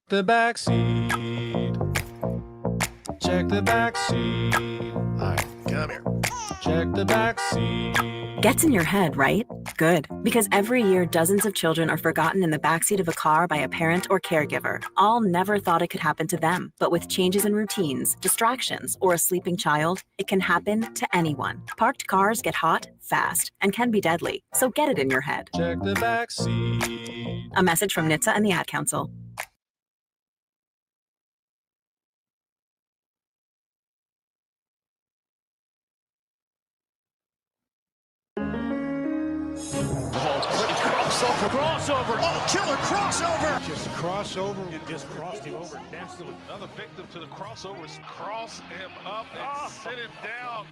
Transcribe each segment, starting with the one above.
the back seat. Check the back seat. All right, come here. Check the back seat. Gets in your head, right? Good. Because every year, dozens of children are forgotten in the backseat of a car by a parent or caregiver. All never thought it could happen to them. But with changes in routines, distractions, or a sleeping child, it can happen to anyone. Parked cars get hot, fast, and can be deadly. So get it in your head. Check the back seat. A message from NHTSA and the Ad Council. Crossover. Oh, killer crossover. Just crossover. It just crossed him over. Next to another victim to the crossovers. Cross him up and sit him down.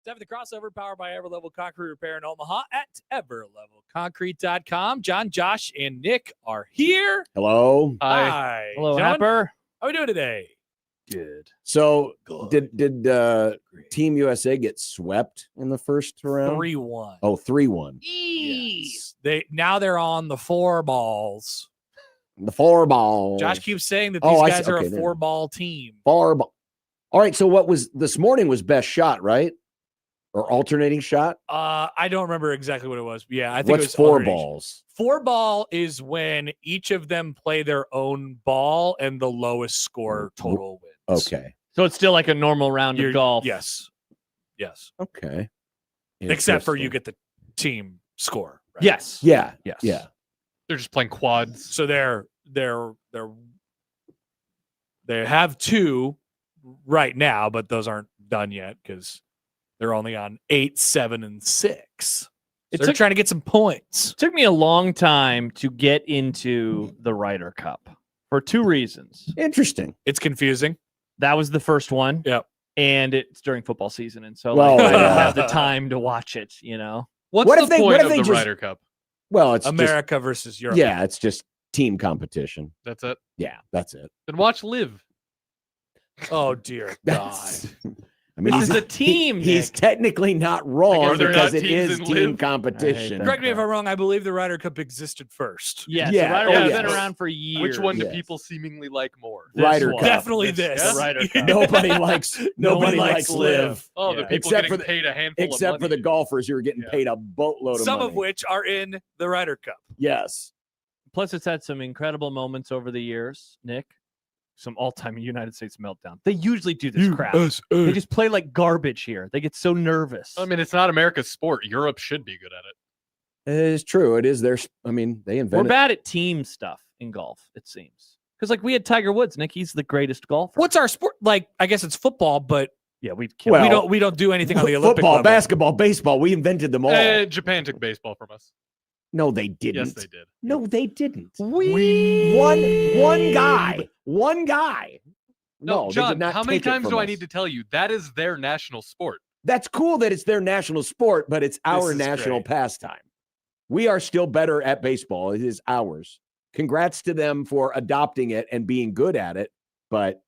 The crossover powered by Everlevel Concrete Repair in Omaha at everlevelconcrete.com. John, Josh, and Nick are here. Hello. Hi. Hello, Gentlemen. Happer. How are we doing today? Good. So did Team USA get swept in the first round? 3-1. Oh, 3-1. Yes. They're on the 4 balls. The 4 ball. Josh keeps saying that these guys are a 4-ball team. 4 ball. All right. So what was this morning was best shot, right? Or alternating shot? I don't remember exactly what it was. Yeah, I think it was 4 balls. 4 ball is when each of them play their own ball and the lowest score total wins. Okay. So it's still like a normal round of golf. Yes. Okay. Except for you get the team score. Right? Yes. Yeah. Yes. Yeah. They're just playing quads. So they have 2 right now, but those aren't done yet because they're only on 8, 7, and 6. They're trying to get some points. It took me a long time to get into the Ryder Cup for 2 reasons. Interesting. It's confusing. That was the first one. Yep. And it's during football season. And so Well, I don't have the time to watch it, you know? What's the point of the Ryder Cup? Well, it's America versus Europe. Yeah, it's just team competition. That's it? Yeah, that's it. Then watch Live. Oh, dear God. I mean, This is a team, He's Nick. technically not wrong they're because not it teams is in team Live. competition. Correct me if I'm wrong. I believe the Ryder Cup existed first. Yes. Yeah. The Ryder Oh, Cup's yes. been around for years. Which one do Yes. people seemingly like more? This Ryder one. Cup. Definitely this. The Ryder Cup. Nobody likes Live. Oh, the Yeah. people Except getting for the- paid a handful of Except for money. the golfers who are getting Yeah. paid a boatload of Some money. of which are in the Ryder Cup. Yes. Plus, it's had some incredible moments over the years, Nick. Some all-time United States meltdown. They usually do this crap. They just play like garbage here. They get so nervous. I mean, it's not America's sport. Europe should be good at it. It is true. It is their, I mean, they We're invented bad at team stuff in golf, it seems. Because like we had Tiger Woods, Nick. He's the greatest golfer. What's our sport? Like, I guess it's football, but Yeah, we'd kill. Well, we don't do anything on the Olympic football, level. basketball, baseball. We invented them all. Japan took baseball from us. No, they didn't. Yes, they did. No, they didn't. We One guy. No, they John, did not how many take it times from do I us. need to tell you? That is their national sport. That's cool that it's their national sport, but it's our is national great. pastime. We are still better at baseball. It is ours. Congrats to them for adopting it and being good at it. But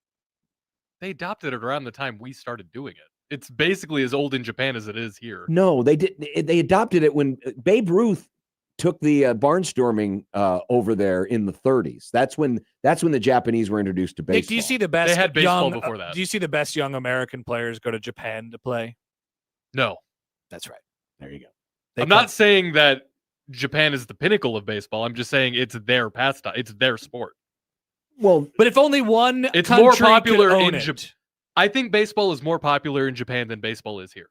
They adopted it around the time we started doing it. It's basically as old in Japan as it is here. no, they didn't. They adopted it when Babe Ruth took the barnstorming over there in the 30s. That's when the Japanese were introduced to baseball. Nick, do you see the best? They had baseball young, before that. Do you see the best young American players go to Japan to play? No. That's right. There you go. They I'm come- not saying that Japan is the pinnacle of baseball. I'm just saying it's their pastime. It's their sport. Well, But if only one It's country more could popular own in it. Japan. I think baseball is more popular in Japan than baseball is here,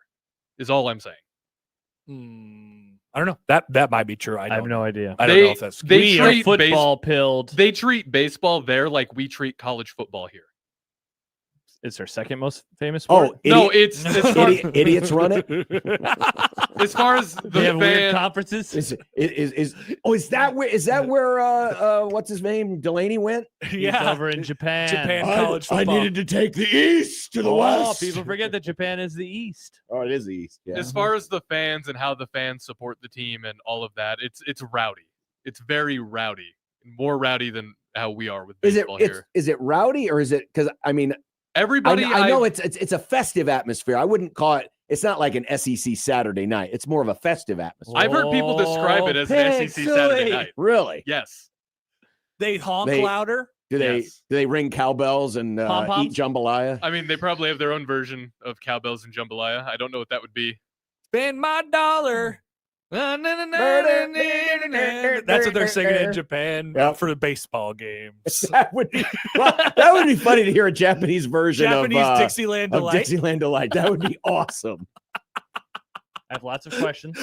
is all I'm saying. I don't know. That might be true. I I have no idea. I don't know if that's they We are treat football pilled. They treat baseball there like we treat college football here. It's our second most famous sport. oh, No, it's as far, idiots run it. as far as They the have weird fan. conferences. Is that where what's his name Delaney went? He's yeah. over in Japan. Japan college football. to take the east to the Oh, people forget that Japan is the East. Oh, it is the east. Yeah. As far as the fans and how the fans support the team and all of that, it's rowdy. It's very rowdy, more rowdy than how we are with baseball here. Is it rowdy or is it? Because I mean, Everybody, I know it's a festive atmosphere. I wouldn't call it. It's not like an SEC Saturday night. It's more of a festive atmosphere. I've heard people describe it as an SEC Saturday night. Really? Yes. They honk They- louder. Do they Yes. do they ring cowbells and eat Pom-poms? jambalaya? I mean, they probably have their own version of cowbells and jambalaya. I don't know what that would be. Spend my dollar. That's what they're singing in Japan Yep. for the baseball games. That would be funny to hear a Japanese version Japanese of Dixieland of Delight. Dixieland Delight. That would be awesome. I have lots of questions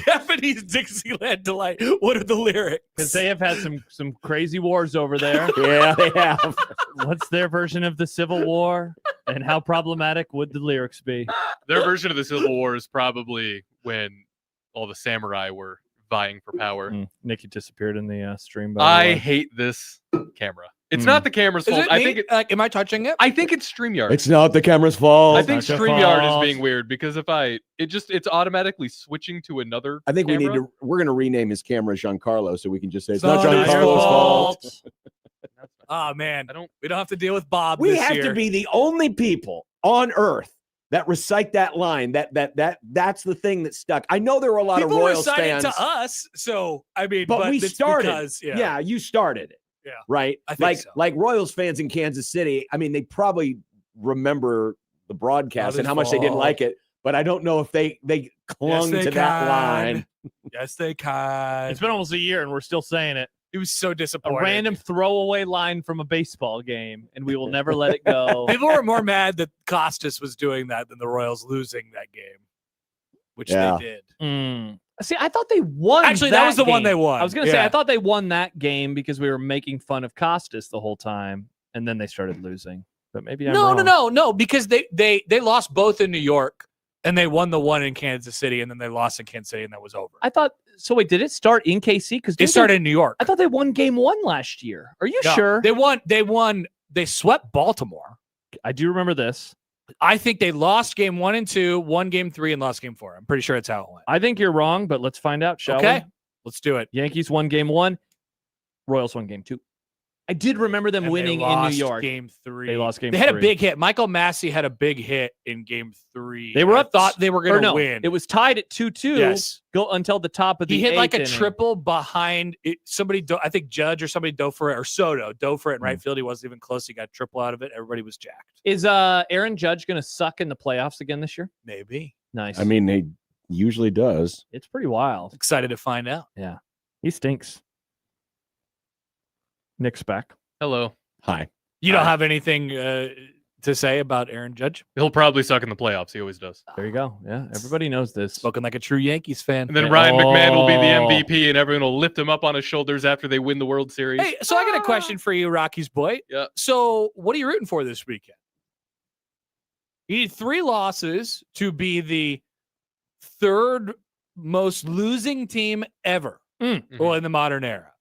Japanese Dixieland Delight. What are the lyrics? because they have had some crazy wars over there. Yeah, they have. What's their version of the Civil War, and how problematic would the lyrics be? Their version of the Civil War is probably when all the samurai were vying for power. Nikki disappeared in the stream. By the I way. hate this camera. It's not the camera's Is fault. it I me? think Am I touching it? I think it's StreamYard. It's not the camera's fault. I think Not your StreamYard fault. is being weird because it's automatically switching to another. I think camera. we're going to rename his camera Giancarlo so we can just say it's Not not your Giancarlo's fault. Oh man, I don't. we don't have to deal with Bob We this have year. to be the only people on earth that recite that line. That's the thing that stuck. I know there were a lot People of Royals recite fans, it to us, so I mean, but we it's started. because, Yeah, you started it. Yeah, right. I think so. Like Royals fans in Kansas City. I mean, they probably remember the broadcast Not and how his much they didn't fault. like it. But I don't know if they clung they to that can. line. Yes, they can. It's been almost a year, and we're still saying it. It was so A disappointing. random throwaway line from a baseball game, and we will never let it go. People were more mad that Costas was doing that than the Royals losing that game, which Yeah. they did. See, I thought they won. Actually, that was the one game. they won. I was going to say, Yeah. I thought they won that game because we were making fun of Costas the whole time, and then they started losing. But maybe I'm wrong. No, because they lost both in New York and they won the one in Kansas City, and then they lost in Kansas City, and that was over. I thought so. Wait, did it start in KC? Because It started in New York. I thought they won game 1 last year. Are you No, sure? They won. They swept Baltimore. I do remember this. I think they lost game 1 and 2, won game 3, and lost game 4. I'm pretty sure that's how it went. I think you're wrong, but let's find out, shall Okay, we? let's do it. Yankees won game 1. Royals won game 2. I did remember them And they winning in New lost York. Game 3. They lost game They had 3. a big hit. Michael Massey had a big hit in game 3. They were I up. thought they were going to no, win. It was tied at 2-2. Yes. Go until the top of the He hit like a 8th inning. triple behind it. Somebody, I think Judge or somebody dove for it, or Soto dove for it in right field. He wasn't even close. He got a triple out of it. Everybody was jacked. Is Aaron Judge going to suck in the playoffs again this year? Maybe. Nice. I mean, he usually does. it's pretty wild. Excited to find out. He stinks. Nick's back. Hello. Hi. You don't Hi. have anything to say about Aaron Judge? He'll probably suck in the playoffs. He always does. There you go. Yeah, everybody knows this. Spoken like a true Yankees fan. And then Yeah. Ryan McMahon will be the Oh. MVP, and everyone will lift him up on his shoulders after they win the World Series. Hey, so I got a question for you, Rocky's boy. Yeah. So what are you rooting for this weekend? You need 3 losses to be the 3rd most losing team ever. Mhm. Well, in the modern era.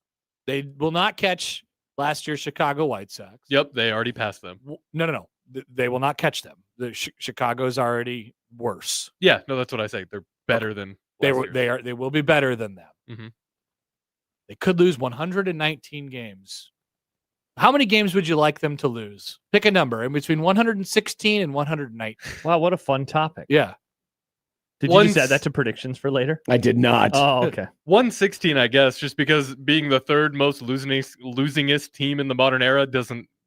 They will not catch last year's Chicago White Sox. Yep, they already passed them. No. They will not catch them. The Chicago's already worse. Yeah, no, that's what I say. They're better than last year's. They will be better than them. Mhm. They could lose 119 games. How many games would you like them to lose? Pick a number in between 116 and 119. Wow, what a fun topic. Yeah. Did you Once- just add that to predictions for later? I did not. Oh, okay. 116, I guess, just because being the 3rd most losingest team in the modern era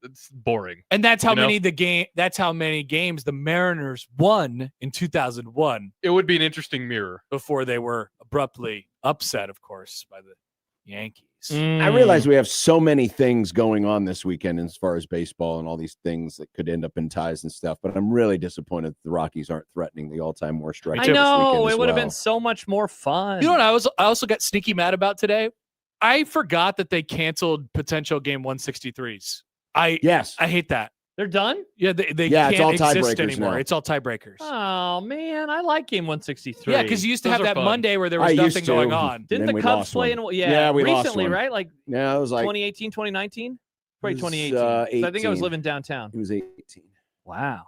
it's boring. And that's how You know? that's how many games the Mariners won in 2001 It would be an interesting mirror. before they were abruptly upset, of course, by the Yankees. I realize we have so many things going on this weekend as far as baseball and all these things that could end up in ties and stuff, but I'm really disappointed the Rockies aren't threatening the all-time war strike. I this know. weekend It as would have well. been so much more fun. You know what I also got sneaky mad about today? I forgot that they canceled potential game 163s. Yes. I hate that. They're done? Yeah, they Yeah, it's can't all exist tiebreakers anymore. now. It's all tiebreakers. Oh, man. I like game 163. Yeah, because you used to Those have are that fun. Monday where there I was used nothing to. going on. Didn't then the we Cubs lost play one. in Yeah, we lost recently, one. right? Like Yeah, it was like 2018, 2019? Probably It was, 2018. 'Cause I think I was 18. living downtown. it was 18. Wow.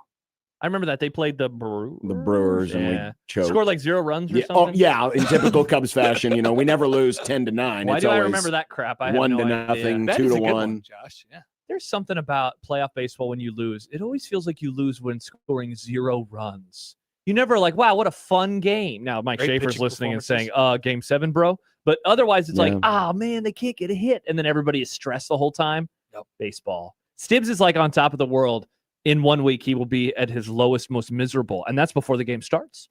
I remember that. They played the Brewers. The Brewers and Yeah. we choked. Scored like 0 runs or yeah, something. yeah, in typical Cubs fashion, we never lose 10-9. Why It's do I always remember that crap? I have 1 no to idea. nothing, That 2 is to a good 1. Josh. Yeah. There's something about playoff baseball when you lose. It always feels like you lose when scoring 0 runs. You never like, wow, what a fun game. Now Mike Great Schaefer's pitching listening and saying, performances. Game 7, bro. But otherwise it's like, Game 7, bro. But otherwise it's like, man, they can't get a hit. And then everybody is stressed the whole time. Yep. Baseball. Stibbs is like on top of the world. In 1 week, he will be at his lowest, most miserable. And that's before the game starts.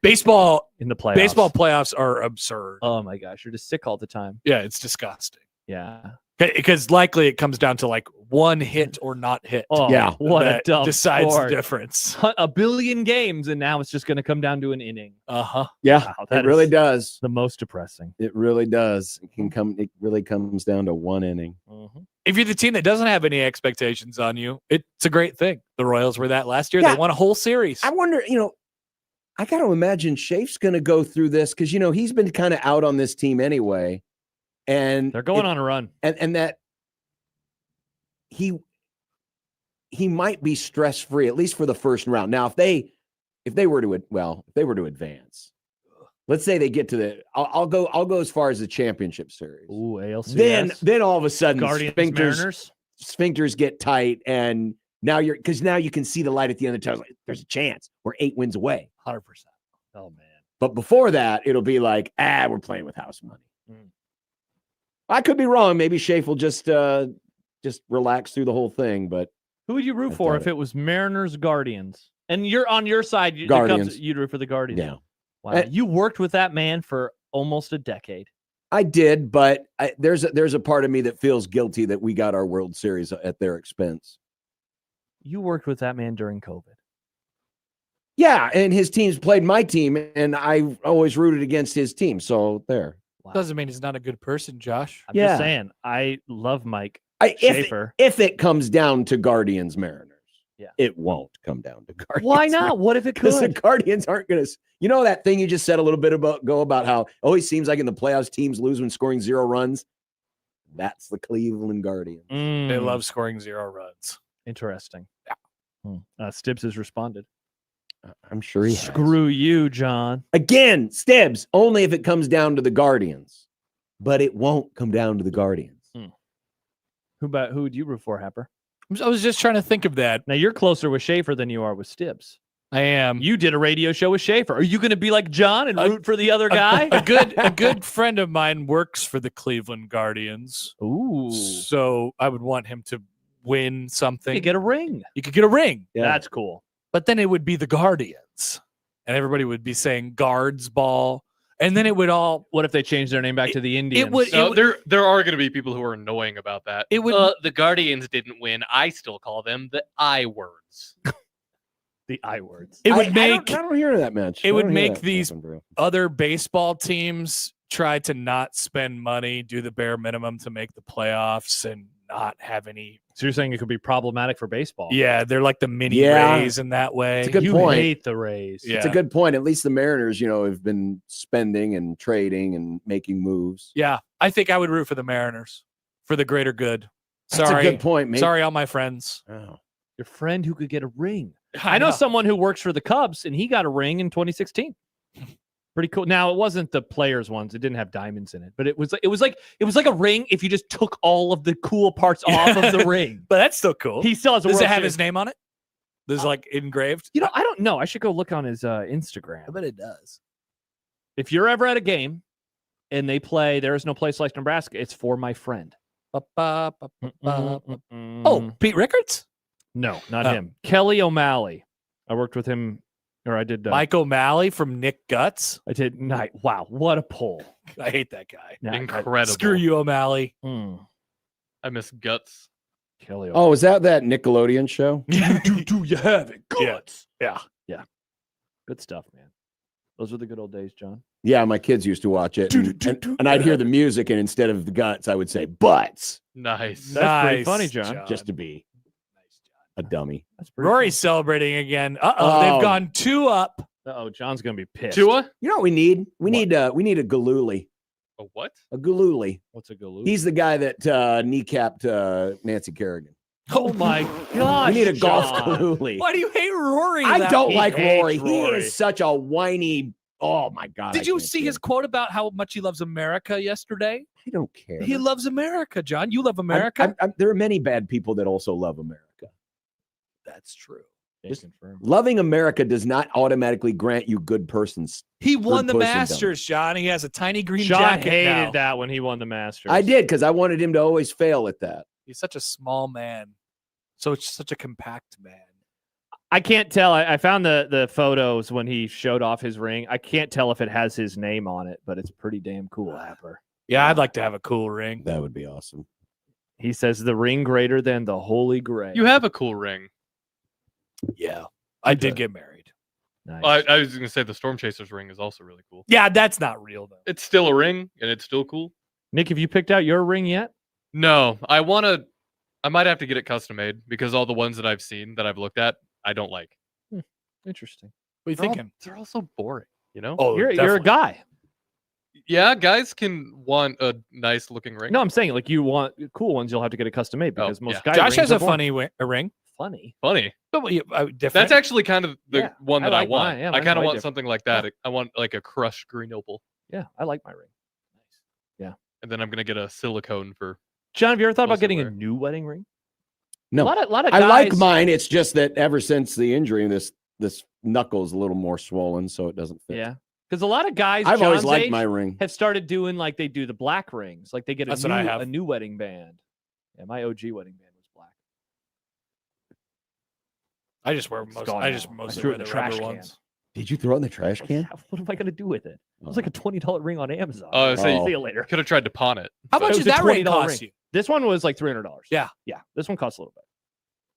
Baseball In the playoffs. Baseball playoffs are absurd. Oh my gosh, you're just sick all the time. Yeah, it's disgusting. Yeah. Because likely it comes down to like one hit or not hit. Oh, Yeah. what a that dumb decides sport. the difference. A billion games, and now it's just going to come down to an inning. Uh-huh. Yeah, Wow, that it really is does. the most depressing. It really does. It really comes down to one inning. Mm-hmm. If you're the team that doesn't have any expectations on you, it's a great thing. The Royals were that last year. Yeah. They won a whole series. I wonder, I got to imagine Shafe's going to go through this because, he's been kind of out on this team anyway. And They're going on a run. and that he might be stress-free, at least for the first round. Now, if they were to advance, let's say they get to the, I'll go as far as the championship series. Ooh, ALCS. Then all of a sudden, Guardians, Mariners. sphincters get tight, and now you can see the light at the end of the tunnel. Like, there's a chance we're 8 wins away. 100%. Oh man. But before that, it'll be like, we're playing with house money. Mm. I could be wrong. Maybe Shafe will just relax through the whole thing. But Who would you root I for doubt if it was Mariners, Guardians? And you're on your side. Guardians. You'd root for the Guardians. yeah, Wow. You worked with that man for almost a decade. I did. But there's a part of me that feels guilty that we got our World Series at their expense. You worked with that man during COVID. Yeah, and his teams played my team, and I always rooted against his team. So there. Wow. Doesn't mean he's not a good person, Josh. I'm Yeah. just saying, I love Mike If Schaefer. it comes down to Guardians Mariners, Yeah. it won't come down to Guardians. Why not? What if it Because the could? Guardians aren't going to. That thing you just said a little bit ago about how it always seems like in the playoffs teams lose when scoring 0 runs. That's the Cleveland Guardians. They Mm, love scoring 0 runs. Interesting. Stibbs has responded. I'm sure he has. Screw you, John. Again, Stibbs, only if it comes down to the Guardians. But it won't come down to the Guardians. Who would you root for, Happer? I was just trying to think of that. Now you're closer with Schaefer than you are with Stibbs. I am. You did a radio show with Schaefer. Are you going to be like John and root for the other guy? A good friend of mine works for the Cleveland Guardians. Ooh. So I would want him to win something. You get a ring. You could get a ring. Yeah. That's cool. But then it would be the Guardians. And everybody would be saying guards ball. And then it would all What if they change their name back to the Indians? would- No, there are going to be people who are annoying about that. It would- the Guardians didn't win. I still call them the I words. the I words. it would I make don't hear that much. it I would don't hear make that these happen, bro. other baseball teams try to not spend money, do the bare minimum to make the playoffs and not have any. So you're saying it could be problematic for baseball? Yeah, they're like the mini Yeah. Rays in that way. It's a good you point. hate the Rays. Yeah. It's a good point. At least the Mariners, have been spending and trading and making moves. Yeah, I think I would root for the Mariners for the greater good. That's Sorry, a good point, mate. sorry, all my friends. Oh. Your friend who could get a ring. I know someone who works for the Cubs, and he got a ring in 2016. Pretty cool. Now it wasn't the players' ones; it didn't have diamonds in it, but it was like a ring if you just took all of the cool parts off of the ring. But that's still cool. He still has a Does World it have Series. his name on it? There's like engraved. I don't know. I should go look on his Instagram. bet it does. If you're ever at a game and they play "There Is No Place Like Nebraska," it's for my friend. Oh, Pete Rickards? No, not Oh. him. Kelly O'Malley. I worked with him, or I did. Mike O'Malley from Nick Guts. I did. Night. Wow, what a pull! I hate that guy. Yeah, Incredible. Screw you, O'Malley. I miss guts. Kelly. O'Malley. Oh, is that Nickelodeon show? do you have it? Yeah. Good stuff, man. Those were the good old days, John. Yeah, my kids used to watch it, and I'd hear the music, and instead of the guts, I would say butts, Nice. That's pretty Nice, funny, John. just to be a dummy. That's pretty Rory's celebrating again. Oh. They've gone 2 up. Oh, John's gonna be pissed. Tua? You know what we need? We need a Galooly. A what? A Galooly. What's a galoo? He's the guy that kneecapped Nancy Kerrigan. Oh my gosh! We need a golf John. Galooly. Why do you hate Rory? I that don't much? like hates Rory. He Rory. is such a whiny. Oh my god! Did I you can't see stand his him. quote about how much he loves America yesterday? I don't care. He loves America, John. You love America? There are many bad people that also love America. That's true. Just confirm. loving America does not automatically grant you good persons. He won the person Masters, John. He has a tiny green Sean jacket hated now. that when he won the Masters. I did because I wanted him to always fail at that. He's such a small man. So it's such a compact man. I can't tell. I found the photos when he showed off his ring. I can't tell if it has his name on it, but it's pretty damn cool, Happer. Yeah, I'd like to have a cool ring. That would be awesome. He says the ring greater than the Holy Grail. You have a cool ring. Yeah. I did get married. Nice. I was going to say the Storm Chasers ring is also really cool. Yeah, that's not real, though. It's still a ring, and it's still cool. Nick, have you picked out your ring yet? No, I might have to get it custom made because all the ones that I've seen that I've looked at, I don't like. Interesting. What are you thinking? They're all so boring, you know? Oh, You're a definitely. guy. Yeah, guys can want a nice looking ring. No, I'm saying like you want cool ones, you'll have to get a custom made because most guys. Josh has a funny ring. Funny. Funny. But different. That's actually kind of the Yeah, one I that I like want. mine. Yeah, I mine's kind of way want different. something like that. I want like a crushed green opal. Yeah, I like my ring. And then I'm going to get a silicone for. John, have you ever thought about Closer getting a wear. new wedding ring? No, A lot of I like guys- mine. It's just that ever since the injury, this knuckle is a little more swollen, so it doesn't fit. Yeah, because a lot of guys. I've always John's liked age my ring. have started doing like they do the black rings, like they get That's what I have. a new wedding band. Yeah, my OG wedding band was black. I just wear It's most. gone I now. just I mostly threw it wear in the the trash rubber can. ones. Did you throw it in the trash can? What am I going to do with it? It was like a $20 ring on Amazon. Oh, so Oh. See you later. Could have tried to pawn it. How but- much It does was a that ring $20 cost ring. you? This one was like $300. Yeah. Yeah. This one costs a little bit.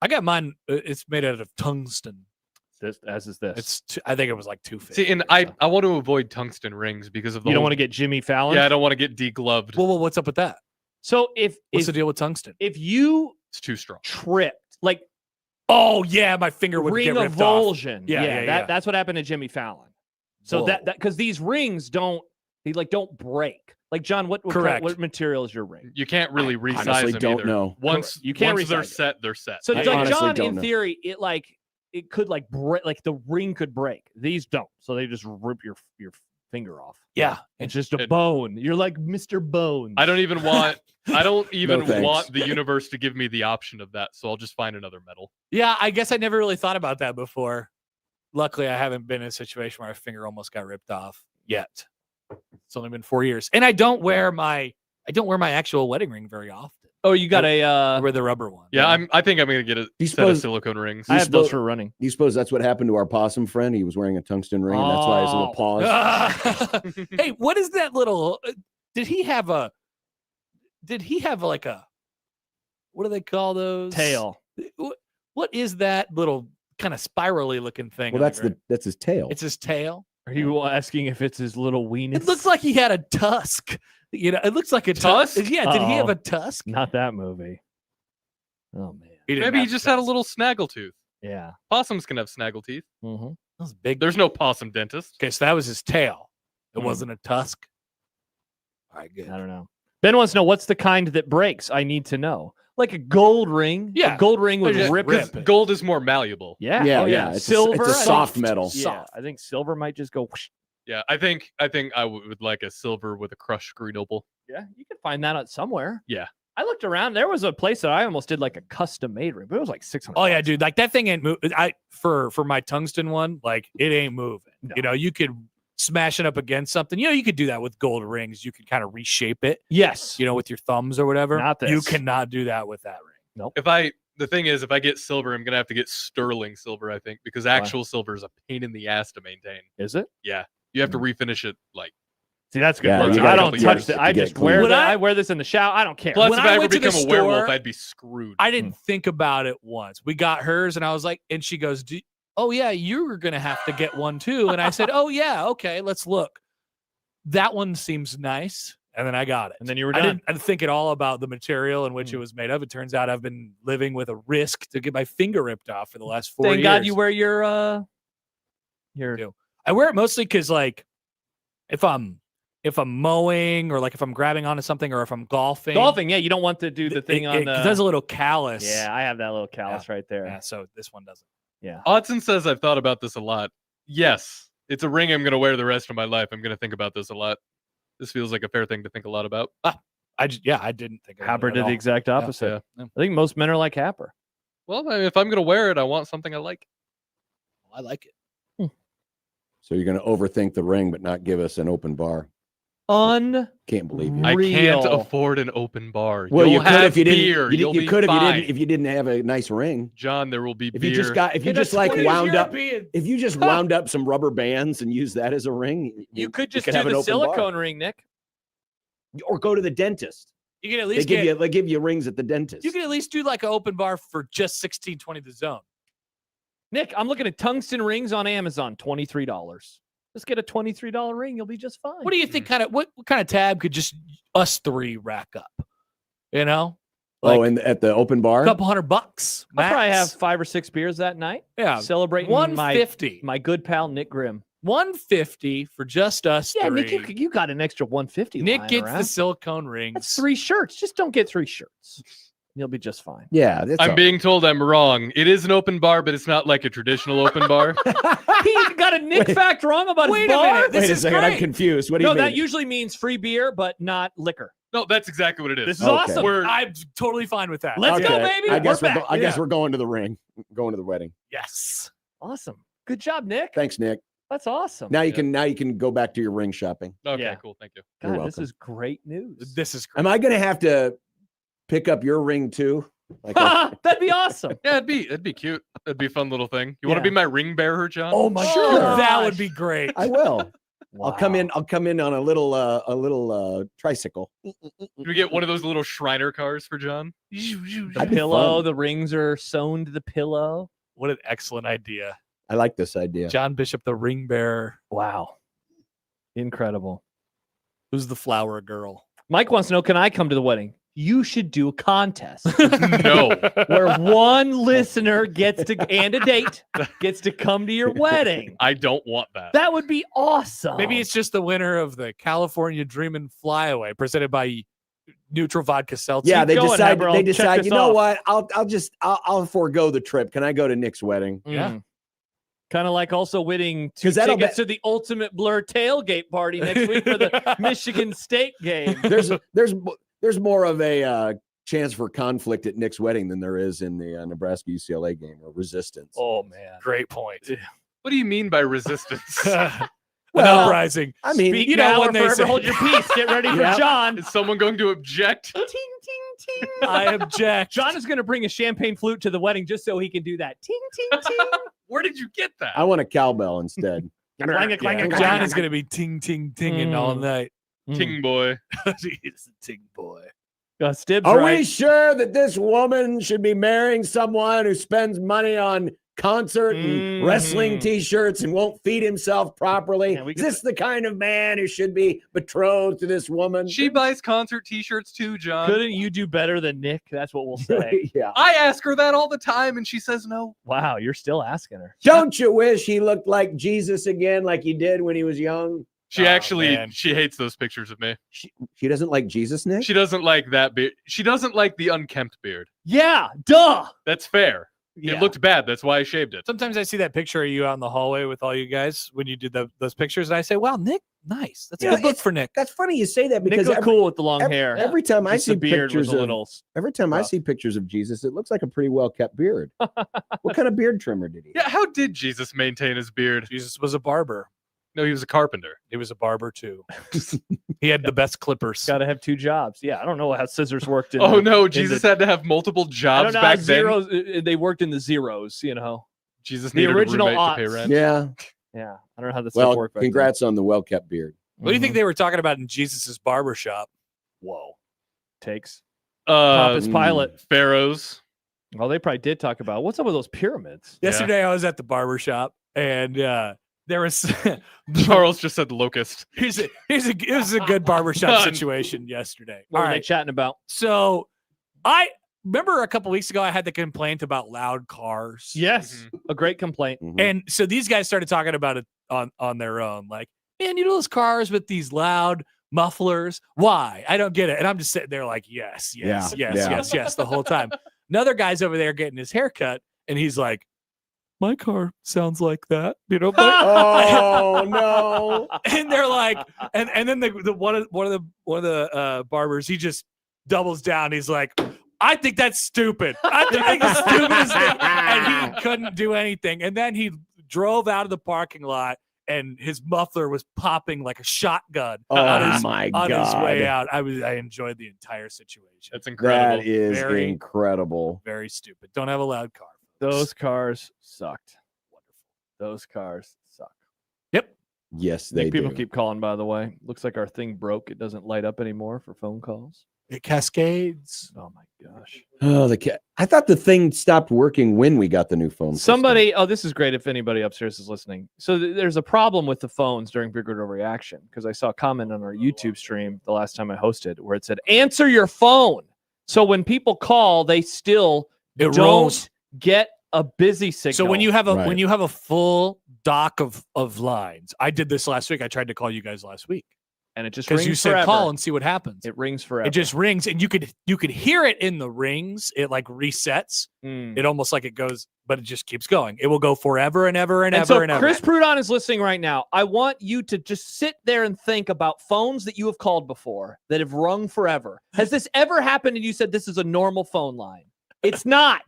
I got mine. It's made out of tungsten. This as is this. I think it was like $250. See, and I want to avoid tungsten rings because of the You don't whole- want to get Jimmy Fallon. Yeah, I don't want to get degloved. Well, what's up with that? So What's the deal with tungsten? if you It's too strong. tripped like Oh yeah, my finger would ring get ripped off. avulsion, Yeah. that's what happened to Jimmy Fallon. So Whoa. that because these rings don't break. Like John, what Correct. what material is your ring? You can't really resize honestly them don't either. know. Once You can't once they're resize it. set, they're set. So I like honestly John, don't in know. theory, it could like break, like the ring could break. These don't, so they just rip your finger off. Yeah. It's just a it- bone. You're like Mr. Bones. I don't even want thanks. want the universe to give me the option of that, so I'll just find another metal. Yeah, I guess I never really thought about that before. Luckily, I haven't been in a situation where my finger almost got ripped off yet. It's only been 4 years, and I don't wear my actual wedding ring very often. Oh, you got I a. wear the rubber one. Yeah, I think I'm gonna get a you set of suppose- silicone rings. I have those supposed- for running. Do you suppose that's what happened to our possum friend? He was wearing a tungsten ring, and that's why his little Oh. paws. Hey, what is that little? Did he have like a? What do they call those? Tail. What is that little kind of spirally looking thing? Well, on the ground? that's his tail. It's his tail. Are you asking if it's his little weenus? It looks like he had a tusk. You know, it looks like a tusk. Tusk? Yeah, did he have Uh-oh. a tusk? Not that movie. Oh man. He didn't Maybe he have just had a tusk. little snaggle tooth. Yeah. Possums can have snaggle teeth. Mm-hmm. That was big. There's no possum dentist. Okay, so that was his tail. It Hmm. wasn't a tusk. All right, good. I don't know. Ben wants to know what's the kind that breaks. I need to know. Like a gold ring. Yeah. A gold ring would Just rip rip it. it. Gold is more malleable. Yeah. Yeah, Oh, yeah, it's a- silver. it's a I think- soft metal. Yeah. Soft. I think silver might just go. Whoosh. Yeah, I think I would like a silver with a crushed green opal. Yeah. You can find that out somewhere. Yeah. I looked around. There was a place that I almost did like a custom made ring, but it was like 600. Oh yeah, dude. Like that thing ain't moving. For my tungsten one, like it ain't moving. No. You know, you could smash it up against something. You know, you could do that with gold rings. You could kind of reshape it. Yes. You know, with your thumbs or whatever. Not You this. cannot do that with that ring. The thing is, if I get silver, I'm gonna have to get sterling silver, I think, because actual silver is a pain in the ass to maintain. Is it? Yeah, you have to refinish it like. See, that's good. Yeah, Look, you I gotta don't couple touch years it. to I get just clean. wear When that. I- I wear this in the shower. I don't care. Plus, When if I I ever went to the become a werewolf, store- I'd be screwed. I didn't think about it once. We got hers, and I was like, and she goes, "Oh yeah, you're gonna have to get one too." And I said, "Oh yeah, okay, let's look. That one seems nice." And then I got it. And then you were I done. didn't think at all about the material in which it was made of. It turns out I've been living with a risk to get my finger ripped off for the last 4 years. Thank God you wear your do. I wear it mostly because, like, if I'm mowing or like if I'm grabbing onto something or if I'm golfing. golfing. Yeah, you don't want to do the thing on it the. does a little callus. Yeah, I have that little callus right there. Yeah, so this one doesn't. Yeah. Odson says I've thought about this a lot. Yes, it's a ring I'm gonna wear the rest of my life. I'm gonna think about this a lot. This feels like a fair thing to think a lot about. I didn't think of Happer it at did the all. exact opposite. Yeah. I think most men are like Happer. Well, I mean, if I'm gonna wear it, I want something I like. I like it. So you're going to overthink the ring, but not give us an open bar. Unreal. Can't believe you. I can't afford an open bar. Well, You'll you could have if you didn't. beer. You You'll could be if you fine. didn't. If you didn't have a nice ring. John, there will be If beer. you just got. If you just like wound up. If you just wound up some rubber bands and used that as a ring, You could just have do an the open silicone bar. ring, Nick. Or go to the dentist. You can at They least give you rings at the dentist. you can at least do like an open bar for just $16.20 the zone. Nick, I'm looking at tungsten rings on Amazon, $23. Just get a $23 ring. You'll be just fine. What do you think? What kind of tab could just us three rack up? You know, and at the open bar, a couple $100. I'll probably have max. 5 or 6 beers that night. Yeah, Celebrating $150. my good pal Nick Grimm. $150 for just us Yeah, three. Nick, you got an extra $150. Nick lying gets around. the silicone rings. That's 3 shirts. Just don't get 3 shirts. You'll be just fine. yeah, that's I'm being told I'm wrong. It is an open bar, but it's not like a traditional open bar. He got a Nick fact wrong about his Wait a bar. minute. This Wait a is second, I'm great. confused. What do No, you mean? that usually means free beer, but not liquor. No, that's exactly what it is. This is Okay. awesome. I'm totally fine with that. Let's go, baby. I guess We're we're back. I guess we're going to the ring, going to the wedding. Yes. Awesome. Good job, Nick. Thanks, Nick. That's awesome. Now you can go back to your ring shopping. Okay, Yeah. cool. Thank you. You're God, this welcome. is great news. This is great. Am I going to have to pick up your ring too? Like That'd be awesome. Yeah, it'd be cute. It'd be a fun little thing. You want to Yeah. be my ring bearer, John? oh my Sure. god! That would be great. I will. I'll come in. Wow. I'll come in on a little tricycle. Can we get one of those little Shriner cars for John? The That'd be pillow, fun. the rings are sewn to the pillow. What an excellent idea. I like this idea. John Bishop, the ring bearer. Wow. Incredible. Who's the flower girl? Mike wants to know, can I come to the wedding? You should do a contest No. where one listener gets to, and a date, gets to come to your wedding. I don't want that. That would be awesome. Maybe it's just the winner of the California Dreamin' Flyaway presented by Neutral Vodka Seltzer. Yeah, they Keep going, decide. Admiral. They Check decide. this You know off. what? I'll forego the trip. Can I go to Nick's wedding? Yeah. Kind of like also winning 2 'Cause that'll tickets to the Ultimate Blur tailgate party next week for the Michigan State game. There's more of a chance for conflict at Nick's wedding than there is in the Nebraska UCLA game or resistance. Oh, man. Great point. What do you mean by resistance? An Well, uprising. I mean, Speak you know now when or they forever say- hold your peace. Get ready for Yeah. John. Is someone going to object? Ting, ting, ting. I object. John is going to bring a champagne flute to the wedding just so he can do that. Ting, ting, ting. Where did you get that? I want a cowbell instead. Clang, clang, Yeah, clang, John is going to be ting, ting, tinging all night. Ting boy. He's a ting boy. Stibs, Are right? we sure that this woman should be marrying someone who spends money on concert and wrestling T-shirts and won't feed himself properly? Yeah, we Is could- this the kind of man who should be betrothed to this woman? She buys concert T-shirts too, John. Couldn't you do better than Nick? That's what we'll say. Yeah. I ask her that all the time, and she says no. Wow, you're still asking her. Don't you wish he looked like Jesus again, like he did when he was young? She Oh, actually man. she hates those pictures of me. She doesn't like Jesus, Nick? She doesn't like that beard. She doesn't like the unkempt beard. Yeah, duh. That's fair. Yeah. It looked bad. That's why I shaved it. Sometimes I see that picture of you out in the hallway with all you guys when you did those pictures, and I say, wow, Nick, nice. That's a Yeah, good look it's- for Nick. That's funny you say that Nick because looked cool with the long hair. every time I Just see the beard pictures was a of little. every time I rough. see pictures of Jesus, it looks like a pretty well kept beard. What kind of beard trimmer did he? Yeah, how did Jesus maintain his beard? Jesus was a barber. No, he was a carpenter. He was a barber too. He had the best clippers. Got to have 2 jobs. Yeah, I don't know how scissors worked. In Oh the- no, in Jesus the- had to have multiple I don't jobs know how back then. zeros. They worked in the zeros. You know. Jesus The needed original a roommate to pay aughts. rent. Yeah. Yeah, I don't know how that stuff Well, worked. back then. congrats on the well kept beard. What do you think they were talking about in Jesus's barber shop? Whoa, takes. Uh, Pontius Pilate. Pharaohs. Well, they probably did talk about what's up with those pyramids. Yesterday, I was at the barber shop, and there was Charles just said locust. it was a good barbershop situation yesterday. What All were they right, chatting about? so I remember a couple weeks ago I had the complaint about loud cars. Yes, a great complaint. Mhm. And so these guys started talking about it on their own. Like, man, you know those cars with these loud mufflers? Why? I don't get it. And I'm just sitting there like, yes, Yeah, yes, the whole time. Another guy's over there getting his hair cut, and he's like, my car sounds like that. You know, but Oh no. and they're like, and then the one of the barbers, he just doubles down. He's like, I think that's stupid. I think it's the stupidest thing. And he couldn't do anything. And then he drove out of the parking lot, and his muffler was popping like a shotgun Oh my on God. his way out. I enjoyed the entire situation. That's incredible. That is Very- incredible. Very stupid. Don't have a loud car. Those cars sucked. Wonderful. Those cars suck. Yep. Yes, I think they people do. keep calling, by the way. Looks like our thing broke. It doesn't light up anymore for phone calls. It cascades. Oh my gosh. Oh, the cat. I thought the thing stopped working when we got the new phone system. Somebody, oh, this is great if anybody upstairs is listening. So there's a problem with the phones during Big Red Overreaction because I saw a comment on our YouTube stream the last time I hosted where it said, answer your phone. So when people call, they still It don't rolls. get a busy signal. So when you have a Right. when you have a full dock of lines, I did this last week. I tried to call you guys last week and it just because rings you said forever. call and see what happens. It rings forever. It just rings, and you could hear it in the rings. It like resets. Mm. It almost like it goes, but it just keeps going. It will go forever and ever and, And ever so and ever. Chris Prudon is listening right now. I want you to just sit there and think about phones that you have called before that have rung forever. Has this ever happened and you said this is a normal phone line? It's not.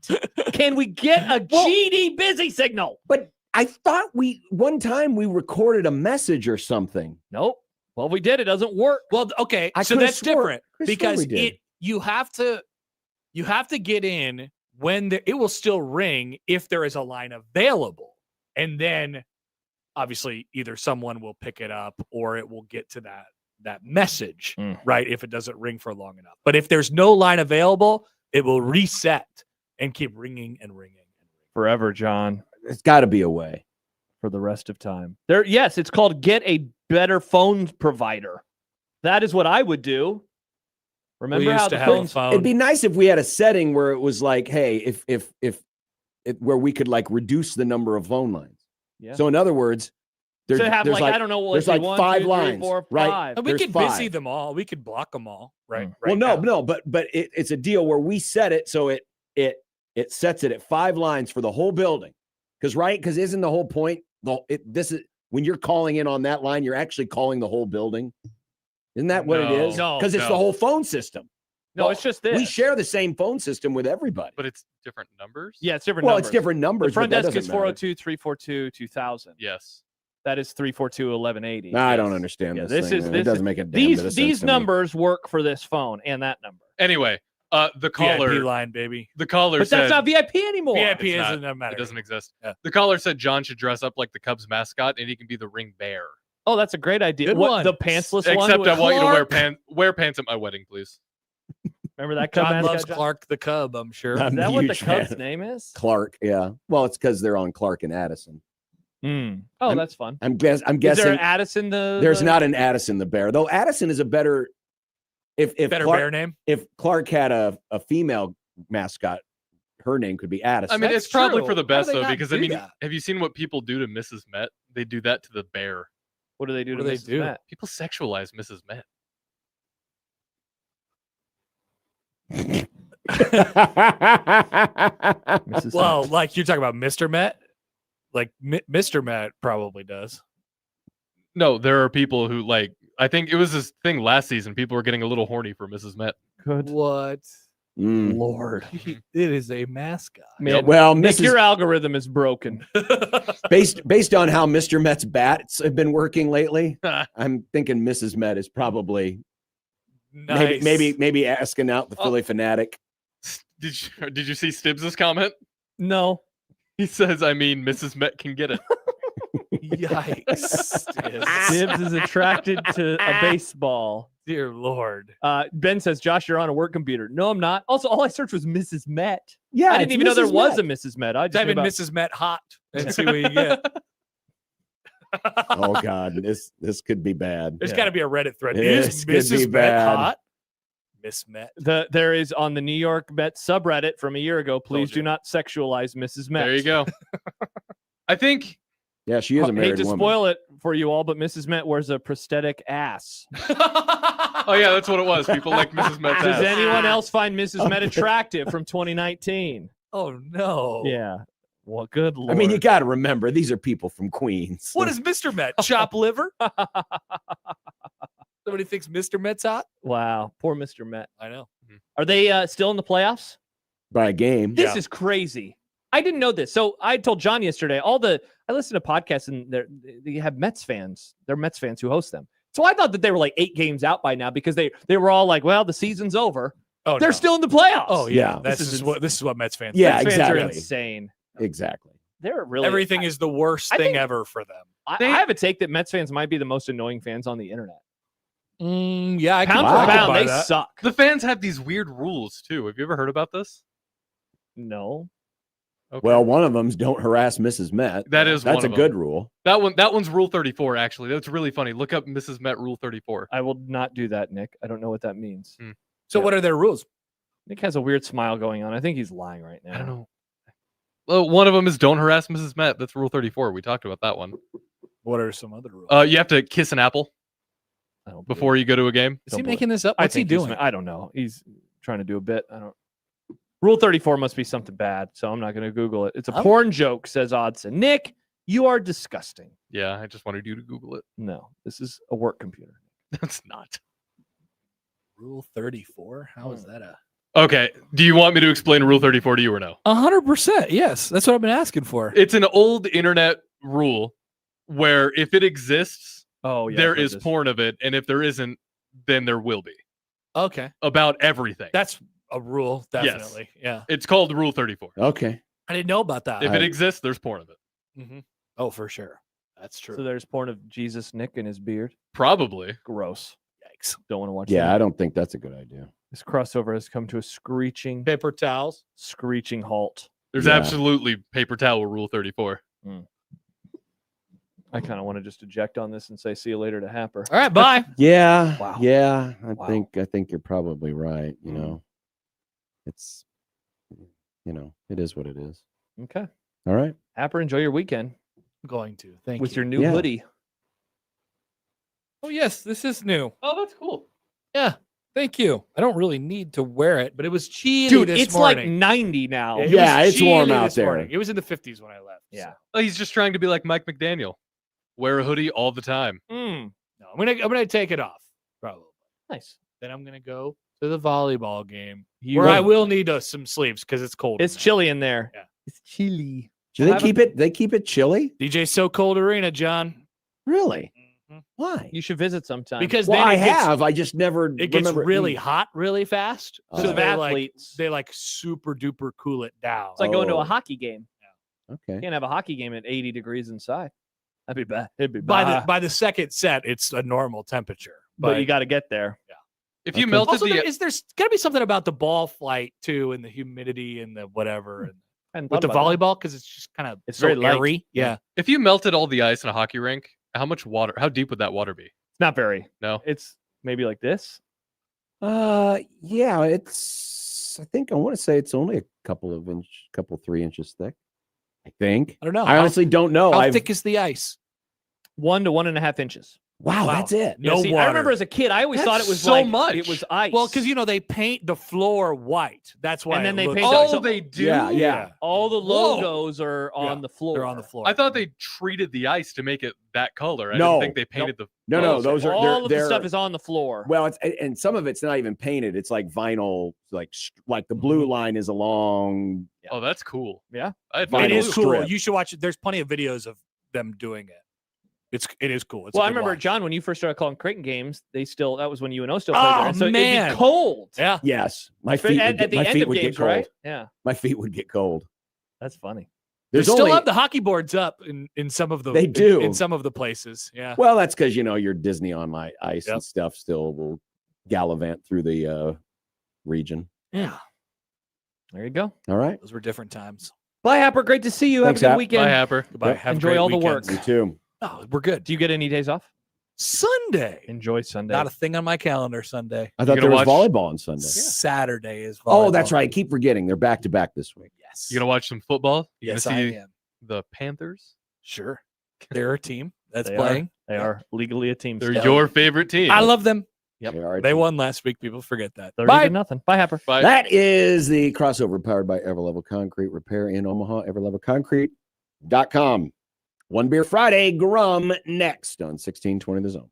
Can we get a GD busy signal? But I thought one time we recorded a message or something. Nope. Well, we did. It doesn't work. Well, okay, I so could've that's swore- different could've swore because we did. you have to get in when it will still ring if there is a line available, and then obviously either someone will pick it up or it will get to that message, right? If it doesn't ring for long enough. But if there's no line available, it will reset and keep ringing and ringing. Forever, John, There's got to be a way. for the rest of time. Yes, it's called get a better phone provider. That is what I would do. Remember used how to the have a phones phone. It'd be nice if we had a setting where it was like, hey, where we could like reduce the number of phone lines. Yeah. So in other words, there's have there's like, I don't know, there's let's like see, 1, 5 2, 3, lines, 4, right? 5. And we There's could busy 5. them all. We could block them all, right? Well, right no, now. but it's a deal where we set it so it sets it at 5 lines for the whole building. Because isn't the whole point this is when you're calling in on that line, you're actually calling the whole building. Isn't that what it is? No, Because it's the whole phone system. No, it's just this. We share the same phone system with everybody. But it's different numbers. Yeah, it's different Well, numbers. it's different numbers. The front but that desk is doesn't matter. 402-342-2000. Yes. That is 342-1180. No, I don't understand Yeah, this. this thing. is- It doesn't make a damn bit of sense These to me. numbers work for this phone and that number. Anyway, the caller VIP line, baby. the caller But said that's not VIP anymore. VIP It's isn't that matter. it doesn't exist. Yeah. The caller said John should dress up like the Cubs mascot and he can be the ring bear. Oh, that's a great idea. Good What, one. the pantsless one? Except with I want you to Clark? wear pants at my wedding, please. Remember that Cub John mascot, loves John? Clark the Cub, I'm sure. I'm Is that a what the huge Cub's fan. name is? Clark, yeah. Well, it's because they're on Clark and Addison. Oh, I'm- that's fun. I'm Is there guessing an Addison? there's not an Addison the bear, though. Addison is a better. If Better Clark, bear name. if Clark had a female mascot, her name could be Addison. I mean, That's it's probably true. for the Why do best they though, not because I do mean, that? have you seen what people do to Mrs. Met? They do that to the bear. What do they do What to do they Mrs. do? Matt? People sexualize Mrs. Met. Mrs. Well, like you're talking about Mr. Met? Like Mr. Met probably does. No, there are people who like. I think it was this thing last season. People were getting a little horny for Mrs. Met. Good What? Mm. Lord. It is a mascot. Man, Well, Nick, Mrs. your algorithm is broken. based on how Mr. Met's bats have been working lately, I'm thinking Mrs. Met is probably Nice. maybe asking out the Philly fanatic. Did you see Stibbs' comment? No. He says, "I mean, Mrs. Met can get it." Yikes. Dibs is attracted to a baseball. Dear Lord. Ben says, Josh, you're on a work computer. No, I'm not. Also, all I searched was Mrs. Met. Yeah, I didn't it's even know there Mrs. was Met. a Mrs. Met. I just Type knew in about- Mrs. Met hot and see what you get. Oh God, this could be bad. There's got to be a Reddit thread. This Is could Mrs. be Met bad. hot? Miss Met. There is on the New York Met subreddit from a year ago. Please Told do you. not sexualize Mrs. Met. There you go. I think Yeah, she is a Hate married to woman. spoil it for you all, but Mrs. Met wears a prosthetic ass. Oh yeah, that's what it was. People like Mrs. Met's Does ass. anyone else find Mrs. Met attractive from 2019? Oh, no. Yeah. Well, good lord. I mean, you got to remember these are people from Queens. What is Mr. Met? Chop liver? Somebody thinks Mr. Met's hot? Wow, poor Mr. Met. I know. Are they still in the playoffs? by a game? This Yeah. is crazy. I didn't know this. So I told John yesterday, I listen to podcasts and they have Mets fans. They're Mets fans who host them. So I thought that they were like 8 games out by now because they were all like, well, the season's over. Oh, They're no. still in the playoffs. Oh yeah, Yeah. this is what Mets fans. Yeah, Mets fans are exactly. insane. Exactly. They're really Everything is the worst I thing think- ever for them. I have a take that Mets fans might be the most annoying fans on the internet. Yeah, I Pound can for pound, buy they that. suck. The fans have these weird rules too. Have you ever heard about this? No. Okay. Well, one of them's don't harass Mrs. Met. That's That's one a of good them. rule. That one's Rule 34. Actually, that's really funny. Look up Mrs. Met Rule 34. I will not do that, Nick. I don't know what that means. So what are their rules? Nick has a weird smile going on. I think he's lying right now. I don't know. Well, one of them is don't harass Mrs. Met. That's Rule 34. We talked about that one. What are some other rules? You have to kiss an apple I don't before you go to a game. Is he don't making this up? I What's he think he's doing? I don't know. He's trying to do a bit. I don't. Rule 34 must be something bad, so I'm not going to Google it. It's a porn joke, says Odson. Nick, you are disgusting. Yeah, I just wanted you to Google it. No, this is a work computer. That's not. Rule 34. How is that a? Okay. Do you want me to explain Rule 34 to you or no? 100%. Yes, that's what I've been asking for. It's an old internet rule where if it exists, Oh, yeah. there I've heard is this. porn of it, and if there isn't, then there will be Okay, about everything. that's a rule. Yes. Definitely. Yeah, It's called Rule 34. Okay. I didn't know about that. If it exists, there's porn of it. Mm-hmm. Oh, for sure. That's true. So there's porn of Jesus, Nick, and his beard. Probably. Gross. Yikes. Don't want to watch Yeah, that. I don't think that's a good idea. This crossover has come to a screeching Paper towels. halt. There's Yeah. absolutely paper towel Rule 34. I kind of want to just eject on this and say see you later to Happer. All right, bye. Yeah. Wow. Yeah. I Wow. think you're probably right. You know, it's, it is what it is. Okay. All right. Happer, enjoy your weekend I'm going to. Thank with you. your new Yeah. hoodie. Oh, yes, this is new. Oh, that's cool. Yeah. Thank you. I don't really need to wear it, but it was chilly Dude, this it's like morning. 90 now. It Yeah, was it's warm chilly out this there. morning. It was in the 50s when I left. Yeah. so. Oh, he's just trying to be like Mike McDaniel. Wear a hoodie all the time. No, I'm gonna take it off probably. Nice. Then I'm gonna go to the volleyball game You where I go- will need some sleeves because it's cold. in It's there. chilly in there. Yeah. It's chilly. Do they keep it? They keep it chilly? DJ So Cold Arena, John. Really? Mhm. Why? You should visit sometime. Because Well, then I it gets, have. I just never. it gets remember really eating. hot really fast. Oh. So Of they like athletes. they like super duper cool it down. It's like going to Oh. a hockey game. Okay. You can't have a hockey game at 80 degrees inside. That'd be bad. It'd be by bad. the second set, it's a normal temperature. But you got to get there. If you Okay. melted also, the there's got to be something about the ball flight too, and the humidity and the whatever, and Hadn't with thought the about that. volleyball because it's just kind of It's so very light. airy. Yeah. if you melted all the ice in a hockey rink, how deep would that water be? It's not very. No. It's maybe like this. Yeah, it's. I think I want to say it's only a couple 3 inches thick. I think. I don't know. I honestly don't know. how I've, thick is the ice? 1 to 1.5 inches. wow, Wow. that's it. No See, I water. remember as a kid, I always thought it That's was so like much. it was ice. Well, because they paint the floor white. That's why. And then it they looks paint like- the- Oh, they do? Yeah. all the Whoa. logos are on Yeah, the floor. They're on the floor. I thought they treated the ice to make it that color. I No. didn't think they painted the. No, Oh, those are all of they're, the stuff is on the floor. well, it's and some of it's not even painted. It's like vinyl, like the blue line is along. Oh, that's cool. Yeah. I had Vinyl It no is clue. cool. strip. You should watch it. There's plenty of videos of them doing it. It is cool. It's a Well, I good remember watch. John when you first started calling Creighton games. That was when UNO still played Oh, there. And so it'd man. be cold. Yeah. Yes, my At, feet. at Would get, the my end feet of would games, get cold. right? Yeah, My feet would get cold. that's funny. They There's still only, have the hockey boards up in some of the. They do. in some of the places. Yeah. Well, that's because your Disney on my ice Yep. and stuff still will gallivant through the region. Yeah. There you go. All right. Those were different times. Bye, Happer. Great to see you. Thanks, Have a good Hap. weekend. Bye, Happer. Goodbye. Yep. Have a Enjoy great all the weekend. work. You too. Oh, we're good. Do you get any days off? Sunday. Enjoy Sunday. Not a thing on my calendar Sunday. I thought gonna there was watch- volleyball on Sunday. Saturday is. Oh, that's volleyball. right. I keep forgetting. They're back to back this week. Yes. You gonna watch some football? You Yes, gonna I see am. the Panthers? Sure. They're a team that's They playing. They are legally a team. They're still. your favorite team. I love them. Yep. They won last week. People forget that. 30 Bye. to nothing. Bye, Happer. Bye. That is the crossover powered by Everlevel Concrete Repair in Omaha, everlevelconcrete.com. One Beer Friday, Grum next on 1620 The Zone.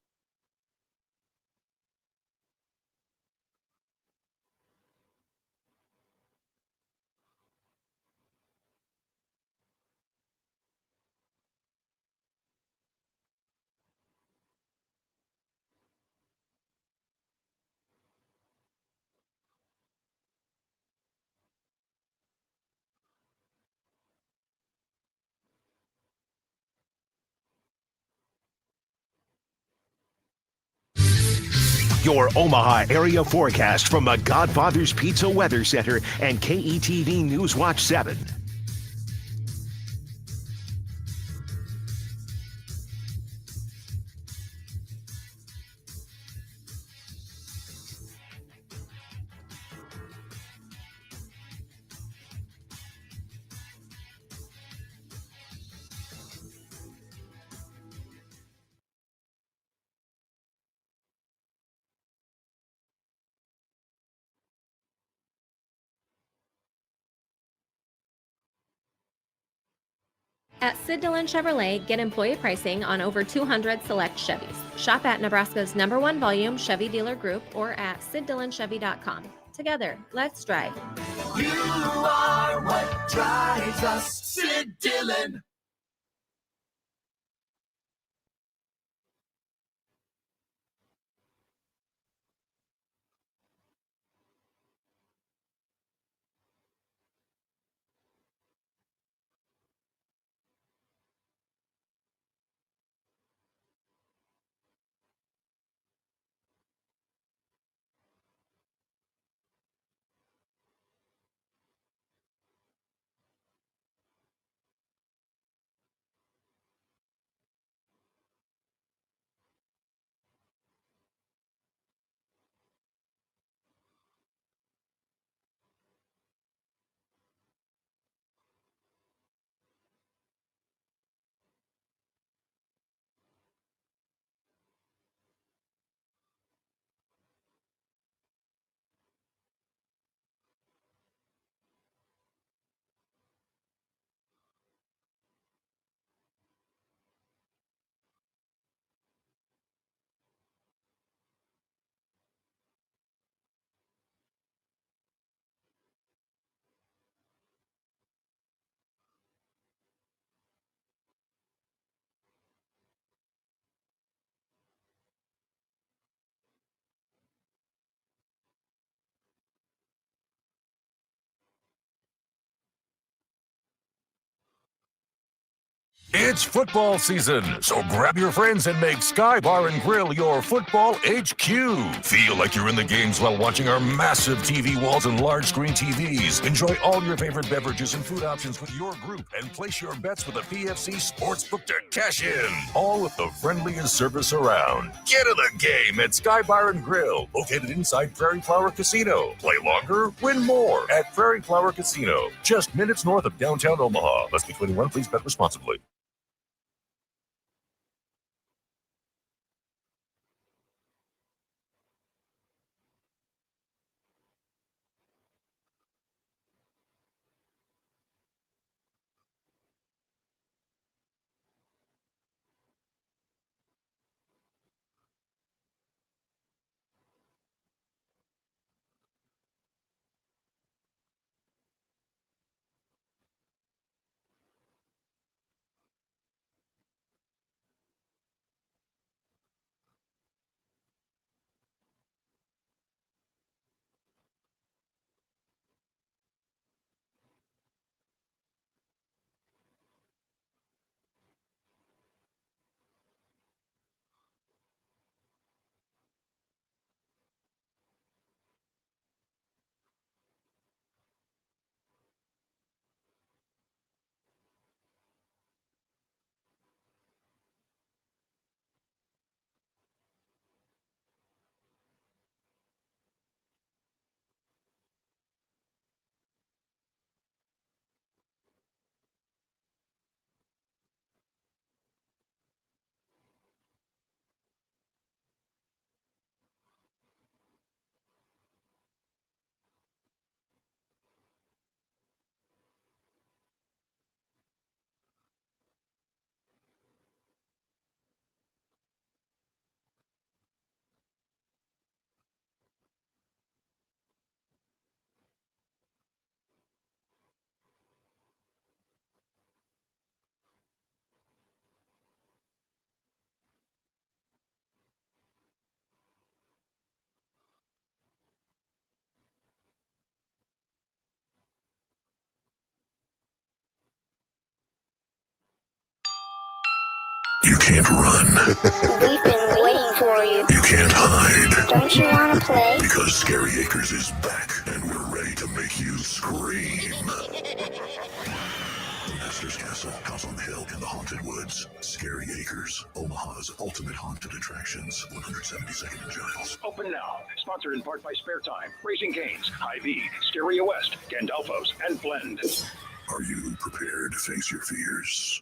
Your Omaha area forecast from the Godfather's Pizza Weather Center and KETV News Watch 7. At Sid Dillon Chevrolet, get employee pricing on over 200 select Chevys. Shop at Nebraska's #1 volume Chevy dealer group or at SidDillonChevy.com. Together, let's drive. You are what drives us, Sid Dillon. It's football season, so grab your friends and make Sky Bar and Grill your football HQ. Feel like you're in the games while watching our massive TV walls and large screen TVs. Enjoy all your favorite beverages and food options with your group and place your bets with a PFC Sportsbook to cash in. All with the friendliest service around. Get in the game at Sky Bar and Grill, located inside Prairie Flower Casino. Play longer, win more at Prairie Flower Casino, just minutes north of downtown Omaha. Must be 21. Please bet responsibly. You can't run. We've been waiting for you. You can't hide. Don't you want to play? Because Scary Acres is back, and we're ready to make you scream. The Master's Castle, House on the Hill, and the Haunted Woods. Scary Acres, Omaha's ultimate haunted attractions. 172nd and Giles. Open now. Sponsored in part by Spare Time, Raising Cane's, Hy-Vee, Stereo West, Gandalfo's, and Blend. Are you prepared to face your fears?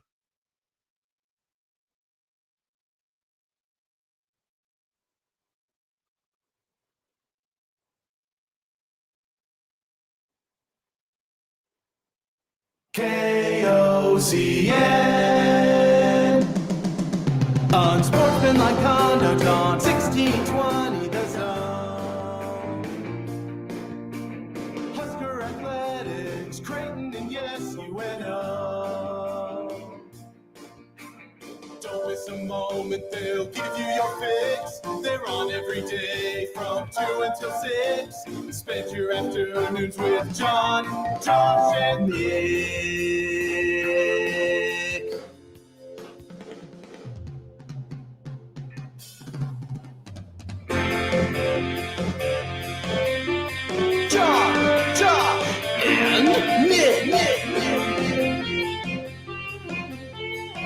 KOCN. Unsportsmanlike conduct on 1620 The Zone. Husker Athletics, Creighton, and yes, UNO. Don't miss a moment, they'll give you your fix. They're on every day from 2 until 6. Spend your afternoons with Josh, and Nick. Josh, and Nick.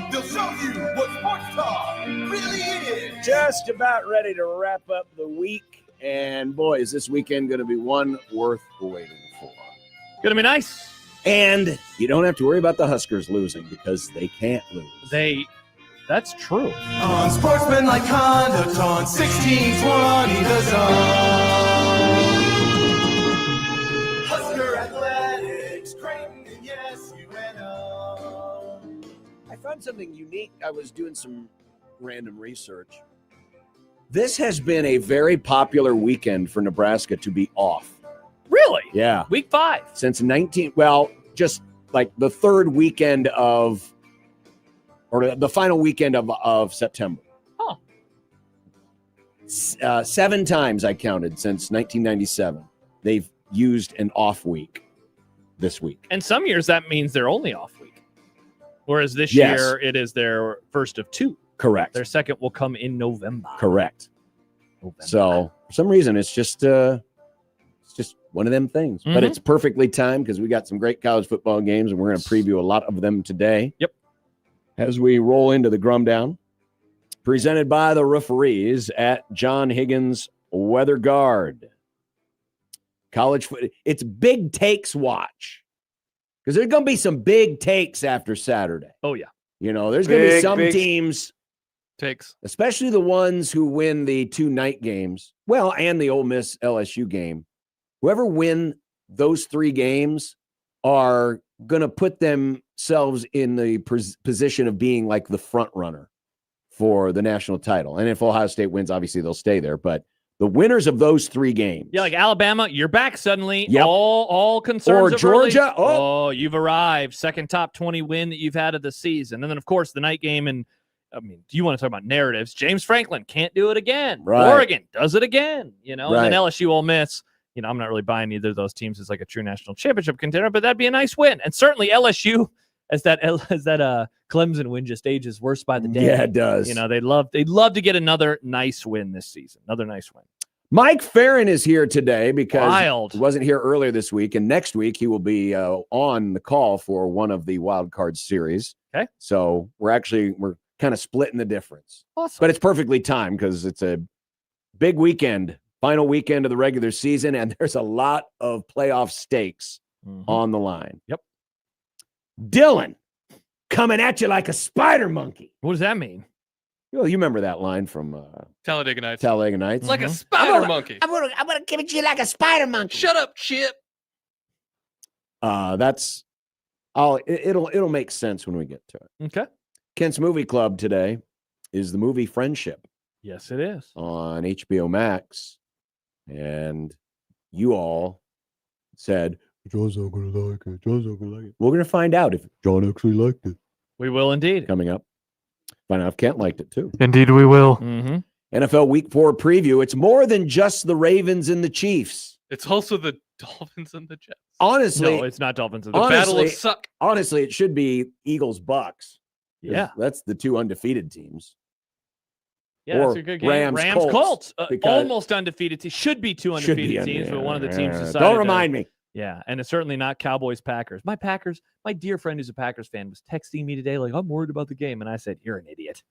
They'll show you what sports talk really is. Just about ready to wrap up the week. And boy, is this weekend going to be one worth waiting for. Gonna be nice. And you don't have to worry about the Huskers losing because they can't lose. That's true. Unsportsmanlike conduct on 1620 The Zone. Husker Athletics, Creighton, and yes, UNO. I found something unique. I was doing some random research. This has been a very popular weekend for Nebraska to be off. Really? Yeah. Week 5. Since just like the third weekend of, or the final weekend of September. Huh. 7 times I counted since 1997. They've used an off week this week. And some years that means they're only off week. Whereas this Yes. year it is their first of 2. Correct. Their second will come in November. Correct. So for some reason, it's just one of them things. But it's perfectly timed because we got some great college football games, and we're going to preview a lot of them today. Yep. As we roll into the Grum Down, presented by the referees at John Higgins Weather Guard. College foot. It's big takes watch because there's going to be some big takes after Saturday. Oh yeah. There's going to be some teams. Takes. Especially the ones who win the 2 night games. Well, and the Ole Miss LSU game. Whoever win those 3 games are going to put themselves in the position of being like the front runner for the national title. And if Ohio State wins, obviously they'll stay there. But the winners of those 3 games. Yeah, like Alabama, you're back suddenly. Yep. All concerns. Or Georgia. Oh, you've arrived. Second top 20 win that you've had of the season. And then, of course, the night game. And I mean, do you want to talk about narratives? James Franklin can't do it again. Right. Oregon does it again. Right. And then LSU Ole Miss. I'm not really buying either of those teams as like a true national championship contender, but that'd be a nice win. And certainly LSU, as that Clemson win just ages worse by the day. Yeah, it does. They'd love to get another nice win this season. Another nice win. Mike Faren is here today because Wild. he wasn't here earlier this week, and next week he will be on the call for one of the wild card series. Okay. So we're kind of splitting the difference. Awesome. But it's perfectly timed because it's a big weekend, final weekend of the regular season, and there's a lot of playoff stakes on the line. Yep. Dylan, coming at you like a spider monkey. What does that mean? Well, you remember that line from Talladega Nights. Talladega Nights. It's like a spider monkey. I'm gonna give it to you like a spider monkey. Shut up, Chip. That's all. It'll make sense when we get to it. Okay. Kent's Movie Club today is the movie Friendship Yes, it is. on HBO Max, and you all said John's not gonna like it. John's not gonna like it. We're gonna find out if John actually liked it. We will indeed. Coming up, find out if Kent liked it too. Indeed, we will. Mm-hmm. NFL Week 4 preview. It's more than just the Ravens and the Chiefs. It's also the Dolphins and the Jets. Honestly, No, it's not Dolphins. The battle of suck. Honestly, it should be Eagles Bucks. Yeah. That's the 2 undefeated teams. Yeah, or that's a good game. Rams Colts. because- Almost undefeated. Should be two Should be undefeated teams, but one of the teams decided. Don't remind me. Yeah, and it's certainly not Cowboys Packers. My dear friend who's a Packers fan was texting me today, like, I'm worried about the game. And I said, you're an idiot.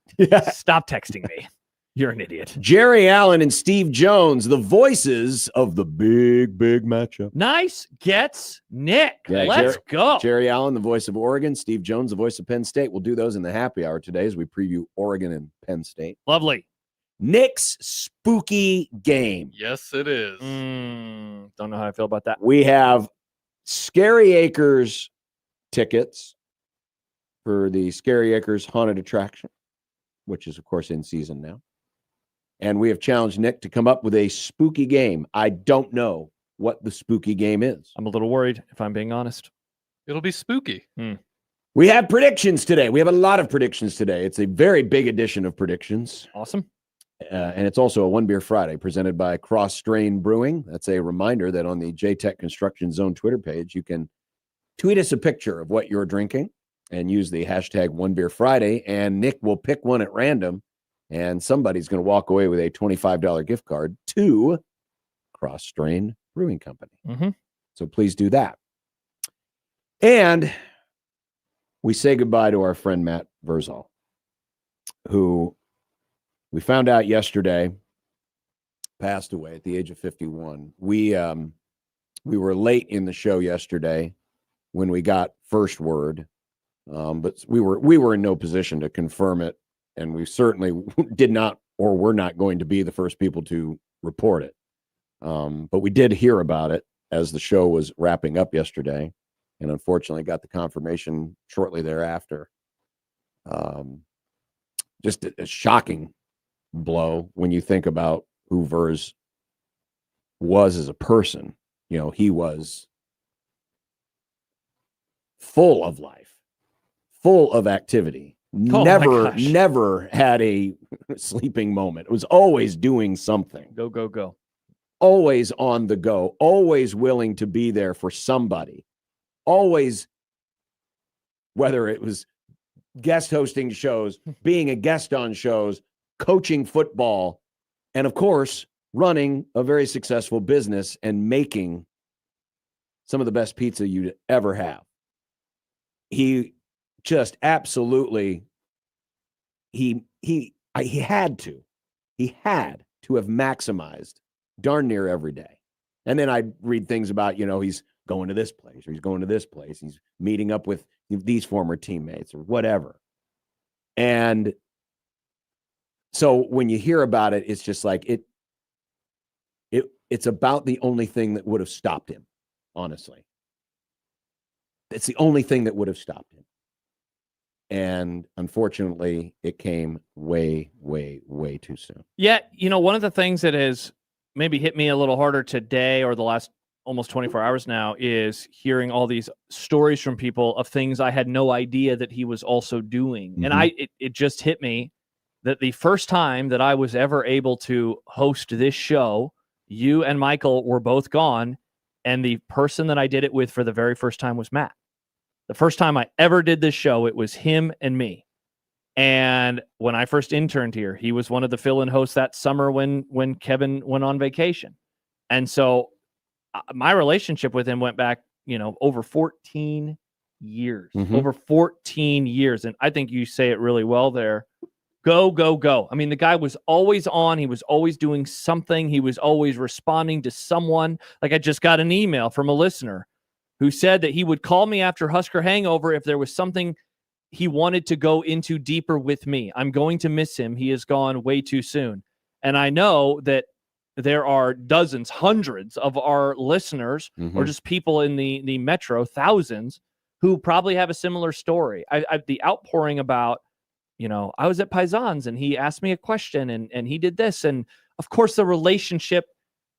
Stop texting me. You're an idiot. Jerry Allen and Steve Jones, the voices of the big matchup. Nice gets Nick. Yeah, Let's go. Jerry Allen, the voice of Oregon. Steve Jones, the voice of Penn State. We'll do those in the happy hour today as we preview Oregon and Penn State. Lovely. Nick's spooky game. Yes, it is. Don't know how I feel about that. We have Scary Acres tickets for the Scary Acres Haunted Attraction, which is, of course, in season now. And we have challenged Nick to come up with a spooky game. I don't know what the spooky game is. I'm a little worried, if I'm being honest. It'll be spooky. We have predictions today. We have a lot of predictions today. It's a very big edition of predictions. Awesome. And it's also a One Beer Friday presented by Cross Strain Brewing. That's a reminder that on the JTech Construction Zone Twitter page, you can tweet us a picture of what you're drinking and use the hashtag One Beer Friday. And Nick will pick one at random, and somebody's going to walk away with a $25 gift card to Cross Strain Brewing Company. So please do that. And we say goodbye to our friend Matt Vrzal, who we found out yesterday passed away at the age of 51. We were late in the show yesterday when we got first word, but we were in no position to confirm it, and we certainly did not or were not going to be the first people to report it. But we did hear about it as the show was wrapping up yesterday, and unfortunately got the confirmation shortly thereafter. Just a shocking blow when you think about who Verz was as a person. You know, he was full of life, full of activity. Never had a sleeping moment. It was always doing something. Go. Always on the go, always willing to be there for somebody. Always, whether it was guest hosting shows, being a guest on shows, coaching football, and of course, running a very successful business and making some of the best pizza you'd ever have. He just absolutely, he had to have maximized darn near every day. And then I'd read things about, he's going to this place or he's going to this place. He's meeting up with these former teammates or whatever. And so when you hear about it, it's just like it's about the only thing that would have stopped him, honestly. It's the only thing that would have stopped him. And unfortunately, it came way, way, way too soon. Yeah, one of the things that has maybe hit me a little harder today or the last almost 24 hours now is hearing all these stories from people of things I had no idea that he was also doing. Mm-hmm. And it just hit me that the first time that I was ever able to host this show, you and Michael were both gone, and the person that I did it with for the very first time was Matt. The first time I ever did this show, it was him and me. And when I first interned here, he was one of the fill-in hosts that summer when Kevin went on vacation. And so my relationship with him went back, over 14 years. Mm-hmm. Over 14 years. And I think you say it really well there. Go. I mean, the guy was always on. He was always doing something. He was always responding to someone. Like I just got an email from a listener who said that he would call me after Husker Hangover if there was something he wanted to go into deeper with me. I'm going to miss him. He has gone way too soon. And I know that there are dozens, hundreds of our listeners or just people in the metro, thousands, who probably have a similar story. The outpouring about, I was at Paisans and he asked me a question and he did this. And of course, the relationship,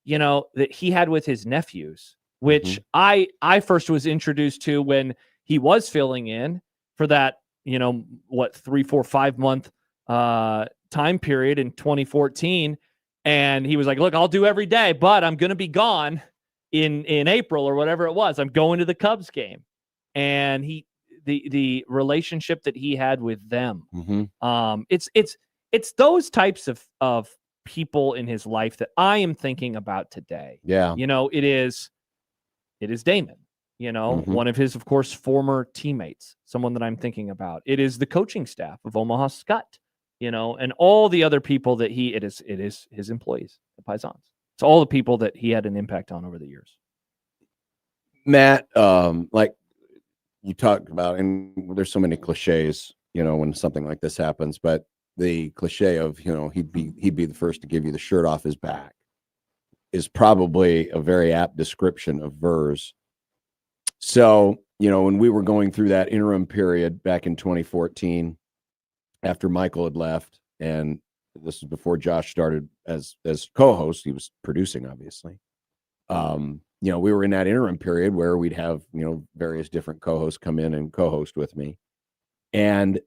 that he had with his nephews, which I first was introduced to when he was filling in for that, 3, 4, 5 month time period in 2014. And he was like, look, I'll do every day, but I'm going to be gone in April or whatever it was. I'm going to the Cubs game. And the relationship that he had with them, it's it's those types of people in his life that I am thinking about today. Yeah. It is Damon, one of his, of course, former teammates, someone that I'm thinking about. It is the coaching staff of Omaha Scott, and all the other people that it is his employees, the Paisans. It's all the people that he had an impact on over the years. Matt, like you talked about, and there's so many cliches, when something like this happens, but the cliche of, he'd be the first to give you the shirt off his back is probably a very apt description of Verz. So, when we were going through that interim period back in 2014, after Michael had left, and this is before Josh started as co-host, he was producing, obviously. We were in that interim period where we'd have, various different co-hosts come in and co-host with me. And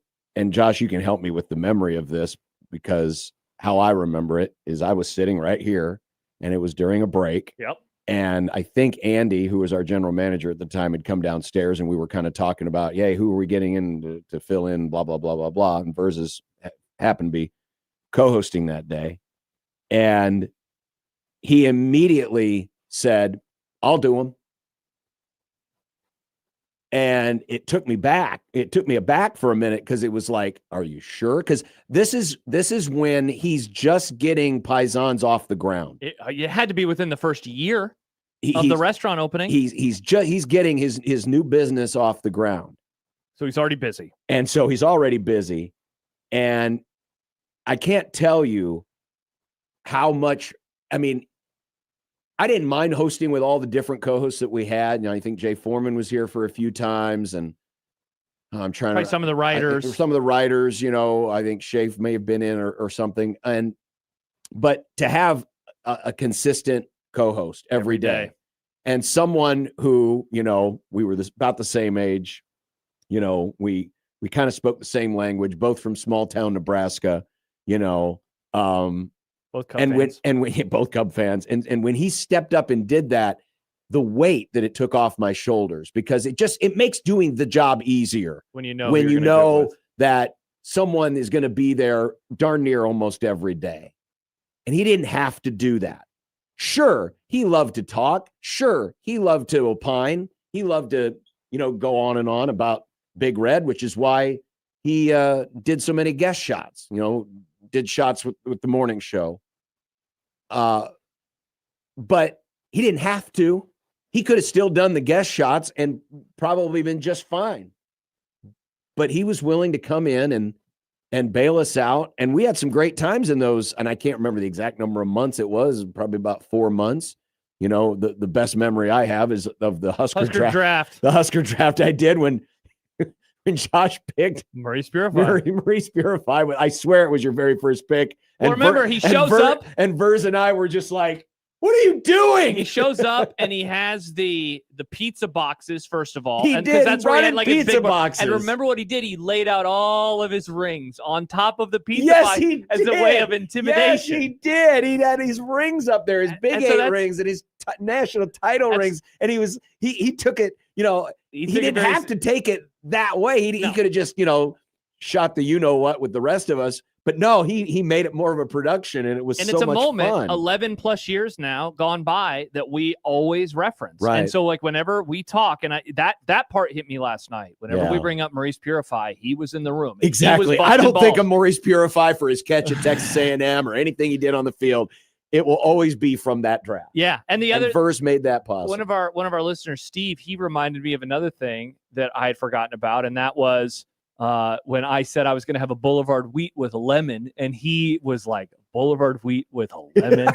Josh, you can help me with the memory of this, because how I remember it is I was sitting right here and it was during a break. Yep. And I think Andy, who was our general manager at the time, had come downstairs and we were kind of talking about, who are we getting in to fill in, blah, blah, blah, blah, blah. And Verz happened to be co-hosting that day. And he immediately said, I'll do them. And it took me back. It took me aback for a minute, because it was like, are you sure? Because this is when he's just getting Paisans off the ground. It had to be within the first year of the restaurant opening. He's getting his new business off the ground. So he's already busy. And so he's already busy. And I can't tell you how much, I didn't mind hosting with all the different co-hosts that we had. I think Jay Foreman was here for a few times, and I'm trying probably to some of the writers. I think Shafe may have been in or something. But to have a consistent co-host every day, and someone who, we were about the same age, we kind of spoke the same language, both from small town Nebraska, both Cub fans. Both Cub fans. And when he stepped up and did that, the weight that it took off my shoulders, because it makes doing the job easier when you know that someone is going to be there darn near almost every day. And he didn't have to do that. Sure, he loved to talk. Sure, he loved to opine. He loved to, go on and on about Big Red, which is why he did so many guest shots, did shots with the morning show. But he didn't have to. He could have still done the guest shots and probably been just fine. But he was willing to come in and bail us out. And we had some great times in those. And I can't remember the exact number of months it was, probably about 4 months. The best memory I have is of the Husker draft. The Husker draft I did when Josh picked Maurice Purify. I swear it was your very first pick. Well, remember, he shows up. And Verz and I were just like, what are you doing? He shows up and he has the pizza boxes, first of all. He did. That's where he had like pizza boxes. And remember what he did? He laid out all of his rings on top of the pizza box as a way of intimidation. Yes, he did. He had his rings up there, his Big Eight rings and his national title rings. And he took it, he didn't have to take it that way. He could have just, shot the you-know-what with the rest of us. But no, he made it more of a production, and it was so much fun. And it's a moment, 11 plus years now gone by, that we always reference. Right. And so, like, whenever we talk, and that part hit me last night. Whenever we bring up Maurice Purify, he was in the room. Exactly. I don't think of Maurice Purify for his catch at Texas A&M or anything he did on the field. It will always be from that draft. Yeah, and the other Verz made that possible. One of our listeners, Steve, he reminded me of another thing that I had forgotten about, and that was when I said I was going to have a Boulevard wheat with a lemon, and he was like, Boulevard wheat with a lemon.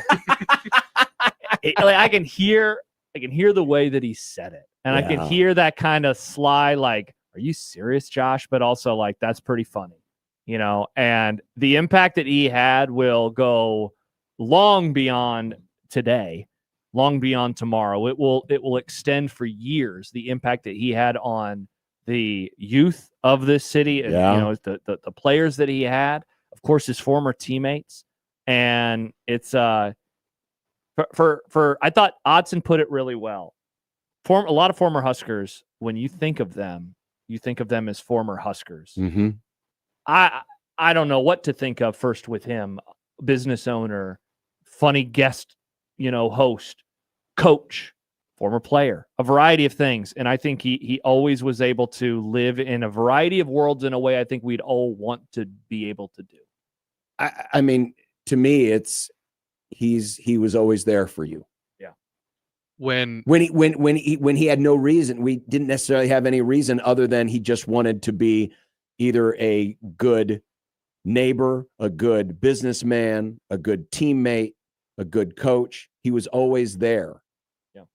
I can hear the way that he said it, and I can hear that kind of sly, like, are you serious, Josh? But also, like, that's pretty funny, and the impact that he had will go long beyond today, long beyond tomorrow. It will extend for years, the impact that he had on the youth of this city, and the players that he had, of course, his former teammates. And it's for I thought Odson put it really well. A lot of former Huskers, when you think of them as former Huskers. Mm-hmm. I I don't know what to think of first with him. Business owner, funny guest, host, coach, former player, a variety of things. And I think he always was able to live in a variety of worlds in a way I think we'd all want to be able to do. I mean, to me, he was always there for you. Yeah. When he had no reason, we didn't necessarily have any reason other than he just wanted to be either a good neighbor, a good businessman, a good teammate, a good coach. He was always there. Yeah.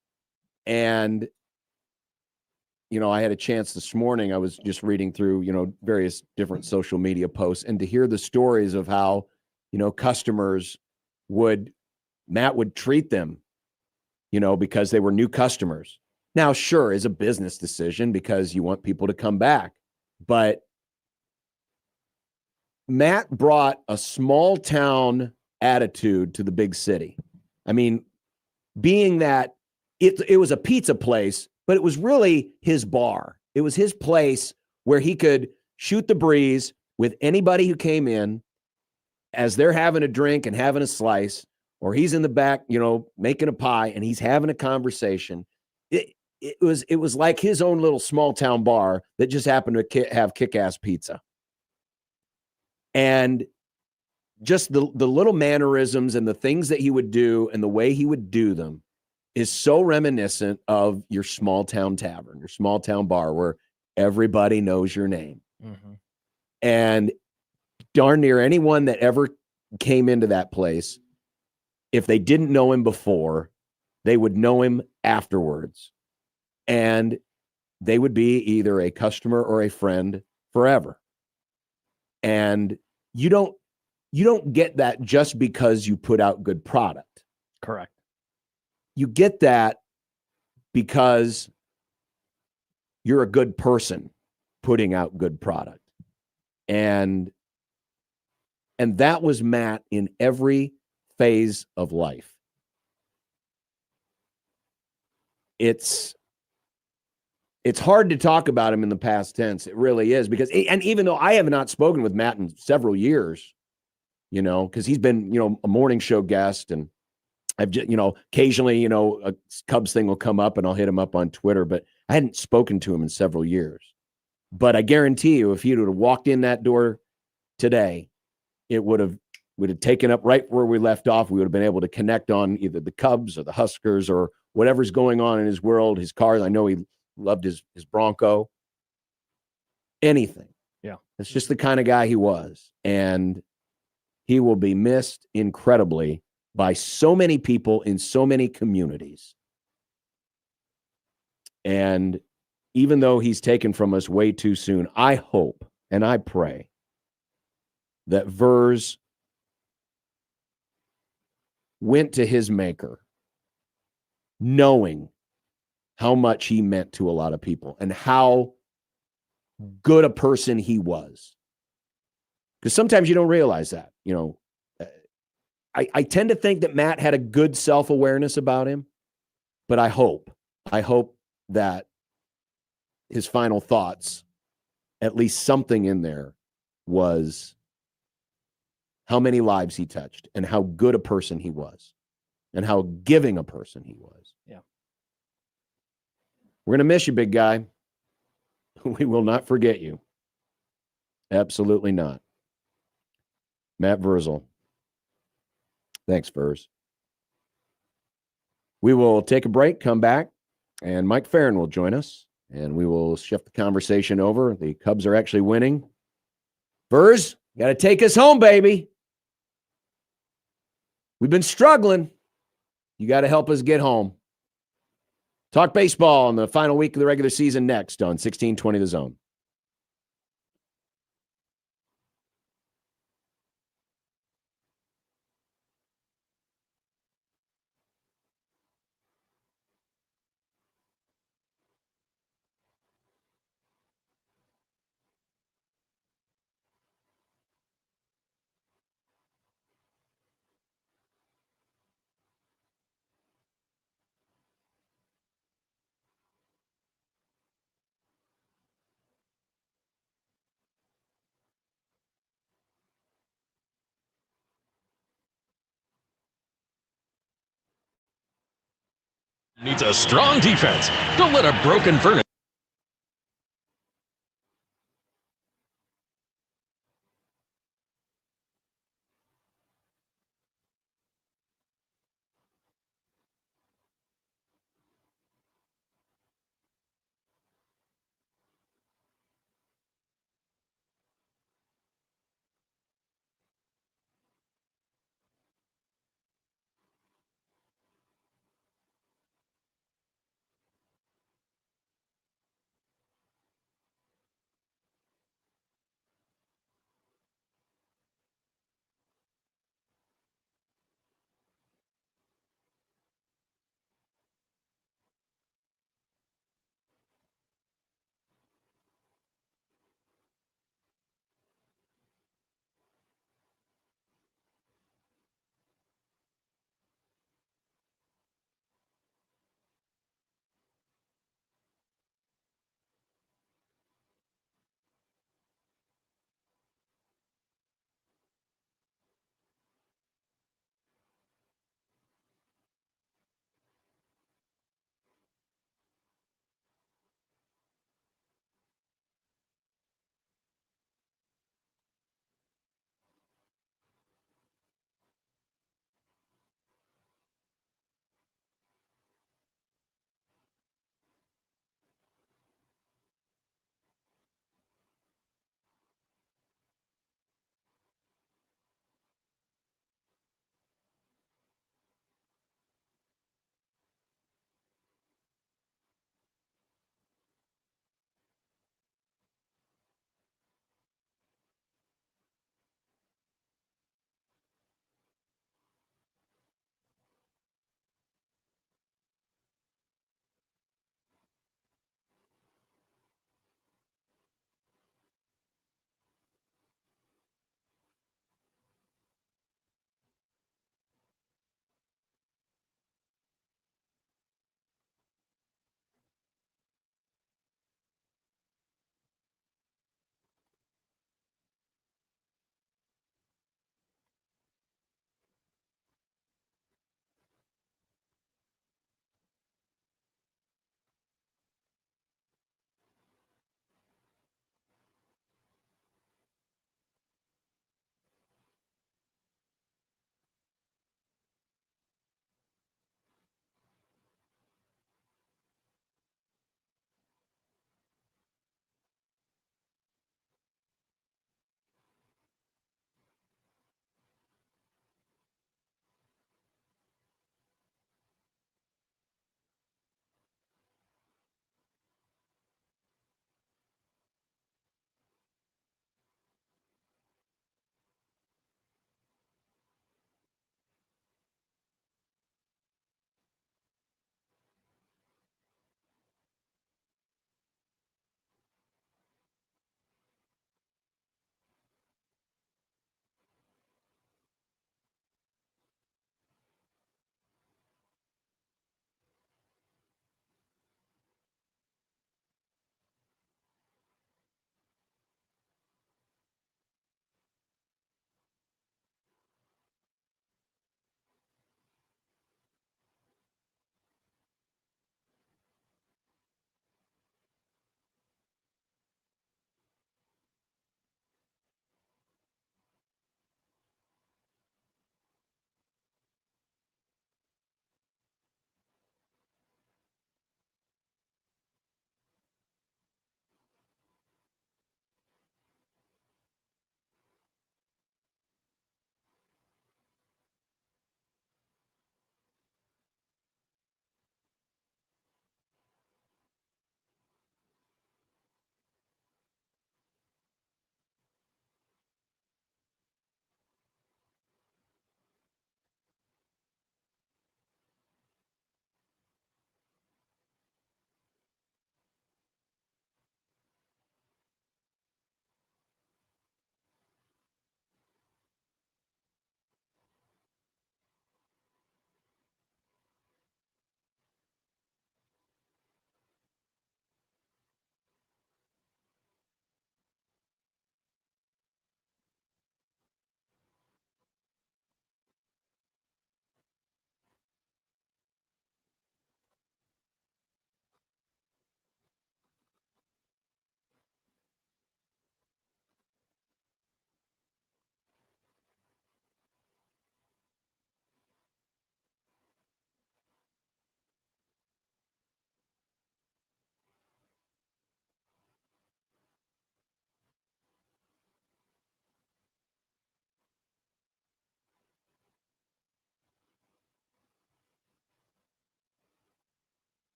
And, I had a chance this morning. I was just reading through, various different social media posts, and to hear the stories of how, customers Matt would treat them, because they were new customers. Now, sure, is a business decision because you want people to come back, but Matt brought a small town attitude to the big city. I mean, being that it was a pizza place, but it was really his bar. It was his place where he could shoot the breeze with anybody who came in as they're having a drink and having a slice, or he's in the back, making a pie and he's having a conversation. It was like his own little small town bar that just happened to have kick-ass pizza. And just the little mannerisms and the things that he would do and the way he would do them is so reminiscent of your small town tavern, your small town bar where everybody knows your name. Mm-hmm. And darn near anyone that ever came into that place, if they didn't know him before, they would know him afterwards. And they would be either a customer or a friend forever. And you don't get that just because you put out good product. Correct. You get that because you're a good person putting out good product. And that was Matt in every phase of life. It's hard to talk about him in the past tense. It really is, because, and even though I have not spoken with Matt in several years, because he's been, a morning show guest, and I've just, occasionally, a Cubs thing will come up and I'll hit him up on Twitter, but I hadn't spoken to him in several years. But I guarantee you, if he would have walked in that door today, it would have taken up right where we left off. We would have been able to connect on either the Cubs or the Huskers or whatever's going on in his world, his cars. I know he loved his Bronco. Anything. Yeah. It's just the kind of guy he was. And he will be missed incredibly by so many people in so many communities. And even though he's taken from us way too soon, I hope and I pray that Verz went to his maker knowing how much he meant to a lot of people and how good a person he was. Because sometimes you don't realize that. I tend to think that Matt had a good self-awareness about him, but I hope that his final thoughts, at least something in there, was how many lives he touched and how good a person he was and how giving a person he was. Yeah. We're going to miss you, big guy. We will not forget you. Absolutely not. Matt Vrzal. Thanks, Verz. We will take a break, come back, and Mike Faren will join us, and we will shift the conversation over. The Cubs are actually winning. Verz, got to take us home, baby. We've been struggling. You got to help us get home. Talk baseball in the final week of the regular season next on 1620 The Zone. Needs a strong defense. Don't let a broken furnace.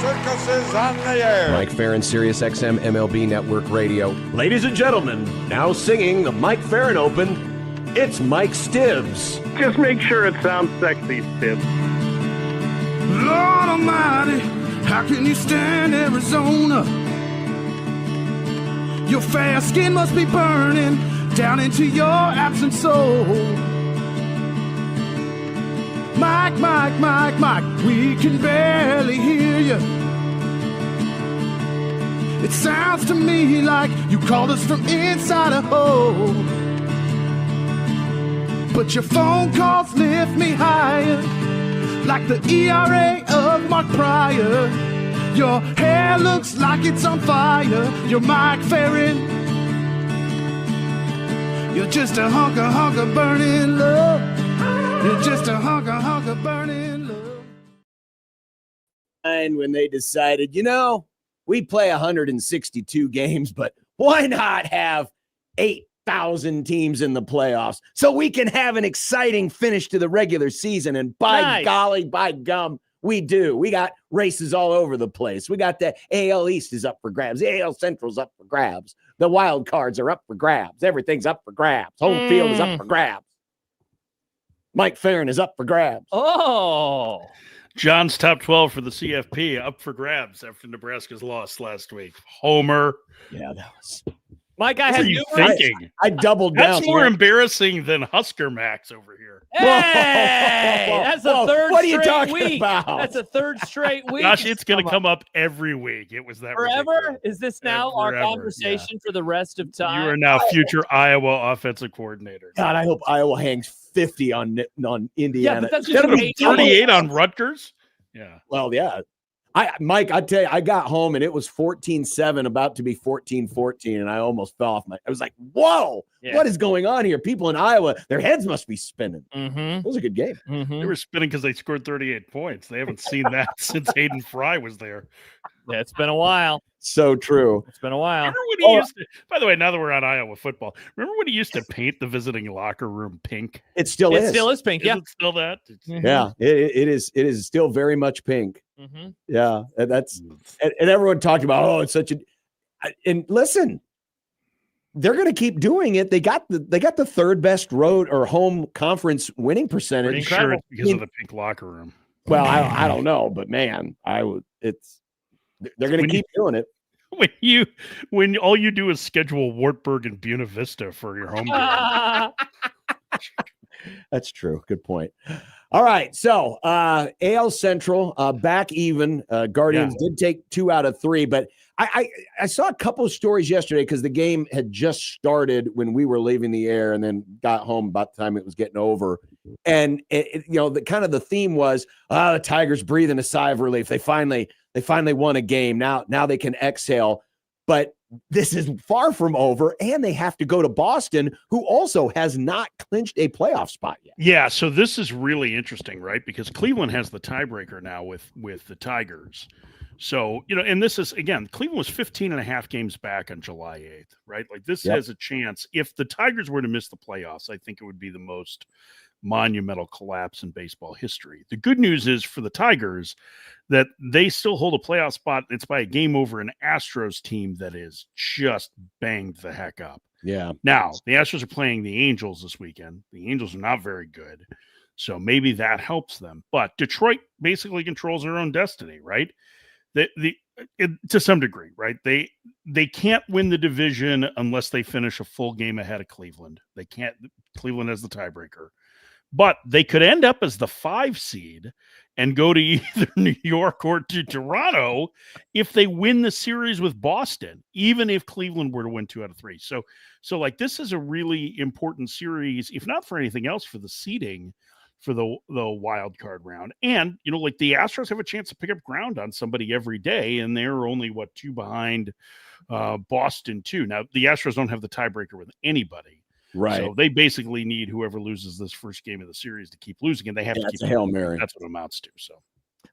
circus is on the air. Mike Faren, Sirius XM MLB Network Radio. Ladies and gentlemen, now singing the Mike Faren Open, it's Mike Stibbs. Just make sure it sounds sexy, Stibbs. Lord Almighty, how can you stand Arizona? Your fair skin must be burning down into your absent soul. Mike, Mike, Mike, Mike, we can barely hear you. It sounds to me like you called us from inside a hole. But your phone calls lift me higher, like the ERA of Mark Pryor. Your hair looks like it's on fire. You're Mike Faren. You're just a hunk of burning love. You're just a hunk of burning love. And when they decided, we play 162 games, but why not have 8,000 teams in the playoffs so we can have an exciting finish to the regular season? And by golly, by gum, we do. We got races all over the place. We got the AL East is up for grabs. The AL Central's up for grabs. The wild cards are up for grabs. Everything's up for grabs. Home field is up for grabs. Mike Faren is up for grabs. Oh. John's top 12 for the CFP up for grabs after Nebraska's loss last week. Homer. Yeah, that was. Mike, I what had are you thinking? I doubled down. That's more embarrassing than Husker Max over here. Hey, that's the third what are you straight talking week. about? That's a third straight week. Gosh, it's going to come up every week. It was that forever. ridiculous. Is this now our conversation for the rest of time? You are now future Iowa offensive coordinator. God, I hope Iowa hangs 50 on Indiana. Yeah, but that's Instead of 38 on Rutgers. Yeah. Well, yeah. Mike, I tell you, I got home and it was 14-7, about to be 14-14, and I almost fell off I was like, whoa, what is going on here? People in Iowa, their heads must be spinning. It was a good game. They were spinning because they scored 38 points. They haven't seen that since Hayden Fry was there. Yeah, it's been a while. So true. It's been a while. Remember when he used to, by the way, now that we're on Iowa football, remember when he used to paint the visiting locker room pink? It still is. It still is pink. Is it still that? Yeah, it is. It is still very much pink. Yeah, and that's and everyone talked about. It's such a. And listen, they're going to keep doing it. They got the third best road or home conference winning percentage. Pretty sure it's because of the pink locker room. Well, I don't know, but man, they're going to keep doing it. When all you do is schedule Wartburg and Buena Vista for your home game. That's true. Good point. All right. So AL Central back even. Guardians did take 2 out of 3, but I saw a couple of stories yesterday because the game had just started when we were leaving the air and then got home about the time it was getting over. And the theme was the Tigers breathing a sigh of relief. They finally won a game. Now they can exhale. But this is far from over, and they have to go to Boston, who also has not clinched a playoff spot yet. Yeah, so this is really interesting, right? Because Cleveland has the tiebreaker now with the Tigers. So, and this is, again, Cleveland was 15 and a half games back on July 8th, right? Like this has a chance. If the Tigers were to miss the playoffs, I think it would be the most monumental collapse in baseball history. The good news is for the Tigers that they still hold a playoff spot. It's by a game over an Astros team that is just banged the heck up. Yeah. Now, the Astros are playing the Angels this weekend. The Angels are not very good. So maybe that helps them. But Detroit basically controls their own destiny, right? To some degree, right? They can't win the division unless they finish a full game ahead of Cleveland. They can't. Cleveland has the tiebreaker. But they could end up as the 5 seed and go to either New York or to Toronto if they win the series with Boston, even if Cleveland were to win 2 out of 3. So like this is a really important series, if not for anything else, for the seeding for the wild card round. And, like the Astros have a chance to pick up ground on somebody every day, and they're only 2 behind Boston too. Now the Astros don't have the tiebreaker with anybody. Right. So they basically need whoever loses this first game of the series to keep losing, and they have to keep a Hail Mary. That's what it amounts to. So,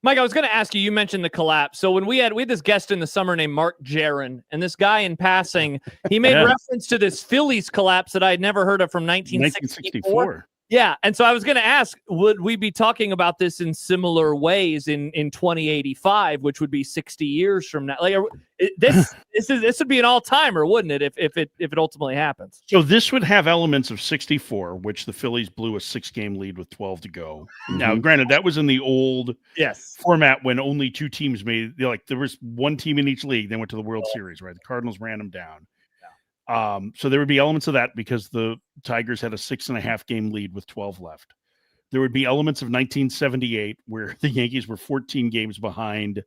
Mike, I was going to ask you, you mentioned the collapse. So when we had this guest in the summer named Mark Jaron, and this guy in passing, he made reference to this Phillies collapse that I had never heard of from 1964. Yeah, and so I was going to ask, would we be talking about this in similar ways in 2085, which would be 60 years from now? Like this would be an all timer, wouldn't it? If it ultimately happens. So this would have elements of 64, which the Phillies blew a 6-game lead with 12 to go. Now, granted, that was in the old format when only 2 teams made. Like there was 1 team in each league. They went to the World Series, right? The Cardinals ran them down. So there would be elements of that because the Tigers had a 6.5-game lead with 12 left. There would be elements of 1978 where the Yankees were 14 games behind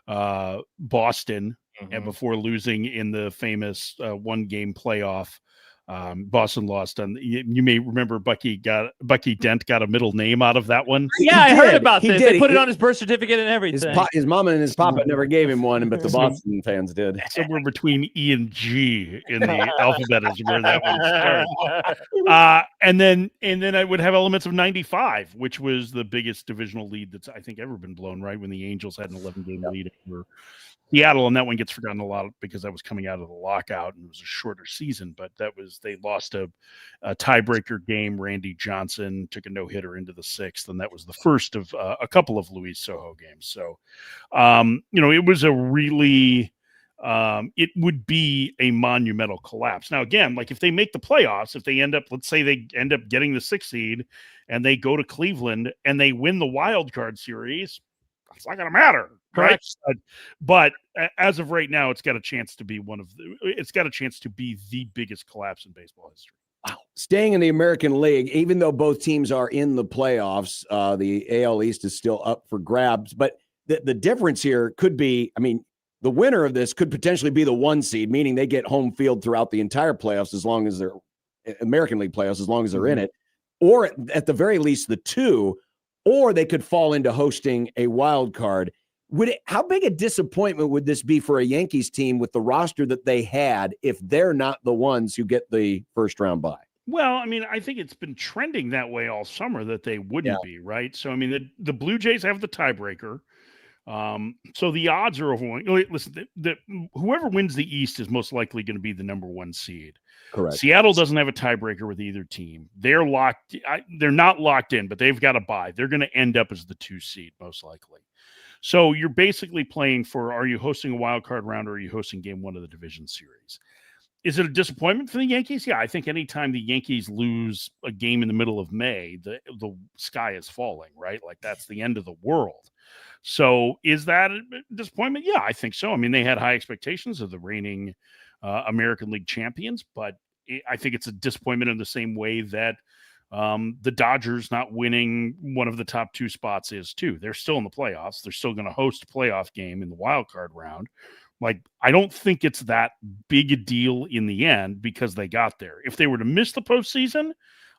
Boston and before losing in the famous 1-game playoff. Boston lost on. You may remember Bucky Dent got a middle name out of that one. Yeah, I heard about this. They put it on his birth certificate and everything. His mama and his papa never gave him one, but the Boston fans did. Somewhere between E and G in the alphabet is where that one starts. And then I would have elements of 95, which was the biggest divisional lead that's I think ever been blown. Right when the Angels had an 11-game lead over Seattle, and that one gets forgotten a lot because I was coming out of the lockout and it was a shorter season, but they lost a tiebreaker game. Randy Johnson took a no-hitter into the 6th, and that was the first of a couple of Luis Sojo games. So, it was a really, it would be a monumental collapse. Now, again, like if they make the playoffs, if they let's say they end up getting the 6th seed and they go to Cleveland and they win the wild card series, it's not going to matter. Right. But as of right now, it's got a chance to be the biggest collapse in baseball history. Wow. Staying in the American League, even though both teams are in the playoffs, the AL East is still up for grabs. But the difference here could be, the winner of this could potentially be the 1 seed, meaning they get home field throughout the entire playoffs as long as they're American League playoffs, as long as they're in it, or at the very least the 2, or they could fall into hosting a wild card. How big a disappointment would this be for a Yankees team with the roster that they had if they're not the ones who get the first round bye? Well, I think it's been trending that way all summer that they wouldn't be, right? So, the Blue Jays have the tiebreaker. So the odds are overwhelming. Listen, whoever wins the East is most likely going to be the number 1 seed. Correct. Seattle doesn't have a tiebreaker with either team. They're locked. They're not locked in, but they've got a bye. They're going to end up as the 2 seed most likely. So you're basically playing for, are you hosting a wild card round or are you hosting game 1 of the division series? Is it a disappointment for the Yankees? Yeah, I think anytime the Yankees lose a game in the middle of May, the sky is falling, right? Like that's the end of the world. So is that a disappointment? Yeah, I think so. They had high expectations of the reigning American League champions, but I think it's a disappointment in the same way that the Dodgers not winning one of the top 2 spots is too. They're still in the playoffs. They're still going to host a playoff game in the wild card round. Like, I don't think it's that big a deal in the end because they got there. If they were to miss the postseason,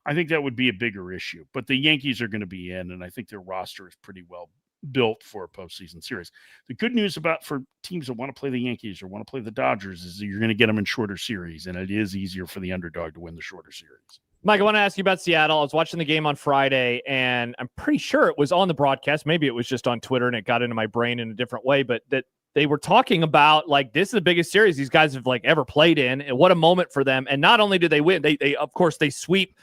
I think that would be a bigger issue. But the Yankees are going to be in, and I think their roster is pretty well built for a postseason series. The good news for teams that want to play the Yankees or want to play the Dodgers is that you're going to get them in shorter series, and it is easier for the underdog to win the shorter series. Mike, I want to ask you about Seattle. I was watching the game on Friday, and I'm pretty sure it was on the broadcast. Maybe it was just on Twitter, and it got into my brain in a different way, but that they were talking about, like, this is the biggest series these guys have, like, ever played in, and what a moment for them. And not only did they win, they of course, they sweep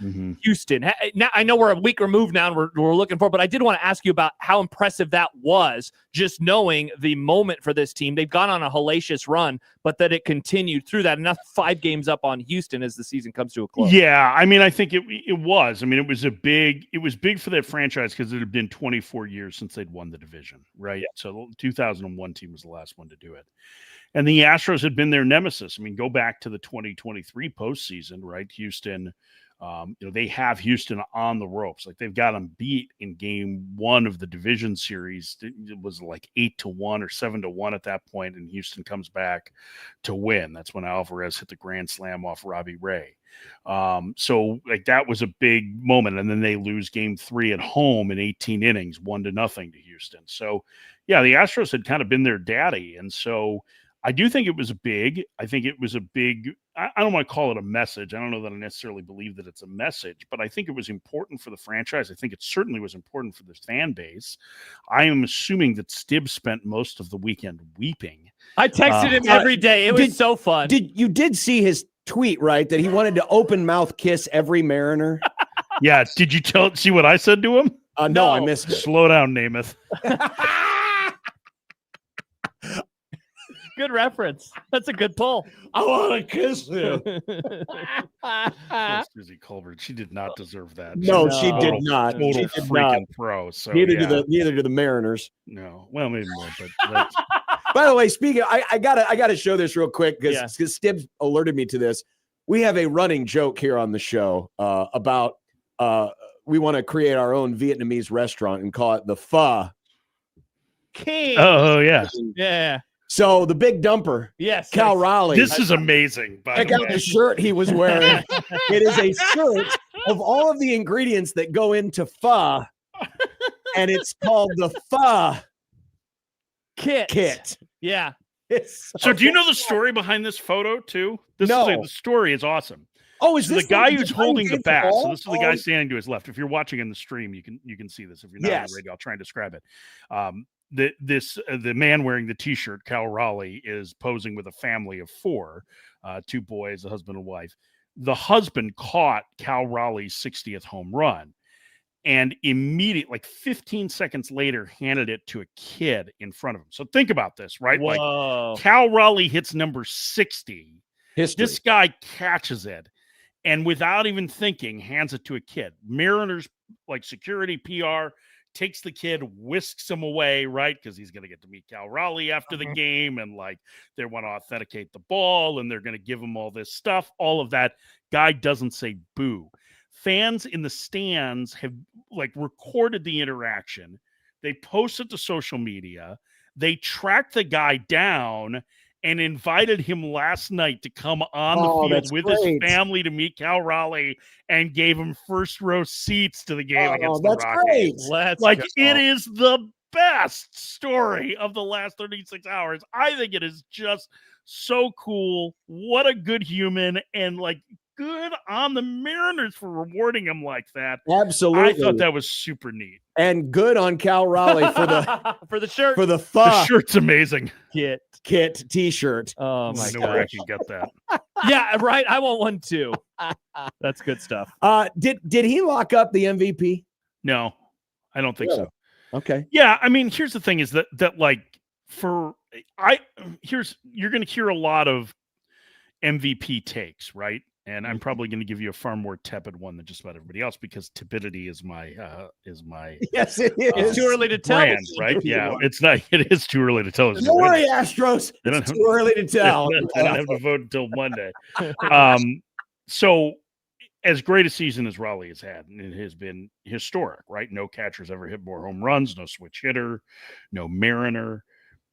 Houston. Now, I know we're a week removed now, and we're looking for, but I did want to ask you about how impressive that was, just knowing the moment for this team. They've gone on a hellacious run, but that it continued through that. Enough 5 games up on Houston as the season comes to a close. Yeah, I think it was. It was big for that franchise because it had been 24 years since they'd won the division, right? Yeah. So the 2001 team was the last one to do it. And the Astros had been their nemesis. Go back to the 2023 postseason, right? Houston, they have Houston on the ropes. Like, they've got them beat in game 1 of the division series. It was like 8-1 or 7-1 at that point, and Houston comes back to win. That's when Alvarez hit the grand slam off Robbie Ray. So like that was a big moment. And then they lose game 3 at home in 18 innings, 1-0 to Houston. So yeah, the Astros had kind of been their daddy. And so I do think it was big. I think it was a big, I don't want to call it a message. I don't know that I necessarily believe that it's a message, but I think it was important for the franchise. I think it certainly was important for the fan base. I am assuming that Stibb spent most of the weekend weeping. I texted him every day. It was so fun. You did see his tweet, right? That he wanted to open mouth kiss every Mariner. Yeah. Did you see what I said to him? No, I missed it. Slow down, Namath. Good reference. That's a good pull. I want to kiss you. Poor Susie Colbert. She did not deserve that. No, was she a did total- not. Total She did freaking not. pro. So Neither yeah. do the Mariners. No. Well, maybe more, but that's By the way, speaking, I gotta show this real quick because Yeah. Stibbs alerted me to this. We have a running joke here on the show about we want to create our own Vietnamese restaurant and call it the Pho King. Oh yeah. Yeah. So the big dumper, Yes. Cal Raleigh. This is amazing. By Check the out way. the shirt he was wearing. It is a shirt of all of the ingredients that go into pho, and it's called the Pho Kit. Yeah. So do you know the story behind this photo too? No. The story is awesome. Oh, is So this the guy the who's guy holding who the did bat? all? So this is the guy Oh. standing to his left. If you're watching in the stream, you can see this. If you're not on Yes. the radio, I'll try and describe it. The man wearing the T-shirt, Cal Raleigh, is posing with a family of 4, 2 boys, a husband and wife. The husband caught Cal Raleigh's 60th home run, and immediately, like 15 seconds later, handed it to a kid in front of him. So think about this, right? Whoa. Like Cal Raleigh hits number 60. History. This guy catches it and without even thinking, hands it to a kid. Mariners, like security, PR, takes the kid, whisks him away, right? Because he's going to get to meet Cal Raleigh after the game, and like they want to authenticate the ball, and they're going to give him all this stuff. All of that. Guy doesn't say boo. Fans in the stands have like recorded the interaction. They post it to social media. They tracked the guy down and invited him last night to come on the field with his family to meet Cal Raleigh, and gave him first row seats to the game against the Rockies. It is the best story of the last 36 hours. I think it is just so cool. What a good human, and like good on the Mariners for rewarding him like that. Absolutely. I thought that was super neat. And good on Cal Raleigh for the for the shirt. For the The shirt's amazing. Kit T-shirt. Oh I my know where I gosh. can get that. Yeah, right. I want one too. That's good stuff. Did he lock up the MVP? No, I don't think so. Okay. Yeah, I mean, here's the thing: is that like you're going to hear a lot of MVP takes, right? And I'm probably going to give you a far more tepid one than just about everybody else because tepidity is my Yes, it is. It's too early to tell. brand, right? Yeah, it's not. It is too early to tell. Don't worry, Astros. They don't It's have- too early to tell. They don't have to vote until Monday. So as great a season as Raleigh has had, and it has been historic, right? No catcher's ever hit more home runs, no switch hitter, no Mariner.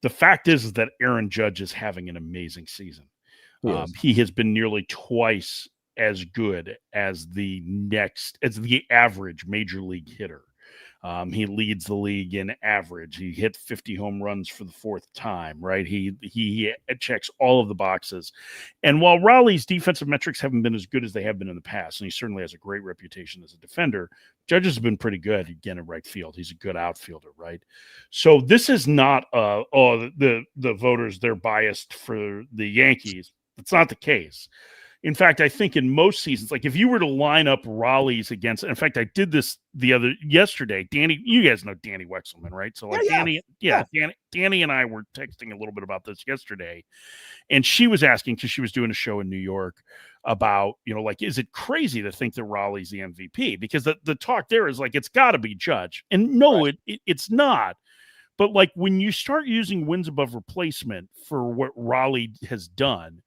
The fact is that Aaron Judge is having an amazing season. He has been nearly twice as good as the average major league hitter. He leads the league in average. He hit 50 home runs for the 4th time, right? He checks all of the boxes. And while Raleigh's defensive metrics haven't been as good as they have been in the past, and he certainly has a great reputation as a defender, Judge has been pretty good again in right field. He's a good outfielder, right? So this is not the voters, they're biased for the Yankees. That's not the case. In fact, I think in most seasons, like if you were to line up Raleigh's against, in fact, I did this yesterday. Danny, you guys know Danny Wexelman, right? So like Danny and I were texting a little bit about this yesterday, and she was asking, because she was doing a show in New York about, like, is it crazy to think that Raleigh's the MVP? Because the talk there is like, it's got to be Judge. And no, it's not. But like when you start using wins above replacement for what Raleigh has done,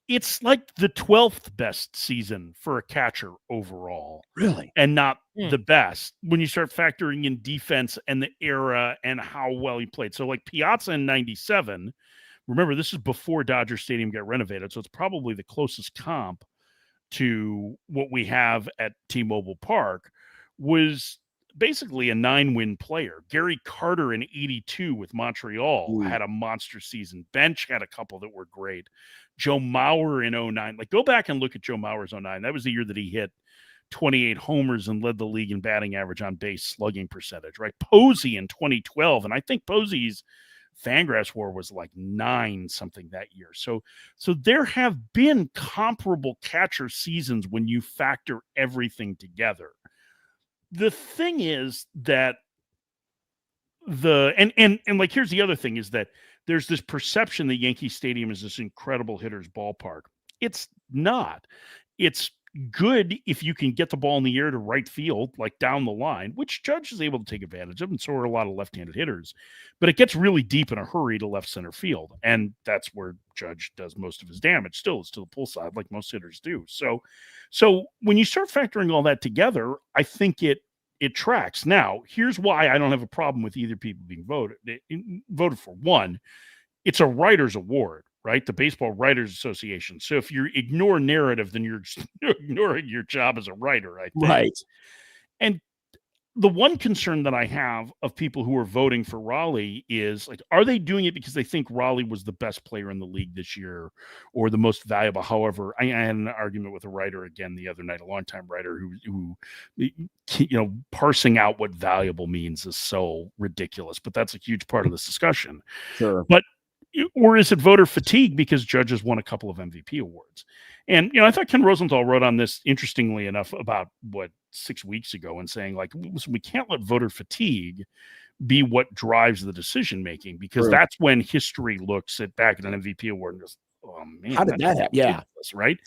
it's like the 12th best season for a catcher overall. Really? And not the best when you start factoring in defense and the era and how well he played. So like Piazza in 97, remember this is before Dodger Stadium got renovated. So it's probably the closest comp to what we have at T-Mobile Park, was basically a 9-win player. Gary Carter in 82 with Montreal had a monster season. Bench had a couple that were great. Joe Mauer in 09. Like, go back and look at Joe Mauer's 09. That was the year that he hit 28 homers and led the league in batting average, on base, slugging percentage, right? Posey in 2012. And I think Posey's Fangraphs WAR was like 9 something that year. So there have been comparable catcher seasons when you factor everything together. The thing is that like here's the other thing is that there's this perception that Yankee Stadium is this incredible hitter's ballpark. It's not. It's good if you can get the ball in the air to right field, like down the line, which Judge is able to take advantage of, and so are a lot of left-handed hitters. But it gets really deep in a hurry to left center field, and that's where Judge does most of his damage. Still, it's to the pull side, like most hitters do. So when you start factoring all that together, I think it tracks. Now, here's why I don't have a problem with either people being voted for. One, it's a writer's award, right? The Baseball Writers Association. So if you ignore narrative, then you're just ignoring your job as a writer, I think. Right. And the one concern that I have of people who are voting for Raleigh is, like, are they doing it because they think Raleigh was the best player in the league this year or the most valuable? However, I had an argument with a writer again the other night, a longtime writer who parsing out what valuable means is so ridiculous, but that's a huge part of this discussion. Sure. Or is it voter fatigue because Judge won a couple of MVP awards? And, I thought Ken Rosenthal wrote on this, interestingly enough, about 6 weeks ago, and saying, like, we can't let voter fatigue be what drives the decision making, because that's when history looks back at an MVP award and goes, oh man, how did that happen? Yeah. Right.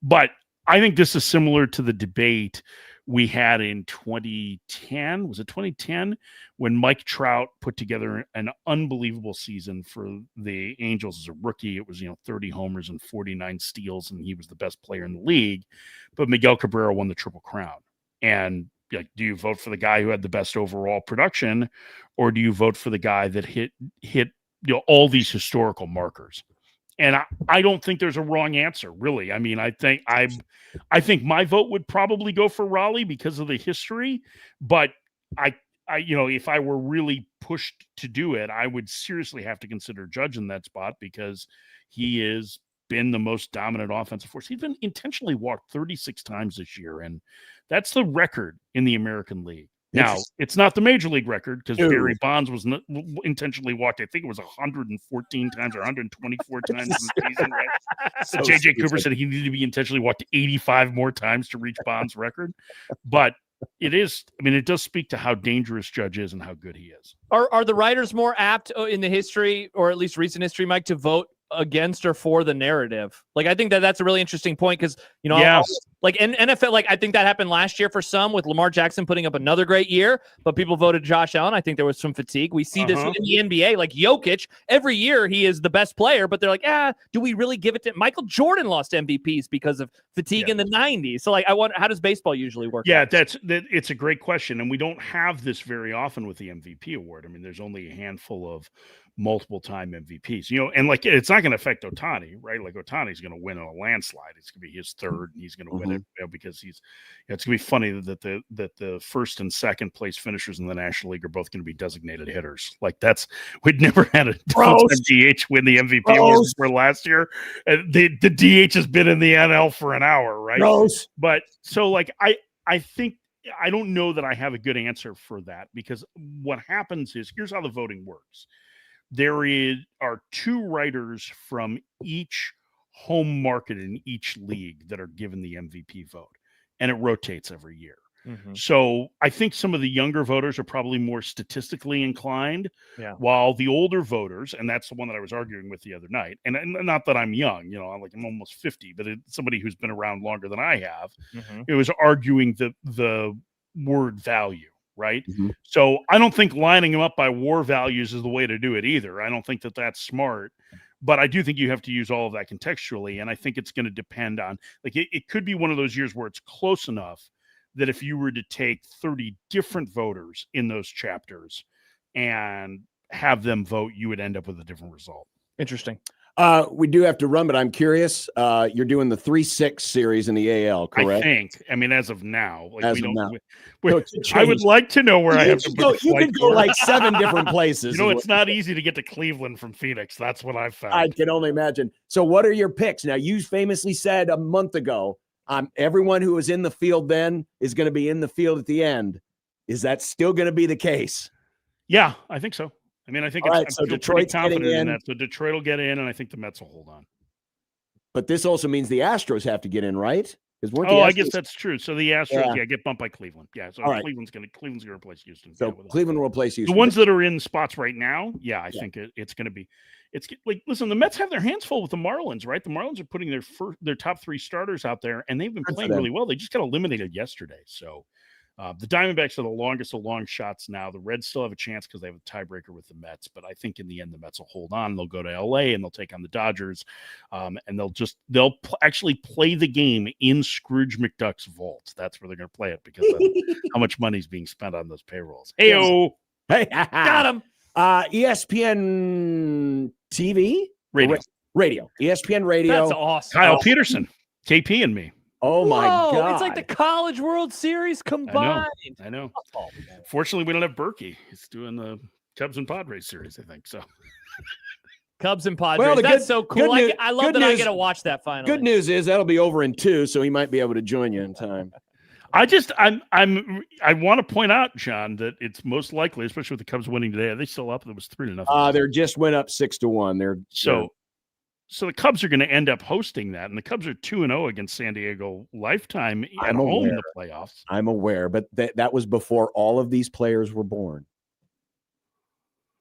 But I think this is similar to the debate we had in 2010. Was it 2010 when Mike Trout put together an unbelievable season for the Angels as a rookie? It was 30 homers and 49 steals, and he was the best player in the league. But Miguel Cabrera won the Triple Crown. And do you vote for the guy who had the best overall production, or do you vote for the guy that hit all these historical markers? And I don't think there's a wrong answer, really. I mean, I think my vote would probably go for Raleigh because of the history, but I if I were really pushed to do it, I would seriously have to consider Judge in that spot, because he has been the most dominant offensive force. He's been intentionally walked 36 times this year, and that's the record in the American League. Now, it's not the major league record, because Barry Bonds was intentionally walked. I think it was 114 times or 124 times in the season, right? So J.J. Cooper said he needed to be intentionally walked 85 more times to reach Bonds' record. But it does speak to how dangerous Judge is and how good he is. Are the writers more apt in the history, or at least recent history, Mike, to vote against or for the narrative? Like, I think that's a really interesting point, because like in NFL, like I think that happened last year for some, with Lamar Jackson putting up another great year, but people voted Josh Allen. I think there was some fatigue. We see this in the NBA, like Jokic. Every year he is the best player, but they're like, do we really give it to Michael Jordan? Lost MVPs because of fatigue in the 90s. So, like, I wonder, how does baseball usually work? Yeah, it's a great question, and we don't have this very often with the MVP award. I mean, there's only a handful of multiple time MVPs, and like, it's not going to affect Ohtani, right? Like, Ohtani's going to win in a landslide. It's going to be his third, and he's going to win it, because it's going to be funny that the first and second place finishers in the National League are both going to be designated hitters. Like, we'd never had a DH win the MVP award for last year. The DH has been in the NL for an hour, right? But so, like, I think, I don't know that I have a good answer for that, because what happens is, here's how the voting works. There are 2 writers from each home market in each league that are given the MVP vote, and it rotates every year. So I think some of the younger voters are probably more statistically inclined, while the older voters, and that's the one that I was arguing with the other night, and not that I'm young, I'm almost 50, but it's somebody who's been around longer than I have. It was arguing the word value. Right. So I don't think lining them up by WAR values is the way to do it either. I don't think that that's smart, but I do think you have to use all of that contextually. And I think it's going to depend on, like, it could be one of those years where it's close enough that if you were to take 30 different voters in those chapters and have them vote, you would end up with a different result. Interesting. We do have to run, but I'm curious. You're doing the 3-6 series in the AL, correct? I think. I mean, as of now, like, as of now. I would like to know where I have to put. You could go like 7 different places. It's not easy to get to Cleveland from Phoenix. That's what I've found. I can only imagine. So, what are your picks? Now, you famously said a month ago, everyone who was in the field then is going to be in the field at the end. Is that still going to be the case? Yeah, I think so. I mean, I think All right, I so feel Detroit's pretty getting confident in in. that. So Detroit will get in, and I think the Mets will hold on. But this also means the Astros have to get in, right? Because weren't the Oh, Astros? I guess that's true. So the Astros, Yeah. get bumped by Cleveland. Yeah, so All right. Cleveland's gonna replace Houston. So Cleveland will replace Houston. The ones that are in spots right now, I think it's going to be. It's like, listen, the Mets have their hands full with the Marlins, right? The Marlins are putting their top 3 starters out there, and they've been playing really well. They just got eliminated yesterday. So the Diamondbacks are the longest of long shots now. The Reds still have a chance because they have a tiebreaker with the Mets, but I think in the end the Mets will hold on. They'll go to LA and they'll take on the Dodgers, and they'll actually play the game in Scrooge McDuck's vault. That's where they're going to play it because of how much money is being spent on those payrolls. Hey-o. Hey, got him. ESPN TV? Radio. ESPN Radio. That's awesome. Kyle Peterson, KP and me. Oh, my God. It's like the College World Series combined. I know. Fortunately, we don't have Berkey. He's doing the Cubs and Padres series, I think. So Cubs and Padres. Well, That's so cool. I love that I get to watch that finally. Good news is that'll be over in 2, so he might be able to join you in time. I want to point out, John, that it's most likely, especially with the Cubs winning today, are they still up? It was 3-0. They just went up 6-1. So the Cubs are going to end up hosting that, and the Cubs are 2-0 against San Diego Lifetime at home in the playoffs. I'm aware, but that was before all of these players were born.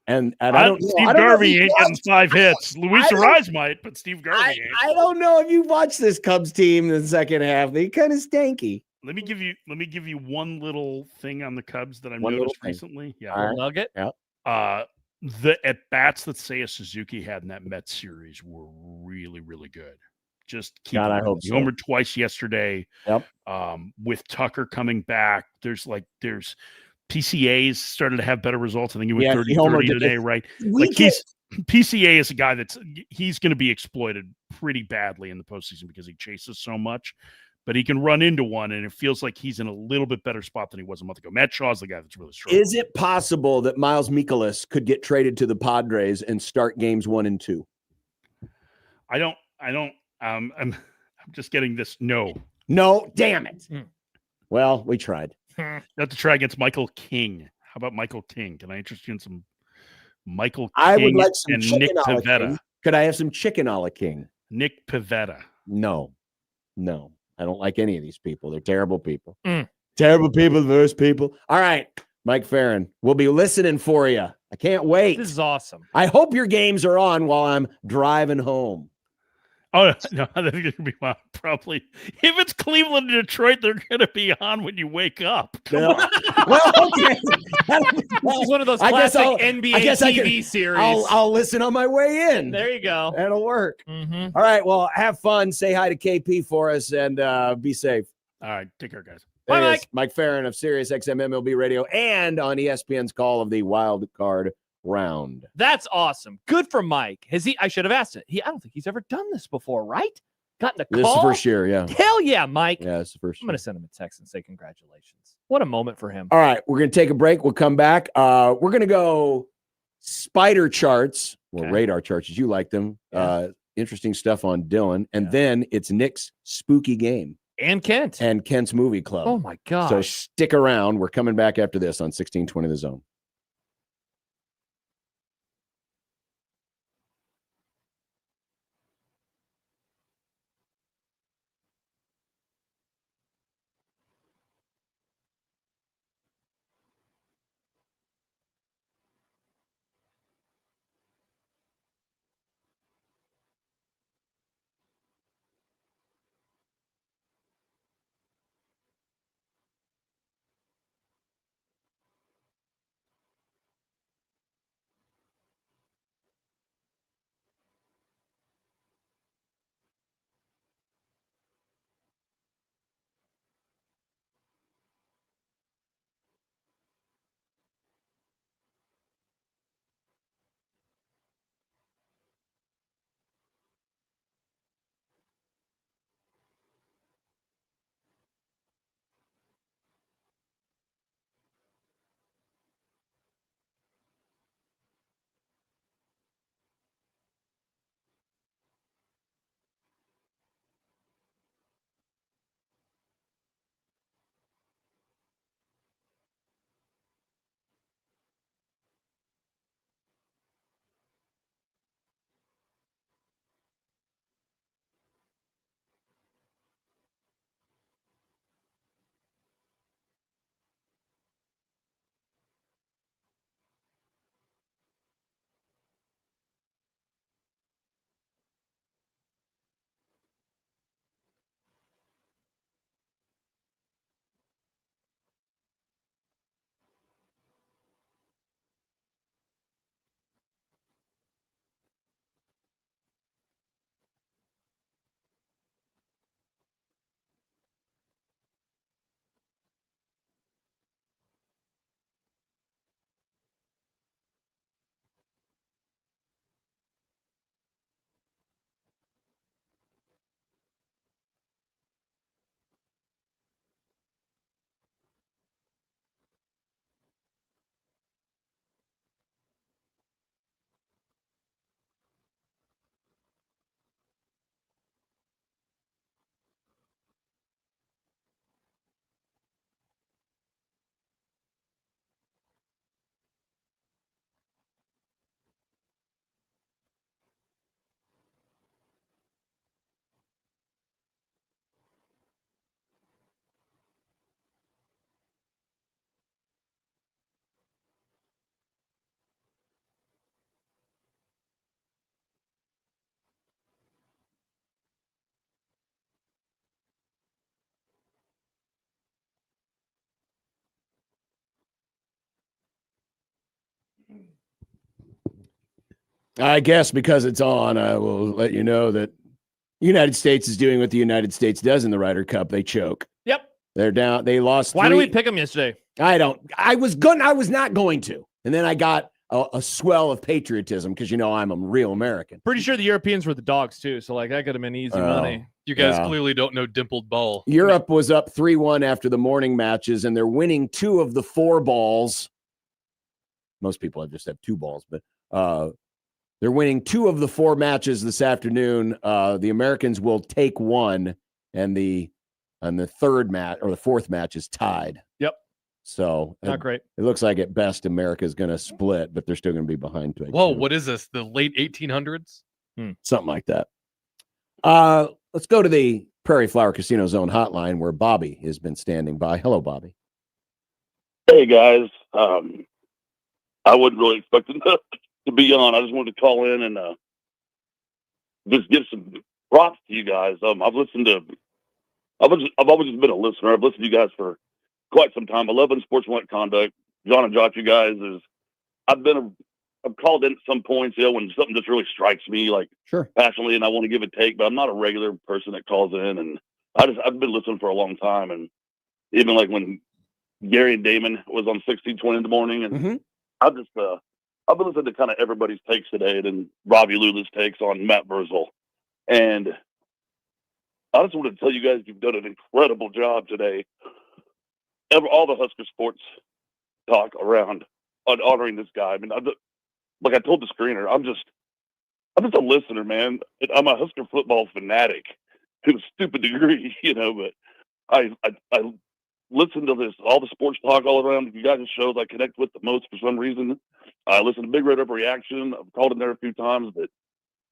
And I don't know. Steve Garvey ain't getting 5 hits. Luis Arraez might, but Steve Garvey ain't. I don't know if you watched this Cubs team in the second half. They kind of stanky. Let me give you one little thing on the Cubs that I've noticed recently. Yeah, nugget. Yeah. The at bats that Seiya Suzuki had in that Mets series were really, really good. Just keep. God, I hope he so. homered twice yesterday. Yep. With Tucker coming back, there's PCAs started to have better results. I think he went 30 today, right? PCA is a guy he's going to be exploited pretty badly in the postseason because he chases so much. But he can run into one, and it feels like he's in a little bit better spot than he was a month ago. Matt Shaw's the guy that's really strong. Is it possible that Miles Mikolas could get traded to the Padres and start games 1 and 2? I'm just getting this. No, damn it. Well, we tried. You have to try against Michael King. How about Michael King? Can I interest you in some Michael King I would like some and chicken Nick a la Pivetta? King. Could I have some chicken a la King? Nick Pivetta. No. I don't like any of these people. They're terrible people. Terrible people, worst people. All right, Mike Faren, we'll be listening for you. I can't wait. This is awesome. I hope your games are on while I'm driving home. Oh, no, I think they're going to be on probably. If it's Cleveland and Detroit, they're going to be on when you wake up. Well, okay. This is one of those classic NBA TV series. I'll listen on my way in. There you go. That'll work. Mm-hmm. All right. Well, have fun. Say hi to KP for us and be safe. All right. Take care, guys. Bye, Mike. Mike Faren of Sirius XM MLB Radio and on ESPN's call of the wild card round. That's awesome. Good for Mike. I should have asked it. I don't think he's ever done this before, right? Gotten a call? This is the first year, yeah. Hell yeah, Mike. Yeah, it's the first I'm going to send him a text and say congratulations. What a moment for him. All right, we're going to take a break. We'll come back. We're going to go spider charts, radar charts, as you like them. Yeah. Interesting stuff on Dylan. And then it's Nick's spooky game. And Kent. And Kent's movie club. Oh, my God. So stick around. We're coming back after this on 1620 The Zone. I guess because it's on, I will let you know that the United States is doing what the United States does in the Ryder Cup. They choke. Yep. They're down. They lost. Why did we pick them yesterday? I was not going to. And then I got a swell of patriotism because, I'm a real American. Pretty sure the Europeans were the dogs, too. So, that could have been easy money. You guys clearly don't know dimpled ball. Europe was up 3-1 after the morning matches, and they're winning 2 of the 4 balls. Most people just have 2 balls, but they're winning 2 of the 4 matches this afternoon. The Americans will take 1, and the third match or the 4th match is tied. Yep. So not great. It looks like at best America is going to split, but they're still going to be behind. Whoa, what is this? The late 1800s? Something like that. Let's go to the Prairie Flower Casino Zone hotline where Bobby has been standing by. Hello, Bobby. Hey guys, I wasn't really expecting to be on. I just wanted to call in and just give some props to you guys. I've always just been a listener. I've listened to you guys for quite some time. I love Unsportsmanlike conduct. John and Josh, you guys I've called in at some points, when something just really strikes me passionately, and I want to give a take, but I'm not a regular person that calls in, and I've been listening for a long time, and even when Gary and Damon was on 1620 in the morning, and I've been listening to kind of everybody's takes today, and Robbie Lula's takes on Matt Vrzal, and I just want to tell you guys you've done an incredible job today. All the Husker sports talk around on honoring this guy. I mean, like I told the screener, I'm just a listener, man. I'm a Husker football fanatic to a stupid degree, but I listen to all the sports talk all around. You guys' shows I connect with the most for some reason. I listen to Big Red Overreaction. I've called in there a few times, but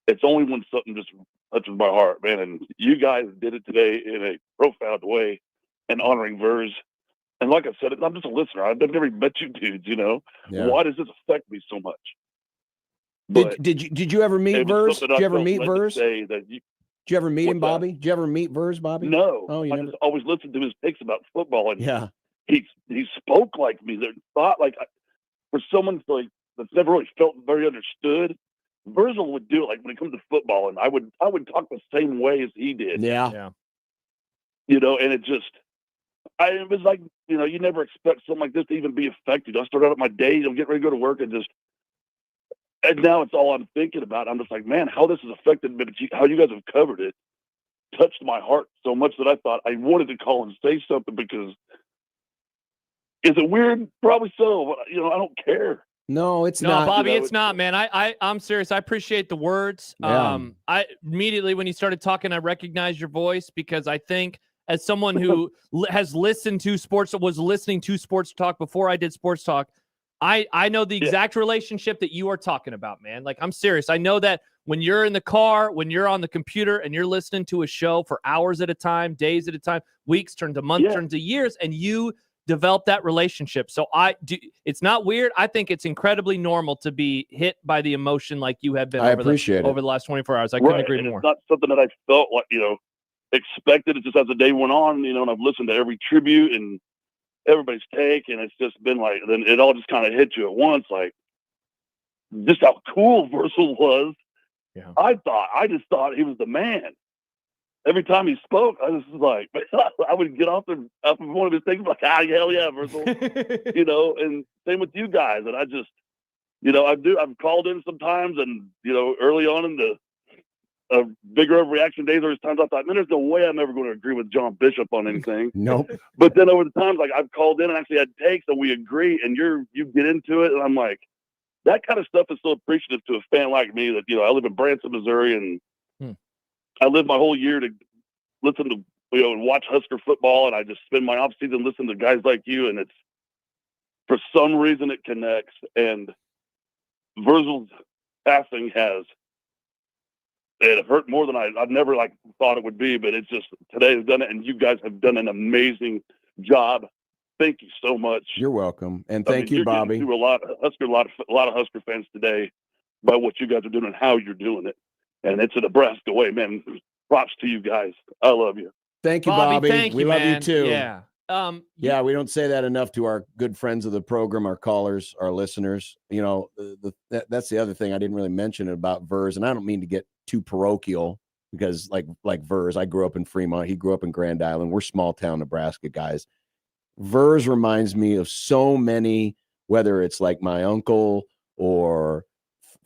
it's only when something just touches my heart, man. And you guys did it today in a profound way and honoring Verz. And like I said, I'm just a listener. I've never met you dudes, Yeah. Why does this affect me so much? Did you ever meet Verz? Did you ever meet Verz? Did you ever meet him, Bobby? Did you ever meet Verz, Bobby? No. Oh, I just always listened to his takes about football, and yeah, he spoke like me. That thought for someone that's never really felt very understood. Vrzal would do it when it comes to football, and I would talk the same way as he did. Yeah. And it just. It was you never expect something like this to even be effective. I started out my day, get ready to go to work, and now it's all I'm thinking about. I'm just like, man, how this has affected me, how you guys have covered it, touched my heart so much that I thought I wanted to call and say something because is it weird? Probably so, but I don't care. No, it's not. Bobby, it's not, man. I'm serious. I appreciate the words. Yeah. I immediately when you started talking, I recognized your voice because I think as someone who has listened to sports, was listening to sports talk before I did sports talk, I know the exact relationship that you are talking about, man. I'm serious. I know that when you're in the car, when you're on the computer and you're listening to a show for hours at a time, days at a time, weeks turn to months, turn to years, and you develop that relationship. So it's not weird. I think it's incredibly normal to be hit by the emotion like you have been over the last 24 hours. I couldn't agree more. It's not something that I felt expected. It just as the day went on, and I've listened to every tribute and everybody's take, and it's just been then it all just kind of hit you at once, just how cool Vrzal was. Yeah. I just thought he was the man. Every time he spoke, I was like, I would get off of one of his things hell yeah, Vrzal, and same with you guys. And I just, I've called in sometimes, and early on in the bigger overreaction days, there's times I thought, man, there's no way I'm ever going to agree with John Bishop on anything. Nope. But then over the times, I've called in and actually had takes, and we agree, and you get into it, and I'm like, that kind of stuff is so appreciative to a fan like me that I live in Branson, Missouri, and I live my whole year to listen to and watch Husker football, and I just spend my off season listening to guys like you, and it's for some reason it connects. And Vrzal's passing it hurt more than I've never thought it would be, but it's just today has done it, and you guys have done an amazing job. Thank you so much. You're welcome, and thank you, Bobby. Through a lot of Husker fans today by what you guys are doing and how you're doing it, and it's a Nebraska way, man. Props to you guys. I love you. Thank you, Bobby. Thank we you, love man. you too. Yeah. Yeah, we don't say that enough to our good friends of the program, our callers, our listeners. You know, that's the other thing I didn't really mention about Verz, and I don't mean to get too parochial because, like Verz, I grew up in Fremont. He grew up in Grand Island. We're small town Nebraska guys. Verz reminds me of so many, whether it's like my uncle or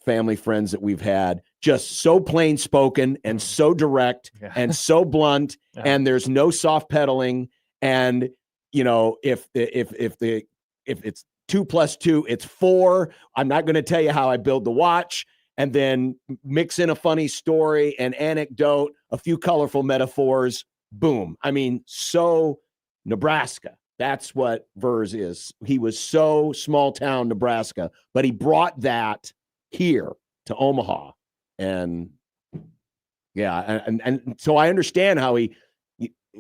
family friends that we've had, just so plain spoken and so direct and so blunt, and there's no soft pedaling. And you know, if it's 2 + 2, it's 4. I'm not going to tell you how I build the watch, and then mix in a funny story, an anecdote, a few colorful metaphors. Boom. I mean, so Nebraska. That's what Verz is. He was so small town Nebraska, but he brought that here to Omaha, and yeah, and so I understand how a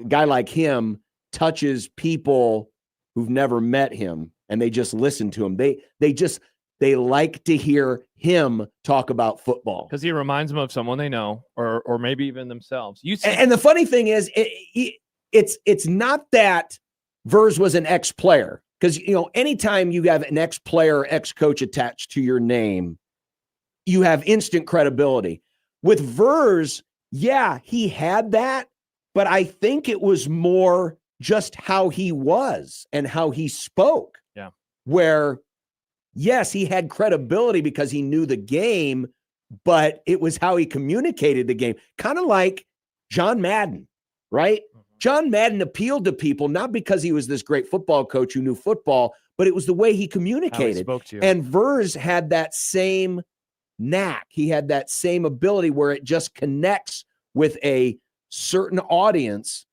guy like him touches people who've never met him, and they just listen to him. They like to hear him talk about football because he reminds them of someone they know, or maybe even themselves. And the funny thing is, it's not that Verz was an ex-player, because you know, anytime you have an ex-player, ex-coach attached to your name, you have instant credibility. With Verz, yeah, he had that, but I think it was more just how he was and how he spoke. Yeah. Where, yes, he had credibility because he knew the game, but it was how he communicated the game. Kind of like John Madden, right? John Madden appealed to people, not because he was this great football coach who knew football, but it was the way he communicated. How he spoke to you. And Verz had that same knack. He had that same ability where it just connects with a certain audience,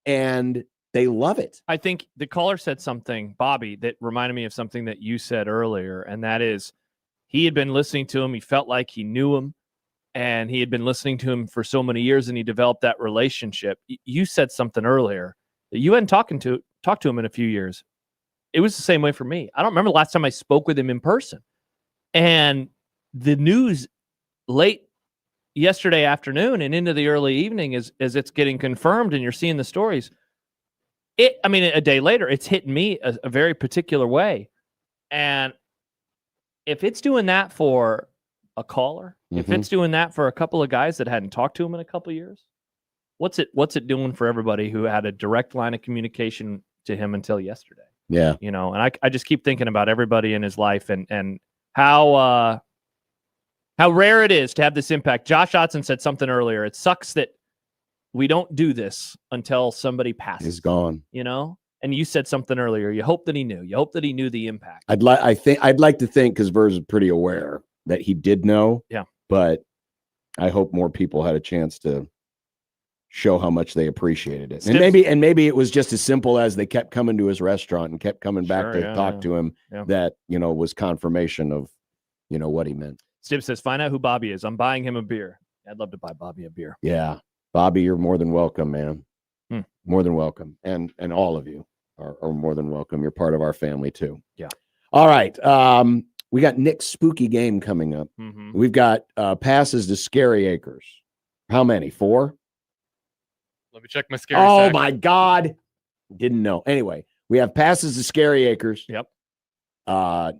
and they love it. I think the caller said something, Bobby, that reminded me of something that you said earlier, and that is he had been listening to him. He felt like he knew him, and he had been listening to him for so many years, and he developed that relationship. You said something earlier that you hadn't talked to him in a few years. It was the same way for me. I don't remember the last time I spoke with him in person. And the news late yesterday afternoon and into the early evening as it's getting confirmed and you're seeing the stories, a day later, it's hitting me a very particular way. And if it's doing that for a caller, if it's doing that for a couple of guys that hadn't talked to him in a couple of years, what's it doing for everybody who had a direct line of communication to him until yesterday? Yeah. You know, and I just keep thinking about everybody in his life and how rare it is to have this impact. Josh Otson said something earlier. It sucks that we don't do this until somebody passes. He's gone. You know? And you said something earlier. You hope that he knew. You hope that he knew the impact. I'd like to think, because Verz is pretty aware, that he did know. Yeah. But I hope more people had a chance to show how much they appreciated it. And maybe it was just as simple as they kept coming to his restaurant and kept coming back to talk to him. Yeah. That, you know, was confirmation of, you know, what he meant. Stib says, find out who Bobby is. I'm buying him a beer. I'd love to buy Bobby a beer. Yeah. Bobby, you're more than welcome, man. More than welcome. And all of you are more than welcome. You're part of our family too. Yeah. All right. We got Nick's spooky game coming up. We've got passes to Scary Acres. How many? 4? Let me check my scary Oh sack. my God. Didn't know. Anyway, we have passes to Scary Acres. Yep.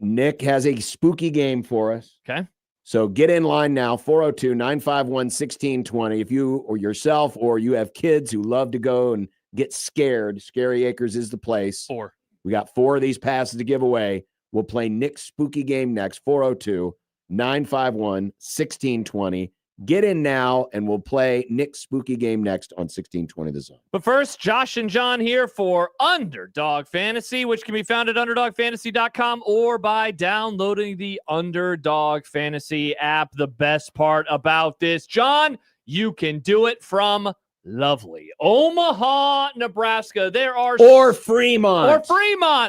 Nick has a spooky game for us. Okay. So get in line now, 402-951-1620. If you or yourself or you have kids who love to go and get scared, Scary Acres is the place. 4. We got 4 of these passes to give away. We'll play Nick's spooky game next, 402-951-1620. Get in now, and we'll play Nick's spooky game next on 1620 The Zone. But first, Josh and John here for Underdog Fantasy, which can be found at UnderdogFantasy.com or by downloading the Underdog Fantasy app. The best part about this, John, you can do it from lovely Omaha, Nebraska. There are or Fremont,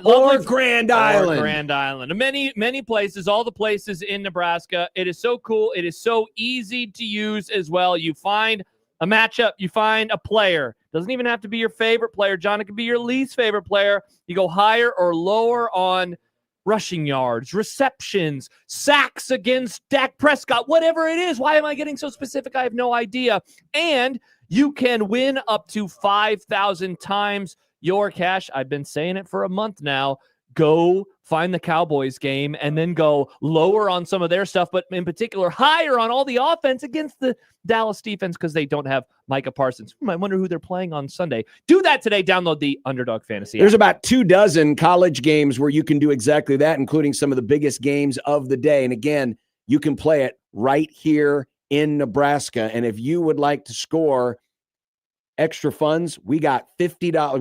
lovely or Grand Island, many places, all the places in Nebraska. It is so cool. It is so easy to use as well. You find a matchup, you find a player. Doesn't even have to be your favorite player, John. It could be your least favorite player. You go higher or lower on rushing yards, receptions, sacks against Dak Prescott, whatever it is. Why am I getting so specific? I have no idea. And you can win up to 5,000 times your cash. I've been saying it for a month now. Go find the Cowboys game and then go lower on some of their stuff, but in particular higher on all the offense against the Dallas defense because they don't have Micah Parsons. I wonder who they're playing on Sunday. Do that today. Download the Underdog Fantasy app. There's about 24 college games where you can do exactly that, including some of the biggest games of the day. And again, you can play it right here in Nebraska. And if you would like to score extra funds, we got $50.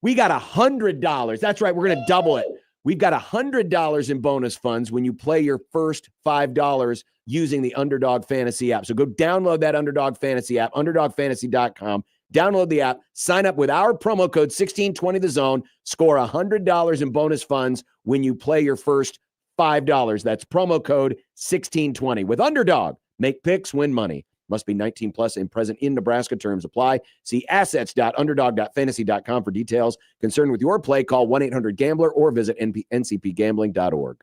We got $100. That's right. We're going to double it. We've got $100 in bonus funds when you play your first $5 using the Underdog Fantasy app. So go download that Underdog Fantasy app, underdogfantasy.com. Download the app, sign up with our promo code 1620thezone, score $100 in bonus funds when you play your first $5. That's promo code 1620. With Underdog, make picks, win money. Must be 19 plus and present in Nebraska. Terms apply. See assets.underdog.fantasy.com for details. Concerned with your play, call 1-800-GAMBLER or visit ncpgambling.org.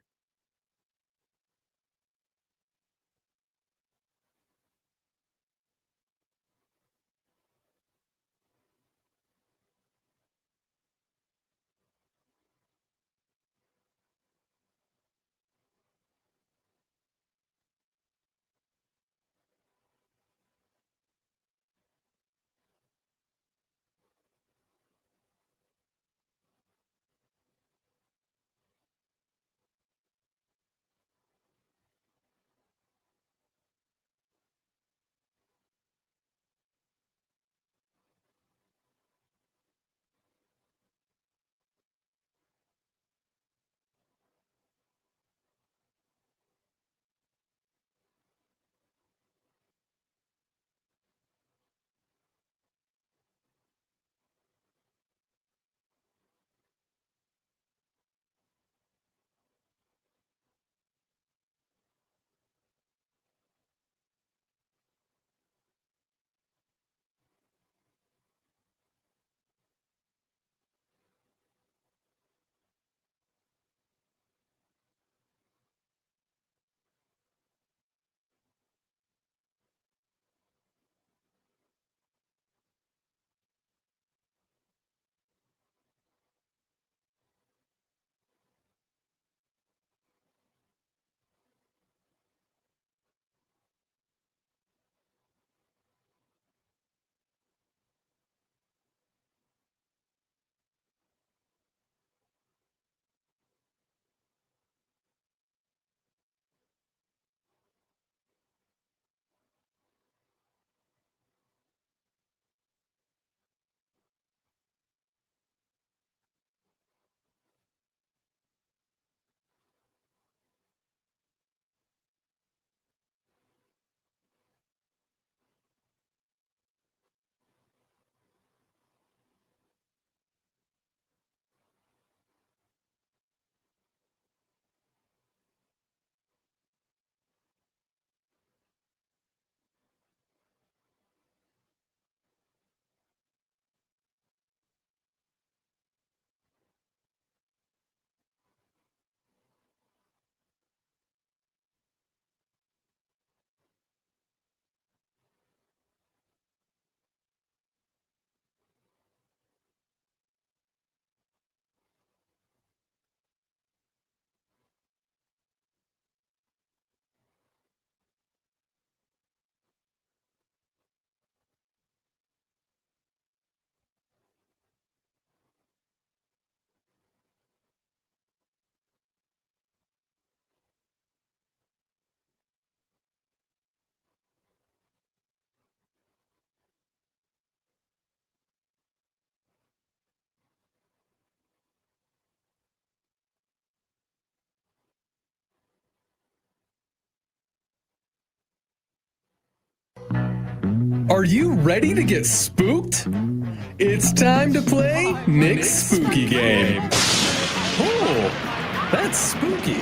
Are you ready to get spooked? It's time to play Nick's Spooky Game. Oh, that's spooky.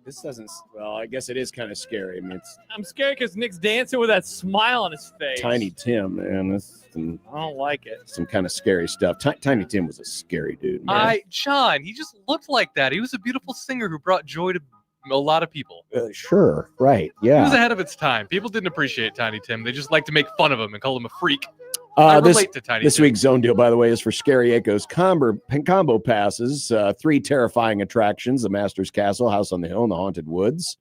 This doesn't, well, I guess it is kind of scary. I mean, it's I'm scared because Nick's dancing with that smile on his face. Tiny Tim, man. That's I don't like it. some kind of scary stuff. Tiny Tim was a scary dude, man. John, he just looked like that. He was a beautiful singer who brought joy to a lot of people. Sure, right, He was yeah. ahead of its time. People didn't appreciate Tiny Tim. They just like to make fun of him and call him a freak. I This relate to Tiny this Tim. week's zone deal, by the way, is for Scary Echoes combo passes. 3 terrifying attractions: the Master's Castle, House on the Hill, and the Haunted Woods.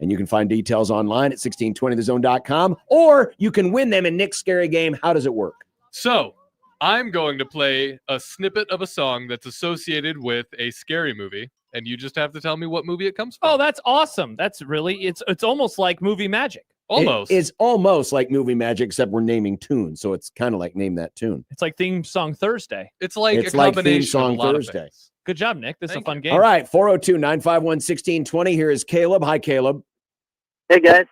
And you can find details online at 1620thezone.com, or you can win them in Nick's Scary Game. How does it work? So I'm going to play a snippet of a song that's associated with a scary movie, and you just have to tell me what movie it comes from. Oh, that's awesome. That's really it's almost like movie magic. Almost. It's almost like movie magic, except we're naming tunes. So it's kind of like Name That Tune. It's like theme song Thursday. It's like It's a like combination theme song of a lot Thursday. of things. Good job, Nick. This is a fun game. All right, 402-951-1620. Here is Caleb. Hi, Caleb. Hey, guys.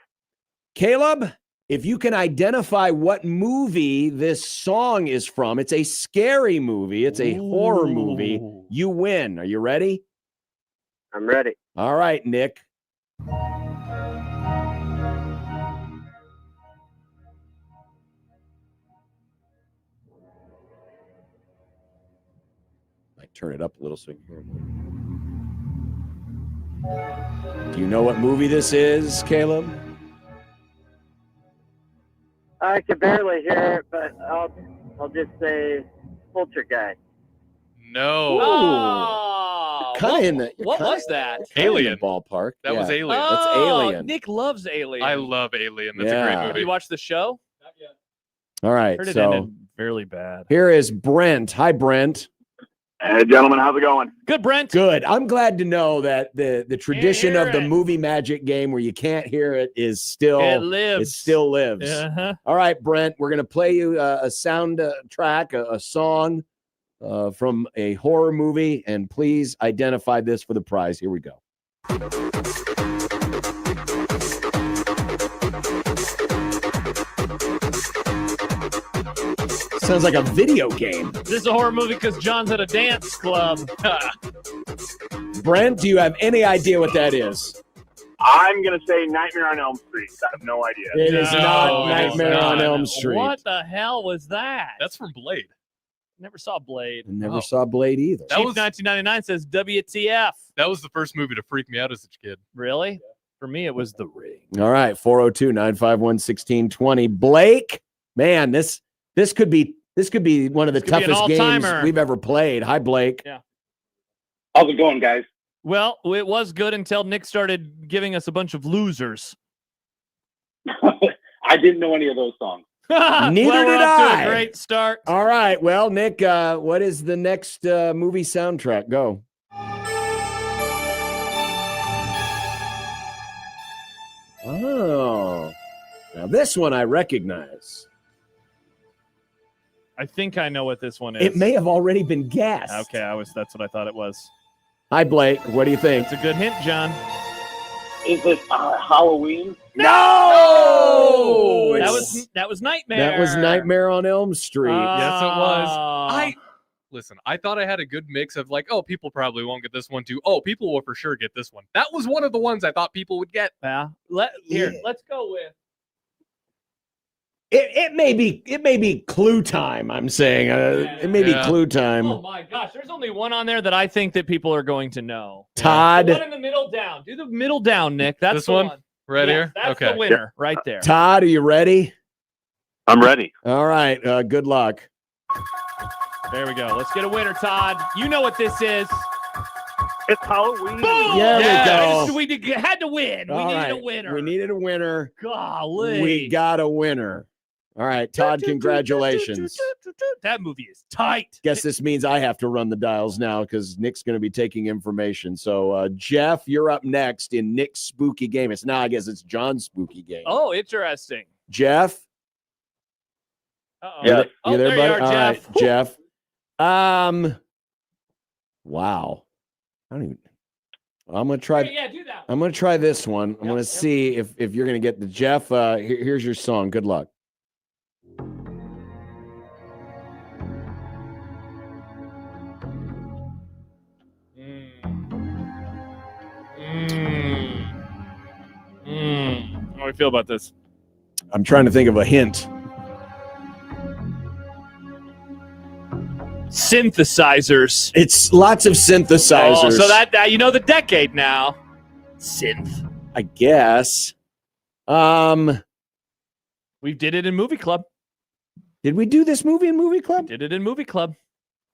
Caleb, if you can identify what movie this song is from, it's a scary movie. It's a horror movie. You win. Are you ready? I'm ready. All right, Nick. Might turn it up a little so you can hear it. Do you know what movie this is, Caleb? I can barely hear it, but I'll just say Poltergeist. No. Oh, Kind of in the what was that? Alien. ballpark. That was Alien. That's Alien. Nick loves Alien. I love Alien. That's a Yeah. great Have movie. you watched the show? All right, Heard it so ended fairly bad. here is Brent. Hi, Brent. Hey, gentlemen, how's it going? Good, Brent. Good. I'm glad to know that the tradition hear of the it. movie magic game where you can't hear it is still It lives. It still lives. Uh-huh. All right, Brent, we're going to play you a sound track, a song from a horror movie, and please identify this for the prize. Here we go. Sounds like a video game. This is a horror movie because John's at a dance club. Brent, do you have any idea what that is? I'm going to say Nightmare on Elm Street. I have no idea. It is not it is Nightmare on not. Elm Street. What the hell was that? That's from Blade. Never saw Blade. I never saw Blade either. That Chief was 1999 says WTF. that was the first movie to freak me out as a kid. Really? For me, it was The Ring. All right, 402-951-1620. Blake, man, this could be one of the This could be an toughest games all-timer. we've ever played. Hi, Blake. Yeah. How's it going, guys? Well, it was good until Nick started giving us a bunch of losers. I didn't know any of those songs. Neither well, we're did off to I. a great start. All right, well, Nick, what is the next movie soundtrack? Go. Oh, now this one I recognize. I think I know what this one is. It may have already been guessed. Okay, that's what I thought it was. Hi, Blake. What do you think? It's a good hint, John. Is this Halloween? No! That was Nightmare. That was Nightmare on Elm Street. Yes, it was. Ah. Listen, I thought I had a good mix of like, oh, people probably won't get this one too. Oh, people will for sure get this one. That was one of the ones I thought people would get. Yeah. Let's go with. It may be Clue time. I'm saying it may be Clue time. Oh my gosh, there's only one on there that I think that people are going to know. Todd. The one in the middle down. Do the middle down, Nick. That's This the one? one. Right Yes, here? That's Okay. the winner right there. Todd, are you ready? I'm ready. All right. Good luck. There we go. Let's get a winner, Todd. You know what this is. It's Halloween. Boom! There we Yes, go. We had to win. All we needed right. a winner. We needed a winner. Golly. We got a winner. All right, Todd, congratulations. That movie is tight. Guess this means I have to run the dials now because Nick's going to be taking information. So, Jeff, you're up next in Nick's spooky game. It's now, I guess it's John's spooky game. Oh, interesting. Jeff? Uh-oh. Yeah. Oh, You there, there buddy? you are, All right, Jeff. Whew. Jeff. Wow. I don't even. I'm gonna try. Yeah, do that. I'm gonna try this one. I'm gonna see if you're gonna get the Jeff. Here's your song. Good luck. How do we feel about this? I'm trying to think of a hint. Synthesizers. It's lots of synthesizers. Oh, so that you know the decade now. Synth. I guess. We did it in Movie Club. Did we do this movie in Movie Club? Did it in Movie Club.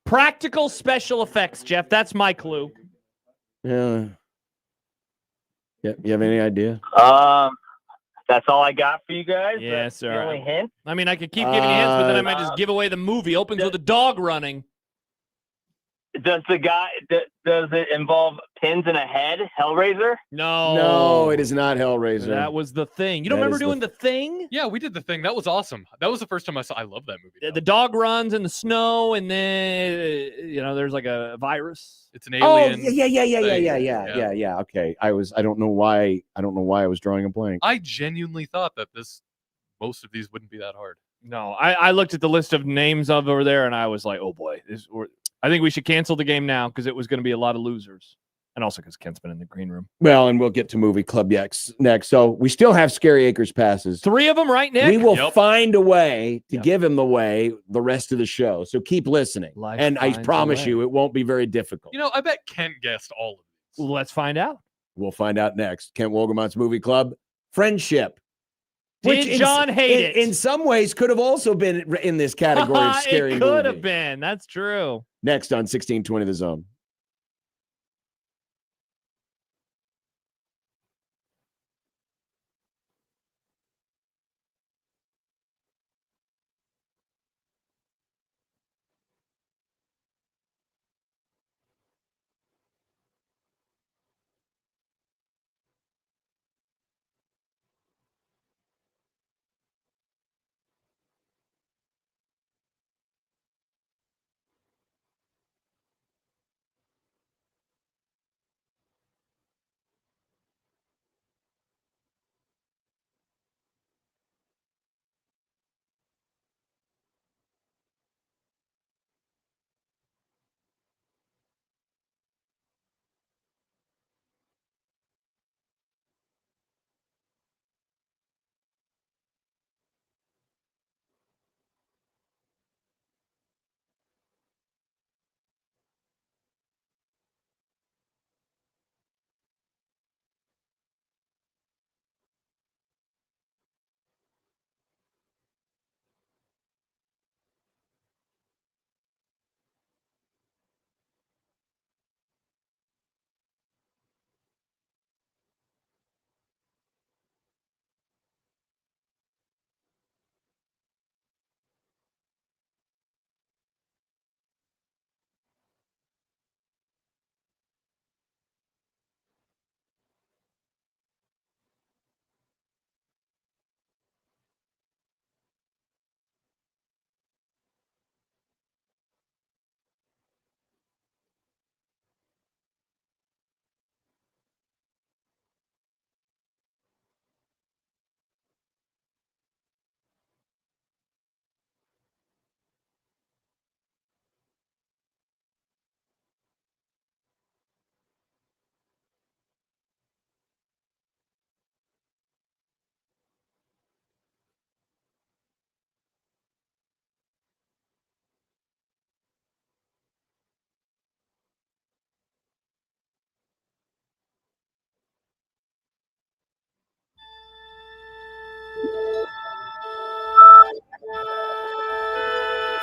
Practical special effects, Jeff. That's my clue. Yeah. Yeah. You have any idea? That's all I got for you guys. Yes, That's the only hint. I mean, I could keep giving you hints, but then I might just give away the movie. Opens with a dog running. Does it involve pins in a head? Hellraiser? No, it is not Hellraiser. That was The Thing. You don't remember doing The Thing? Yeah, we did The Thing. That was awesome. That was the first time I saw. I love that movie. The dog runs in the snow, and then there's like a virus. It's an alien. Oh, yeah. Okay. I don't know why I was drawing a blank. I genuinely thought that most of these wouldn't be that hard. No, I looked at the list of names over there, and I was like, oh boy, I think we should cancel the game now because it was going to be a lot of losers. And also because Kent's been in the green room. Well, and we'll get to Movie Club next. So we still have Scary Acres passes. 3 of them, right, Nick? We will find a way to give him the rest of the show. So keep listening. And I promise you, it won't be very difficult. I bet Kent guessed all of these. Well, let's find out. We'll find out next. Kent Wolgamont's Movie Club. Friendship. Did John hate it? In some ways, could have also been in this category of scary movie. It could have been. That's true. Next on 1620 The Zone.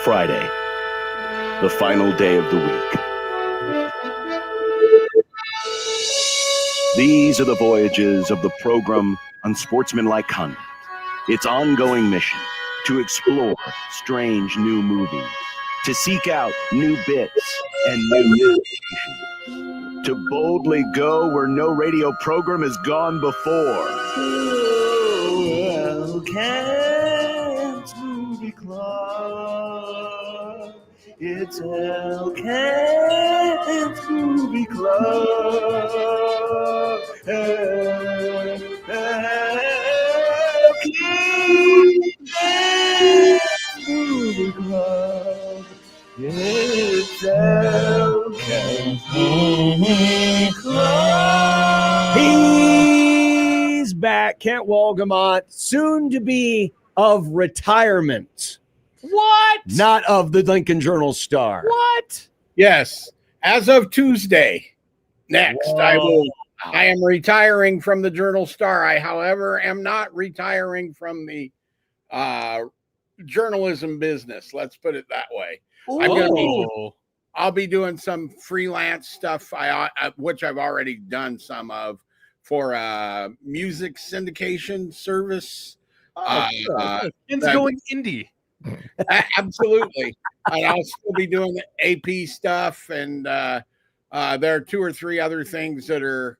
Friday, the final day of the week. These are the voyages of the program Unsportsmanlike Conduct. Its ongoing mission to explore strange new movies, to seek out new bits and new locations, to boldly go where no radio program has gone before. Kent's Movie Club. It's Kent's Movie Club. Kent's Movie Club. It's Kent's Movie Club. He's back. Kent Wolgamont, soon to be of retirement. What? Not of the Lincoln Journal-Star. What? Yes. As of Tuesday, next, I am retiring from the Journal-Star. I, however, am not retiring from the journalism business. Let's put it that way. I'll be doing some freelance stuff, which I've already done some of, for a music syndication service. It's going indie. Absolutely. And I'll still be doing the AP stuff, and there are 2 or 3 other things that are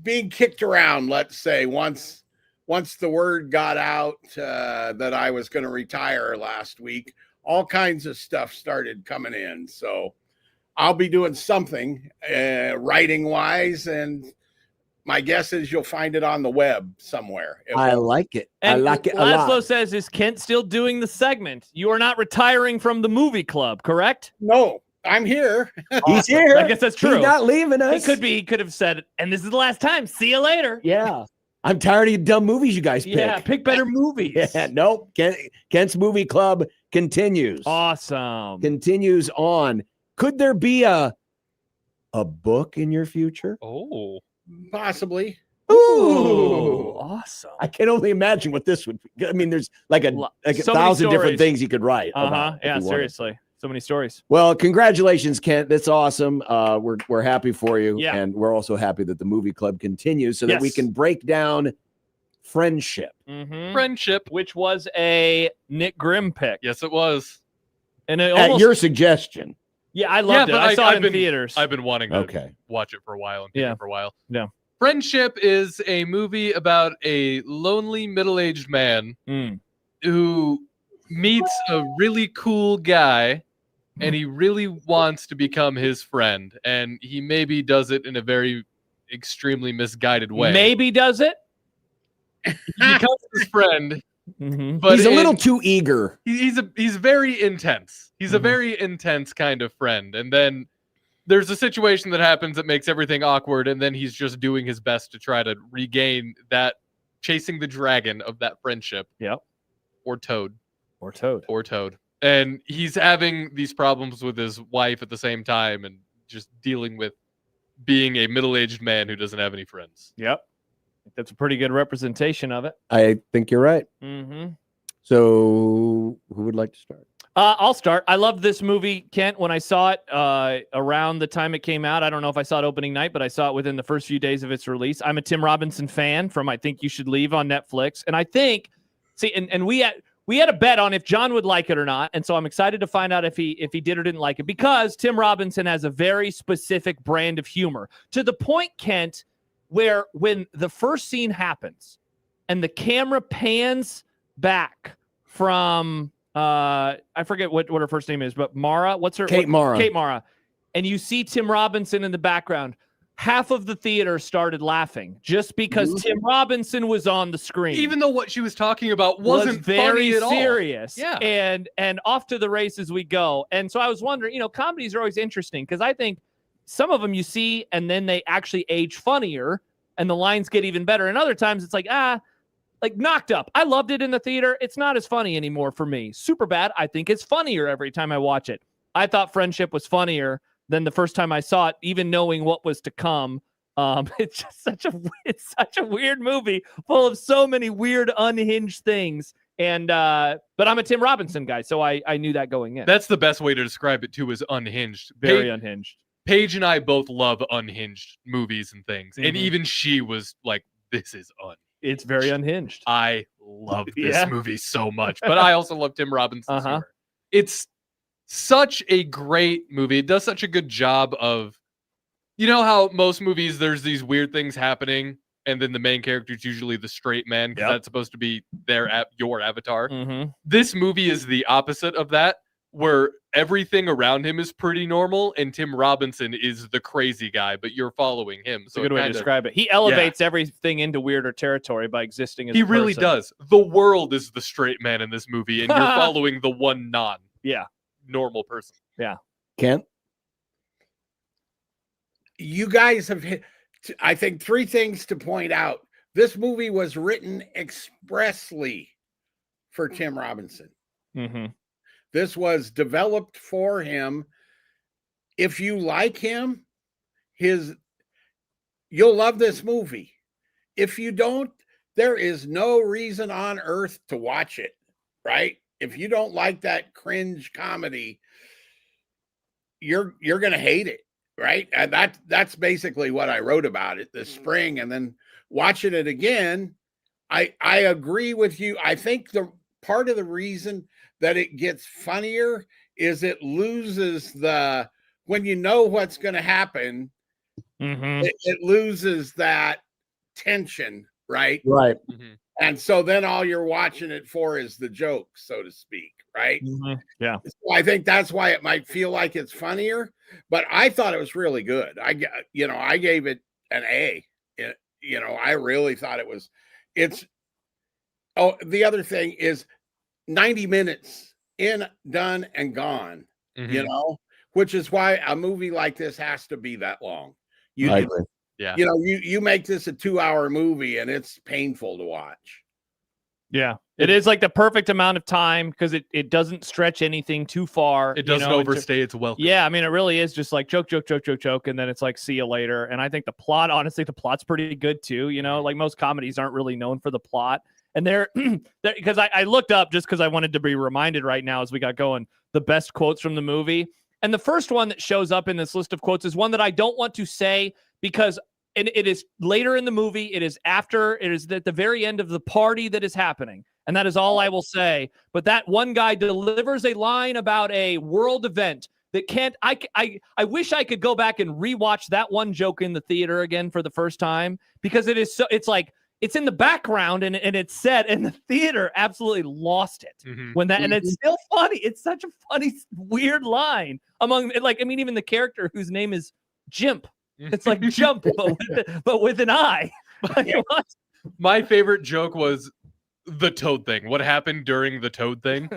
being kicked around, let's say, once the word got out that I was going to retire last week. All kinds of stuff started coming in, so I'll be doing something writing wise, and my guess is you'll find it on the web somewhere. I like it. And I like it a lot. Laszlo says, is Kent still doing the segment? You are not retiring from the movie club, correct? No, I'm here. He's here. I guess that's true. He's not leaving us. He could have said, and this is the last time. See you later. Yeah. I'm tired of you dumb movies you guys pick. Yeah, pick better movies. Yeah, nope. Kent's Movie Club continues. Awesome. Continues on. Could there be a book in your future? Oh. Possibly. Ooh, awesome. I can only imagine what this would be. I mean, there's like a so 1,000 different stories. things you could write. Yeah, seriously. So many stories. Well, congratulations, Kent. That's awesome. We're happy for you. Yeah. And we're also happy that the movie club continues so that we Yes. can break down Friendship. Mm-hmm. Friendship, which was a Nick Grimm pick. Yes, it was. And it At your suggestion. Yeah, I loved it. I saw it in theaters. I've been wanting to watch it for a while and pick it for a while. Yeah. Friendship is a movie about a lonely middle-aged man who meets a really cool guy, and he really wants to become his friend, and he maybe does it in a very extremely misguided way. Maybe does it. He becomes his friend, but He's a little too eager. He's very intense. He's a very intense kind of friend, and then there's a situation that happens that makes everything awkward, and then he's just doing his best to try to regain that, chasing the dragon of that friendship. Yep. Or Toad. Or Toad. Or Toad. And he's having these problems with his wife at the same time, and just dealing with being a middle-aged man who doesn't have any friends. Yep. That's a pretty good representation of it. I think you're right. Mm-hmm. So who would like to start? I'll start. I loved this movie, Kent, when I saw it around the time it came out. I don't know if I saw it opening night, but I saw it within the first few days of its release. I'm a Tim Robinson fan from I Think You Should Leave on Netflix. And I think, and we had a bet on if John would like it or not. And so I'm excited to find out if he did or didn't like it, because Tim Robinson has a very specific brand of humor, to the point, Kent, where when the first scene happens and the camera pans back from I forget what her first name is, but Mara, Kate Mara, and you see Tim Robinson in the background, half of the theater started laughing just because Tim Robinson was on the screen, even though what she was talking about wasn't very funny at all. serious. Yeah. And off to the races we go. And so I was wondering, comedies are always interesting, because I think some of them you see and then they actually age funnier and the lines get even better. And other times it's like Knocked Up. I loved it in the theater. It's not as funny anymore for me. Superbad, I think it's funnier every time I watch it. I thought Friendship was funnier than the first time I saw it, even knowing what was to come. It's just such a weird movie full of so many weird, unhinged things. And but I'm a Tim Robinson guy, so I knew that going in. That's the best way to describe it too, is unhinged. Very unhinged. Paige and I both love unhinged movies and things. And even she was like, this is unhinged. It's very unhinged. I love this movie so much. But I also love Tim Robinson's humor. It's such a great movie. It does such a good job of, you know how most movies there's these weird things happening, and then the main character is usually the straight man, because that's supposed to be your avatar. This movie is the opposite of that, where everything around him is pretty normal, and Tim Robinson is the crazy guy, but you're following him. It's a good way to describe it. He elevates everything into weirder territory by existing as he a person. really does. The world is the straight man in this movie, and you're following the one normal person. Yeah. Kent? You guys have hit, I think, 3 things to point out. This movie was written expressly for Tim Robinson. This was developed for him. If you like him, you'll love this movie. If you don't, there is no reason on earth to watch it, right? If you don't like that cringe comedy, you're going to hate it, right? And that's basically what I wrote about it this spring. And then watching it again, I agree with you. I think the part of the reason that it gets funnier is it loses when you know what's going to happen, it loses that tension, right? Right. And so then all you're watching it for is the joke, so to speak, right? Yeah. So I think that's why it might feel like it's funnier, but I thought it was really good. I gave it an A. I really thought the other thing is 90 minutes in, done, and gone, which is why a movie like this has to be that long. Yeah. You make this a 2-hour movie and it's painful to watch. Yeah. It is like the perfect amount of time because it doesn't stretch anything too far. It doesn't overstay its welcome. Yeah, I mean, it really is just like joke, and then it's like, see you later. And I think the plot's pretty good too. Like most comedies aren't really known for the plot. And they're because I looked up just because I wanted to be reminded right now as we got going, the best quotes from the movie. And the first one that shows up in this list of quotes is one that I don't want to say because it is later in the movie. It is at the very end of the party that is happening. And that is all I will say. But that one guy delivers a line about a world event that I wish I could go back and rewatch that one joke in the theater again for the first time because it's like, it's in the background and it's said, and the theater absolutely lost it and it's still funny. It's such a funny, weird line even the character whose name is Jimp. It's like jump, but with an I. My favorite joke was the Toad thing. What happened during the Toad thing?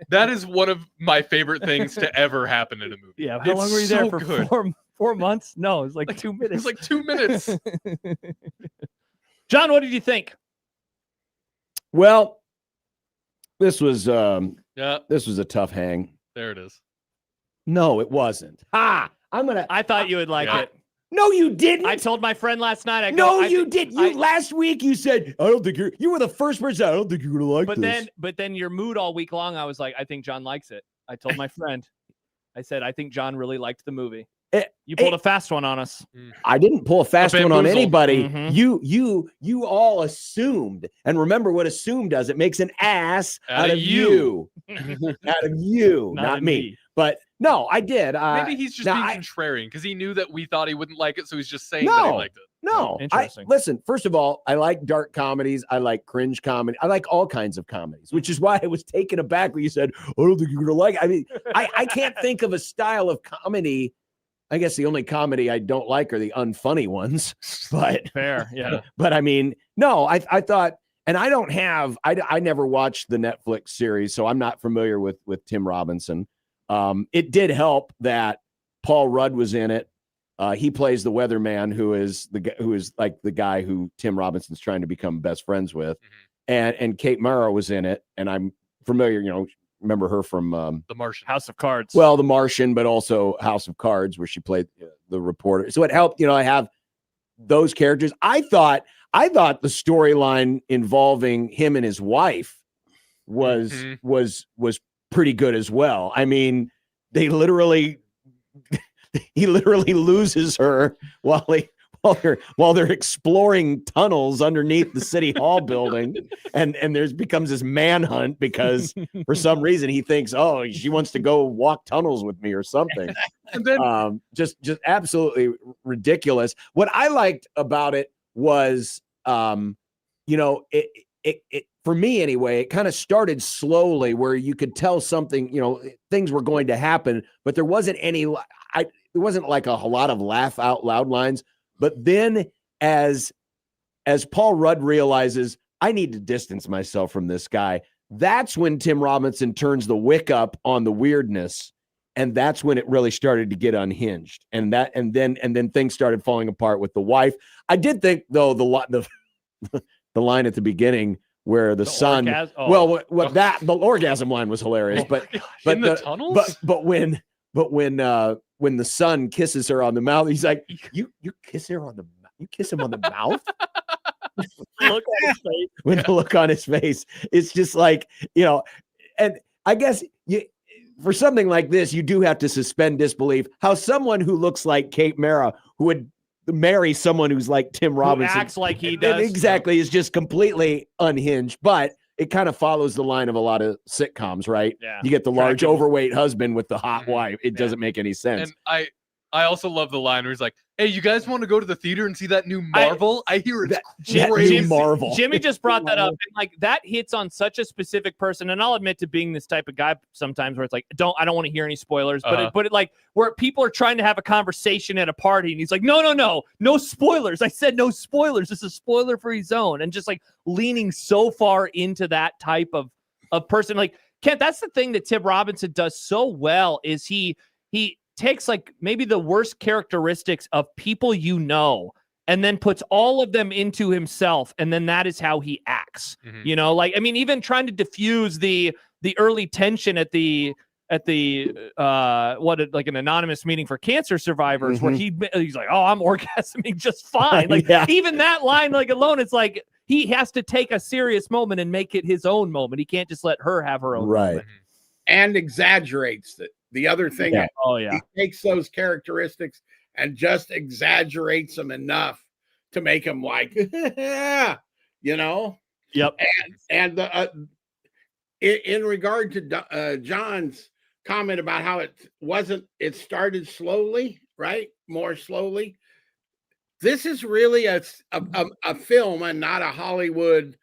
That is one of my favorite things to ever happen in a movie. Yeah. How long were you there for? 4 months? No, it was like 2 minutes. It was like 2 minutes. John, what did you think? Well, this was a tough hang. There it is. No, it wasn't. I thought you would like it. No, you didn't. I told my friend last night. You did. Last week you said, I don't think you were the first person. I don't think you're gonna like this. But then your mood all week long, I was like, I think John likes it. I told my friend, I said, I think John really liked the movie. You pulled a fast one on us. I didn't pull a fast one on anybody. You all assumed, and remember what assumed does. It makes an ass out of you. Out of you, not me. But no, I did. Maybe he's just being contrarian because he knew that we thought he wouldn't like it, so he's just saying that he liked it. No, interesting. Listen, first of all, I like dark comedies. I like cringe comedy. I like all kinds of comedies, which is why I was taken aback when you said, I don't think you're going to like it. I mean, I can't think of a style of comedy. I guess the only comedy I don't like are the unfunny ones, but fair. Yeah. But I mean, no, I thought, and I never watched the Netflix series, so I'm not familiar with Tim Robinson. It did help that Paul Rudd was in it. He plays the weatherman who is like the guy who Tim Robinson's trying to become best friends with. And Kate Mara was in it. And I'm familiar, remember her from The Martian, House of Cards. Well, The Martian, but also House of Cards, where she played the reporter. So it helped, I have those characters. I thought the storyline involving him and his wife was pretty good as well. I mean, he literally loses her while they're exploring tunnels underneath the city hall building, and becomes this manhunt because for some reason he thinks, oh, she wants to go walk tunnels with me or something. And then just absolutely ridiculous. What I liked about it was, it for me anyway, it kind of started slowly where you could tell something, things were going to happen, but there wasn't there wasn't like a lot of laugh out loud lines. But then as Paul Rudd realizes, I need to distance myself from this guy, that's when Tim Robinson turns the wick up on the weirdness. And that's when it really started to get unhinged. And then things started falling apart with the wife. I did think though, the line at the beginning where the son, the orgasm line was hilarious, but in the tunnels? But when the son kisses her on the mouth, he's like, you kiss him on the mouth? Look on his face. With the look on his face. It's just like, and I guess for something like this, you do have to suspend disbelief. How someone who looks like Kate Mara, who would marry someone who's like Tim Robinson, acts like he does. exactly, is just completely unhinged. But it kind of follows the line of a lot of sitcoms, right? Yeah. You get the large, overweight husband with the hot wife. It doesn't make any sense. And I also love the line where he's like, "Hey, you guys want to go to the theater and see that new Marvel? I hear it's crazy." Marvel. Jimmy just brought that up, and like that hits on such a specific person. And I'll admit to being this type of guy sometimes, where it's like, I don't want to hear any spoilers, but it like where people are trying to have a conversation at a party, and he's like, no spoilers. I said no spoilers. This is spoiler free zone, and just like leaning so far into that type of person. Like Kent, that's the thing that Tim Robinson does so well is he takes like maybe the worst characteristics of people and then puts all of them into himself, and then that is how he acts. Like I mean, even trying to diffuse the early tension at the like an anonymous meeting for cancer survivors where he's like, "Oh, I'm orgasming just fine." Like even that line, like alone, it's like he has to take a serious moment and make it his own moment. He can't just let her have her own moment. And exaggerates it. The other thing, he takes those characteristics and just exaggerates them enough to make them like, Yep. And in regard to John's comment about how it started slowly, right? More slowly. This is really a film and not a Hollywood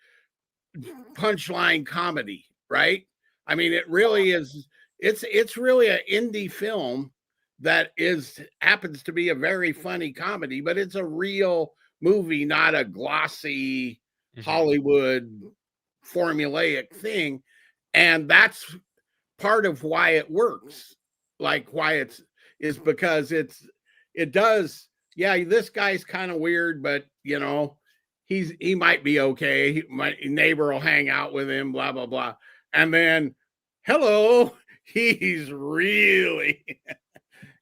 punchline comedy, right? I mean, it really is. It's really an indie film that happens to be a very funny comedy, but it's a real movie, not a glossy Hollywood formulaic thing. And that's part of why it works. Like why is because it does. Yeah, this guy's kind of weird, but he might be okay. My neighbor will hang out with him, blah, blah, blah. And then, hello, he's really,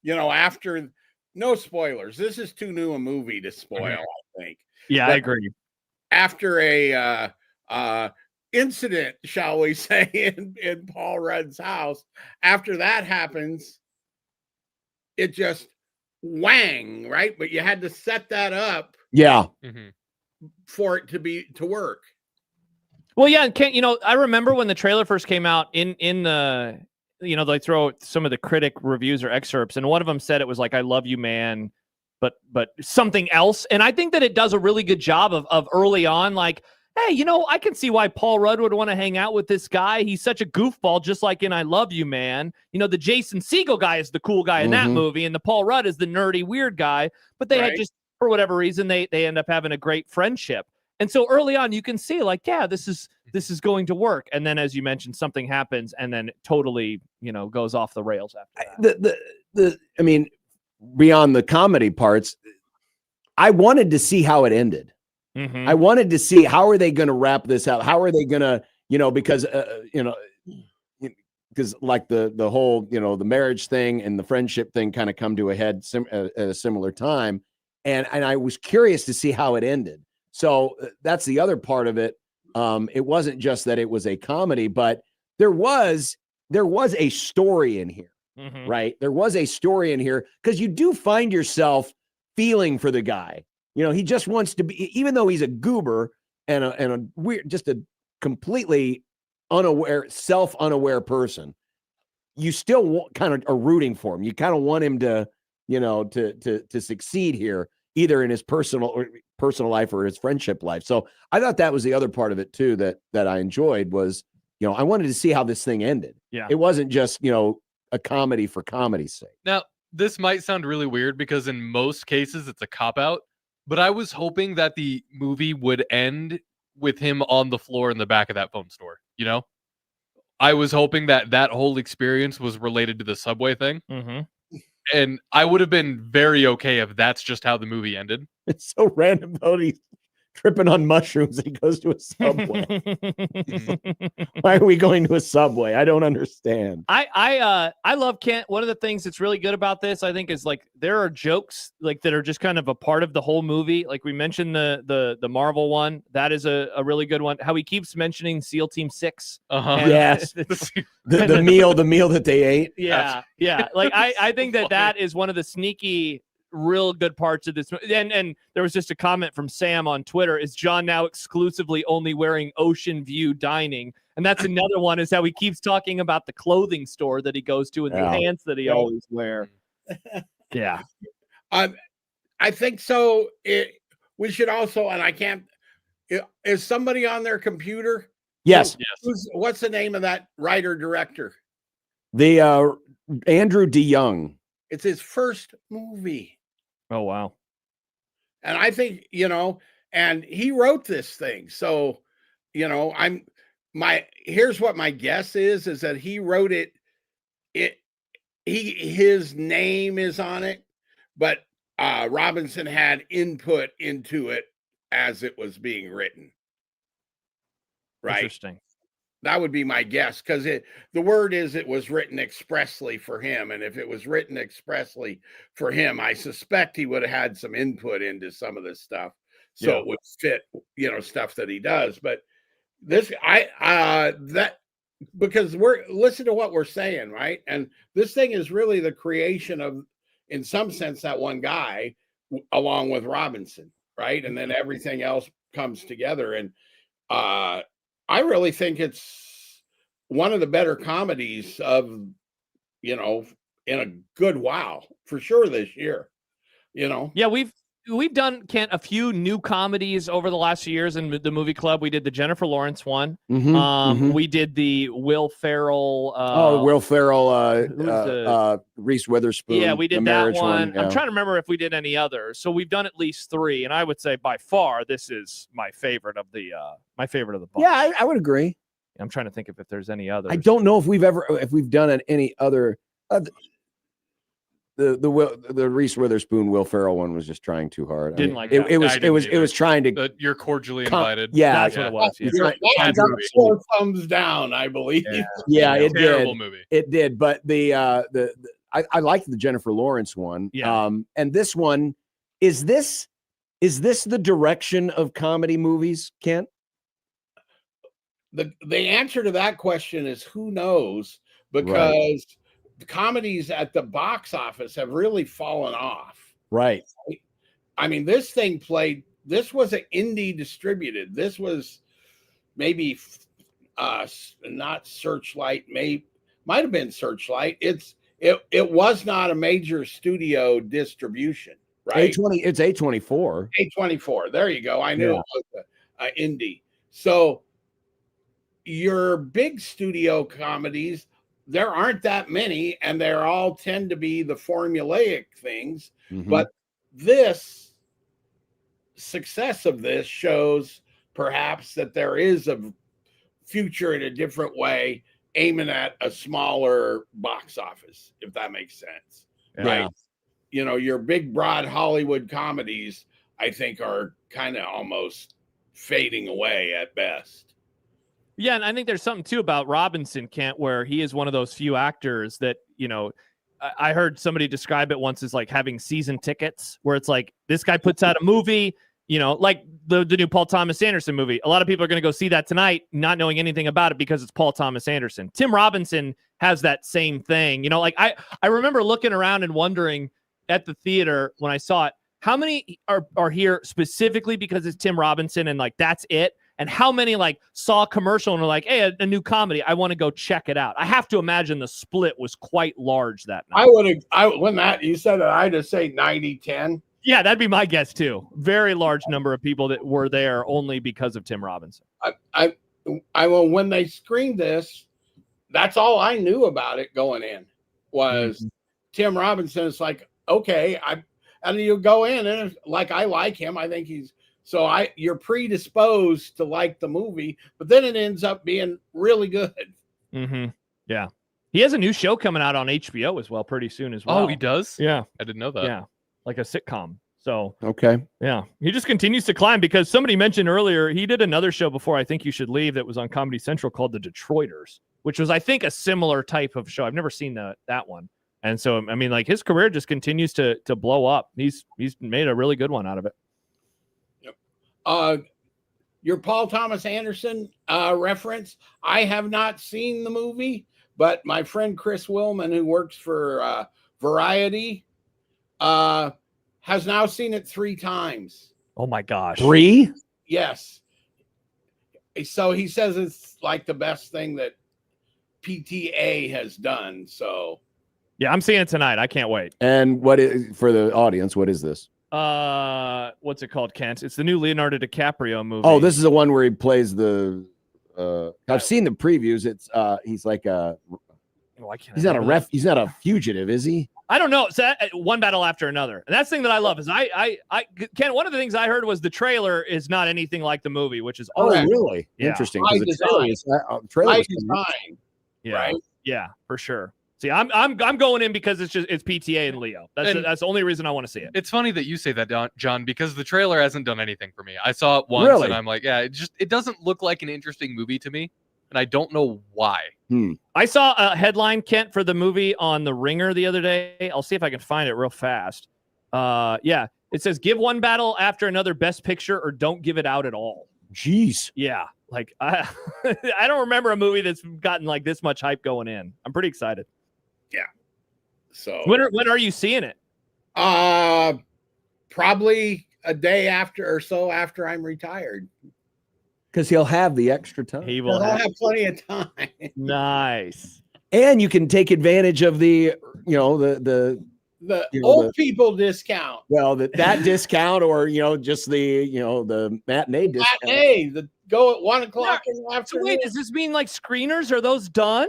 after no spoilers. This is too new a movie to spoil, I think. Yeah, but I agree. After a incident, shall we say, in Paul Rudd's house, after that happens, it just whang, right? But you had to set that up. Yeah. For it to work. Well, yeah, and I remember when the trailer first came out in the, they throw some of the critic reviews or excerpts, and one of them said it was like, "I love you, man," but something else. And I think that it does a really good job of early on, like, hey, I can see why Paul Rudd would want to hang out with this guy. He's such a goofball, just like in I Love You, Man. The Jason Segel guy is the cool guy in that movie, and the Paul Rudd is the nerdy, weird guy. But they had just, for whatever reason, they end up having a great friendship. And so early on, you can see like, yeah, this is going to work. And then, as you mentioned, something happens, and then it totally, goes off the rails after that. I mean, beyond the comedy parts, I wanted to see how it ended. I wanted to see how are they going to wrap this out? How are they going to, because like the whole, the marriage thing and the friendship thing kind of come to a head at a similar time. And I was curious to see how it ended. So that's the other part of it. It wasn't just that it was a comedy, but there was a story in here, right? There was a story in here because you do find yourself feeling for the guy. He just wants to be, even though he's a goober and a weird, just a completely self-unaware person, you still kind of are rooting for him. You kind of want him to, to succeed here, either in his personal life or his friendship life. So I thought that was the other part of it too, that I enjoyed was, I wanted to see how this thing ended. Yeah. It wasn't just, a comedy for comedy's sake. Now, this might sound really weird because in most cases it's a cop-out, but I was hoping that the movie would end with him on the floor in the back of that phone store, I was hoping that whole experience was related to the subway thing. And I would have been very okay if that's just how the movie ended. It's so random though. He tripping on mushrooms. He goes to a Subway. Why are we going to a Subway? I don't understand. I love Kent. One of the things that's really good about this, I think, is like there are jokes like that are just kind of a part of the whole movie. Like we mentioned the Marvel one, that is a really good one. How he keeps mentioning SEAL Team 6. Yes, the meal that they ate. Yeah. Like I think that is one of the sneaky, real good parts of this. And there was just a comment from Sam on Twitter: is John now exclusively only wearing Ocean View dining? And that's another one, is how he keeps talking about the clothing store that he goes to and the pants that he always wear. Yeah. I think so. We should also, and I can't, is somebody on their computer? Yes. What's the name of that writer director? The Andrew DeYoung. It's his first movie. Oh, wow. And I think, and he wrote this thing. So, here's what my guess is that he wrote it. His name is on it, but Robinson had input into it as it was being written. Right. Interesting. That would be my guess, because the word is it was written expressly for him. And if it was written expressly for him, I suspect he would have had some input into some of this stuff. So it would fit, stuff that he does. But this, because listen to what we're saying, right? And this thing is really the creation of, in some sense, that one guy along with Robinson, right? And then everything else comes together. And I really think it's one of the better comedies of, in a good while, for sure this year, Yeah, we've done, Kent, a few new comedies over the last few years in the movie club. We did the Jennifer Lawrence one. We did the Will Ferrell. Will Ferrell, Reese Witherspoon. Yeah, we did that one. Yeah. I'm trying to remember if we did any others. So we've done at least 3, and I would say by far this is my favorite of the bunch. Yeah, I would agree. I'm trying to think if there's any others. I don't know if we've done any other. The Reese Witherspoon Will Ferrell one was just trying too hard. Didn't like that. It was trying to. But you're cordially invited. Yeah, that's what it was. I got 4 thumbs down, I believe. Yeah, it terrible did. Movie. It did, but I liked the Jennifer Lawrence one. Yeah. And this one, is this the direction of comedy movies, Kent? The answer to that question is who knows, because the comedies at the box office have really fallen off. Right. I mean, this was an indie distributed. This was maybe not Searchlight, might have been Searchlight. It was not a major studio distribution, right? It's A24. A24. There you go. I knew it was an indie. So your big studio comedies, there aren't that many, and they all tend to be the formulaic things. Mm-hmm. But this success of this shows perhaps that there is a future in a different way, aiming at a smaller box office, if that makes sense. Yeah. Right? Your big, broad Hollywood comedies, I think, are kind of almost fading away at best. Yeah, and I think there's something too about Robinson, Kent, where he is one of those few actors that, I heard somebody describe it once as like having season tickets, where it's like this guy puts out a movie, like the new Paul Thomas Anderson movie. A lot of people are going to go see that tonight, not knowing anything about it because it's Paul Thomas Anderson. Tim Robinson has that same thing. Like I remember looking around and wondering at the theater when I saw it, how many are here specifically because it's Tim Robinson and like that's it? And how many like saw a commercial and were like, hey, a new comedy, I want to go check it out. I have to imagine the split was quite large that night. When you said that, I'd just say 90-10. Yeah, that'd be my guess too. Very large number of people that were there only because of Tim Robinson. When they screened this, that's all I knew about it going in was Tim Robinson. It's like, okay, and you go in and like, I like him. I think you're predisposed to like the movie, but then it ends up being really good. Mm-hmm. Yeah. He has a new show coming out on HBO as well pretty soon as well. Oh, he does? Yeah. I didn't know that. Yeah. Like a sitcom. So Okay. yeah, he just continues to climb because somebody mentioned earlier he did another show before I Think You Should Leave that was on Comedy Central called The Detroiters, which was I think a similar type of show. I've never seen that one. And so I mean, like his career just continues to blow up. He's made a really good one out of it. Your Paul Thomas Anderson reference, I have not seen the movie, but my friend Chris Willman, who works for Variety, has now seen it 3 times. Oh my gosh. 3? Yes. So he says it's like the best thing that PTA has done. So yeah, I'm seeing it tonight. I can't wait. And what is, for the audience, what is this? What's it called, Kent? It's the new Leonardo DiCaprio movie. Oh, this is the one where he plays the I've seen the previews. It's he's like he's not a fugitive, is he? I don't know. It's one battle after another. And that's the thing that I love is Ken, one of the things I heard was the trailer is not anything like the movie, which is awesome. Really? Yeah. Interesting. By The trailer design. Yeah. Right? Yeah, for sure. See, I'm going in because it's PTA and Leo. That's the only reason I want to see it. It's funny that you say that, John, because the trailer hasn't done anything for me. I saw it once Really? and I'm like, yeah, it doesn't look like an interesting movie to me, and I don't know why. I saw a headline, Kent, for the movie on The Ringer the other day. I'll see if I can find it real fast. Yeah, it says give one battle after another Best Picture or don't give it out at all. Jeez. Yeah, like I don't remember a movie that's gotten like this much hype going in. I'm pretty excited. Yeah. So when are you seeing it? Probably a day after or so after I'm retired. Because he'll have the extra time. He will I'll have plenty of time. Nice. And you can take advantage of the The old people discount. Well, that discount, or just the matinee discount. Matinee, go at 1 o'clock in the So afternoon. wait, does this mean like screeners? Are those done?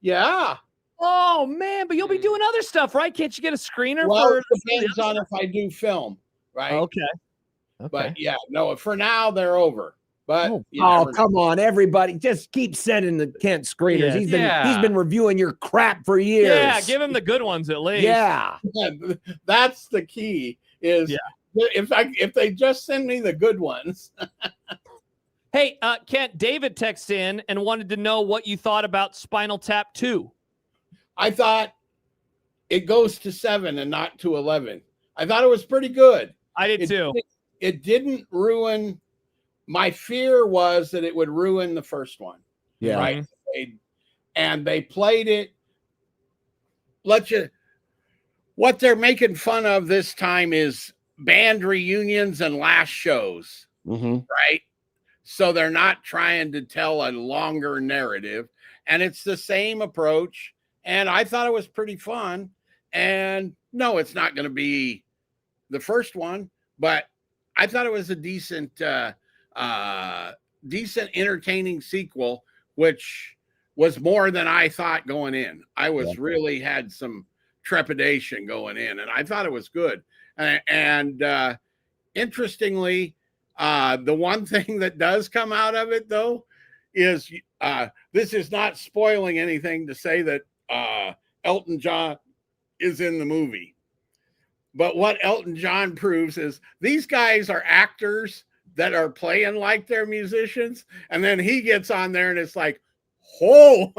Yeah. Oh man, but you'll be doing other stuff, right? Can't you get a screener? Well, for it depends on if I do film, right? Okay. But yeah, no, for now they're over. But come on, everybody, just keep sending the Kent screeners. Yeah. He's been reviewing your crap for years. Yeah, give him the good ones at least. Yeah. That's the key. Is if they just send me the good ones. Hey, Kent, David texts in and wanted to know what you thought about Spinal Tap 2. I thought it goes to 7 and not to 11. I thought it was pretty good. I did too. It didn't ruin. My fear was that it would ruin the first one. Yeah. Right. And they played it. What they're making fun of this time is band reunions and last shows. Mm-hmm. Right. So they're not trying to tell a longer narrative. And it's the same approach. And I thought it was pretty fun. And no, it's not going to be the first one, but I thought it was a decent, entertaining sequel, which was more than I thought going in. I was really had some trepidation going in, and I thought it was good. And interestingly, the one thing that does come out of it, though, is this is not spoiling anything to say that Elton John is in the movie. But what Elton John proves is these guys are actors that are playing like they're musicians. And then he gets on there and it's like, oh,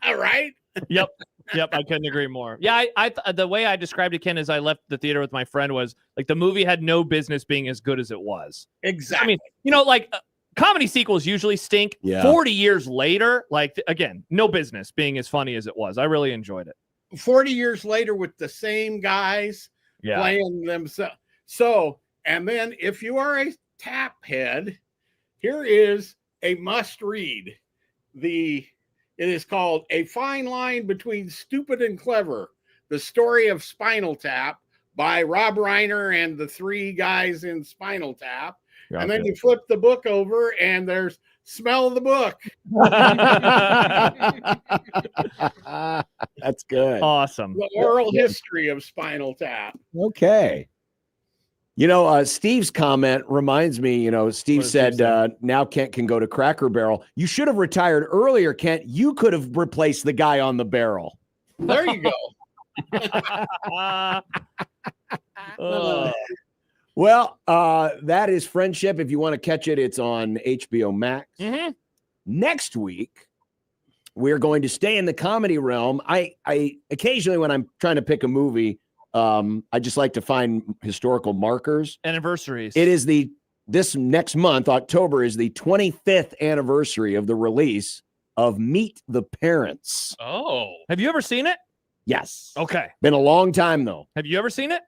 right? Yep. I couldn't agree more. Yeah, I the way I described it, Ken, as I left the theater with my friend was like the movie had no business being as good as it was. Exactly. I mean, like comedy sequels usually stink. Yeah. 40 years later, like again, no business being as funny as it was. I really enjoyed it. 40 years later with the same guys playing themselves. So, and then if you are a tap head, here is a must read. It is called A Fine Line Between Stupid and Clever, The Story of Spinal Tap by Rob Reiner and the 3 guys in Spinal Tap. Gotcha. And then you flip the book over and there's Smell the Book. That's good. Awesome. The oral history of Spinal Tap. Okay. Steve's comment reminds me, Steve said, now Kent can go to Cracker Barrel. You should have retired earlier, Kent. You could have replaced the guy on the barrel. There you go. Well, that is Friendship. If you want to catch it, it's on HBO Max. Next week, we're going to stay in the comedy realm. I occasionally, when I'm trying to pick a movie, I just like to find historical markers. Anniversaries. It is this next month, October, is the 25th anniversary of the release of Meet the Parents. Oh. Have you ever seen it? Yes. Okay. Been a long time, though. Have you ever seen it?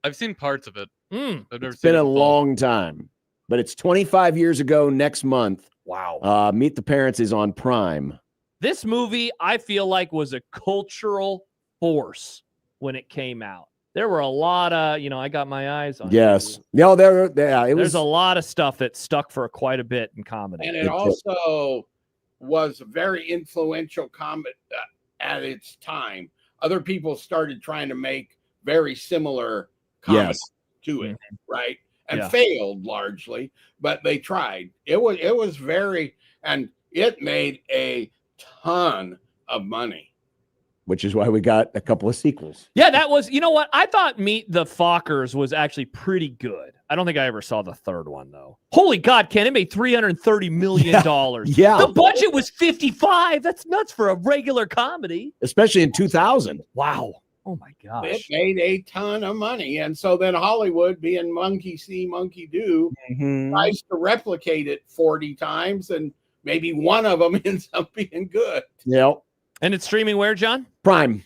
I've seen parts of it. I've never It's seen been it a in full. long time, but it's 25 years ago next month. Wow. Meet the Parents is on Prime. This movie, I feel like, was a cultural force when it came out. There were a lot of, I got my eyes on. Yes. No, There's a lot of stuff that stuck for quite a bit in comedy. And it also was a very influential comedy at its time. Other people started trying to make very similar comedy to it, right? And failed largely, but they tried. It was very, and it made a ton of money. Which is why we got a couple of sequels. Yeah, that was, you know what? I thought Meet the Fockers was actually pretty good. I don't think I ever saw the third one, though. Holy God, Ken, it made $330 million. Yeah. The budget was 55. That's nuts for a regular comedy. Especially in 2000. Wow. Oh, my gosh. It made a ton of money. And so then Hollywood, being monkey see, monkey do, tries to replicate it 40 times, and maybe one of them ends up being good. Yep. And it's streaming where, John? Prime.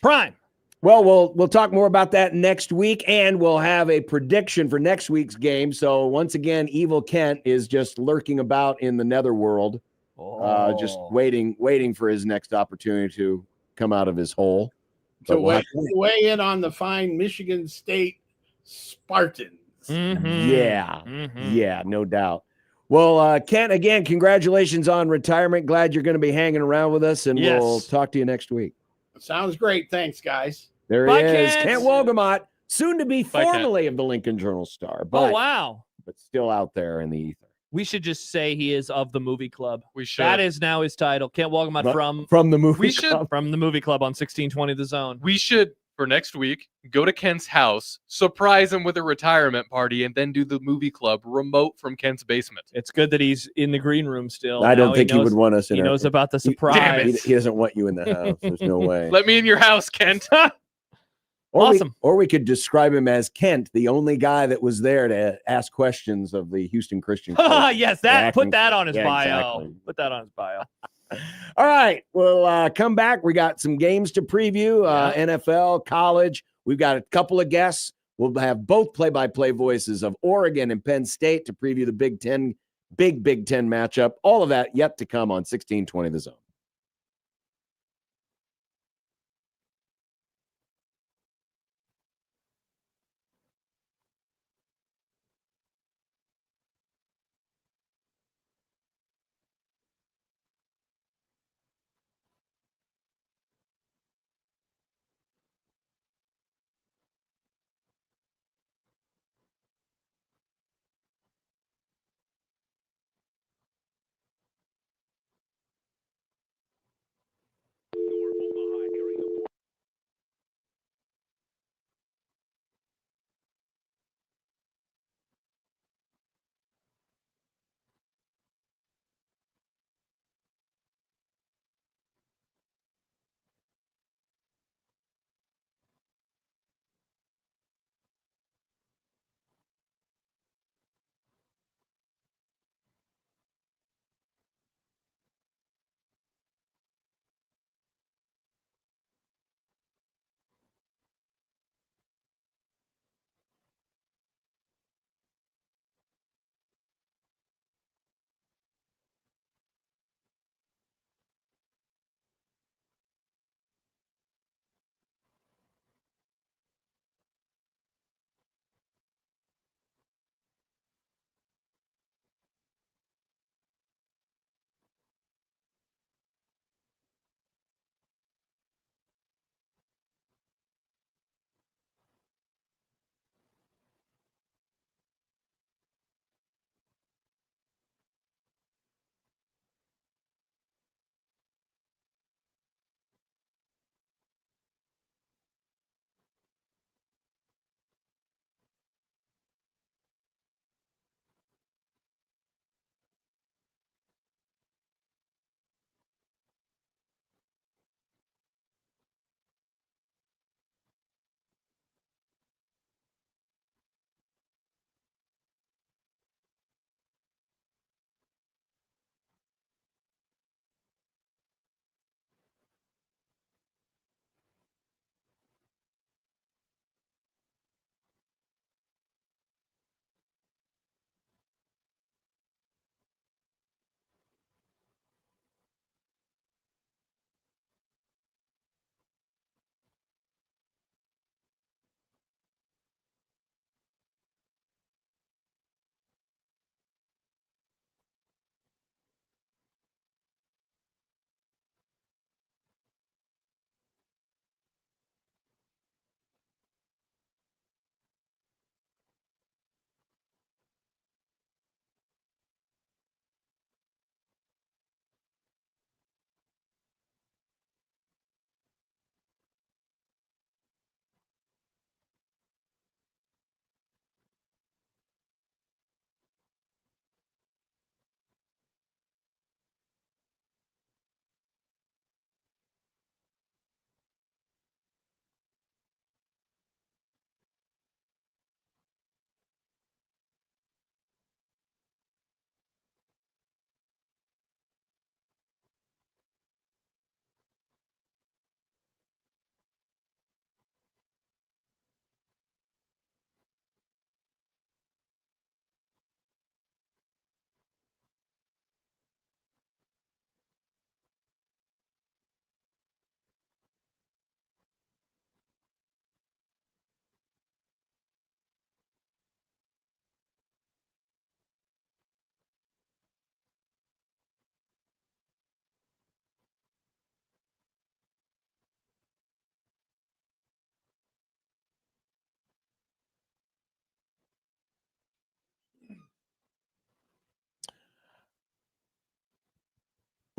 Well, we'll talk more about that next week, and we'll have a prediction for next week's game. So once again, Evil Kent is just lurking about in the netherworld, just waiting for his next opportunity to come out of his hole. To weigh in on the fine Michigan State Spartans. Yeah, no doubt. Well, Kent, again, congratulations on retirement. Glad you're going to be hanging around with us, and we'll talk to you next week. Sounds great. Thanks, guys. There he is, Kent Wolgamott, soon to be Bye, formerly of the Lincoln Journal-Star. But, wow. But still out there in the ether. We should just say he is of the movie club. We should. That is now his title. Kent Wolgamott from the movie club. From the movie club on 1620 The Zone. We should, for next week, go to Kent's house, surprise him with a retirement party, and then do the movie club remote from Kent's basement. It's good that he's in the green room still. I don't think he would want us in He knows about the surprise. Damn it. He doesn't want you in the house. There's no way. Let me in your house, Kent. Awesome. Or we could describe him as Kent, the only guy that was there to ask questions of the Houston Christian. Yes, put that on his bio. Exactly. Put that on his bio. All right, we'll come back. We got some games to preview, NFL, college. We've got a couple of guests. We'll have both play-by-play voices of Oregon and Penn State to preview the Big Ten matchup. All of that yet to come on 1620 The Zone.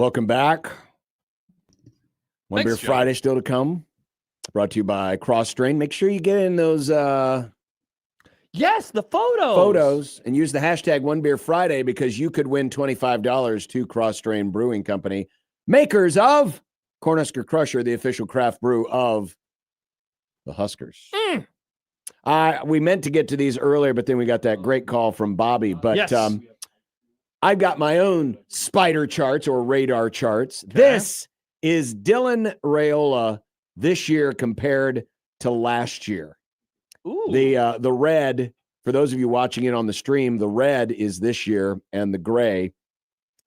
Welcome back. One Thanks, Beer John. Friday still to come. Brought to you by Cross Strain. Make sure you get in those Yes, the photos and use the hashtag One Beer Friday because you could win $25 to Cross Strain Brewing Company, makers of Cornhusker Crusher, the official craft brew of the Huskers. We meant to get to these earlier, but then we got that great call from Bobby. But Yes. I've got my own spider charts or radar charts. This is Dylan Raiola this year compared to last year. Ooh. The red, for those of you watching it on the stream, the red is this year and the gray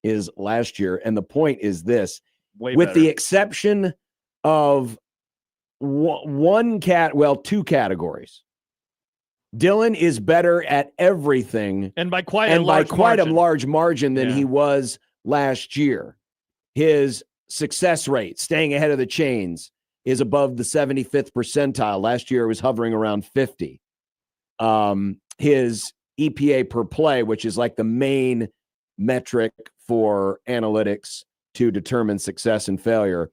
is last year. And the point is this, with the exception of two categories. Dylan is better at everything and by quite a large margin than he was last year. His success rate, staying ahead of the chains, is above the 75th percentile. Last year it was hovering around 50. His EPA per play, which is like the main metric for analytics to determine success and failure,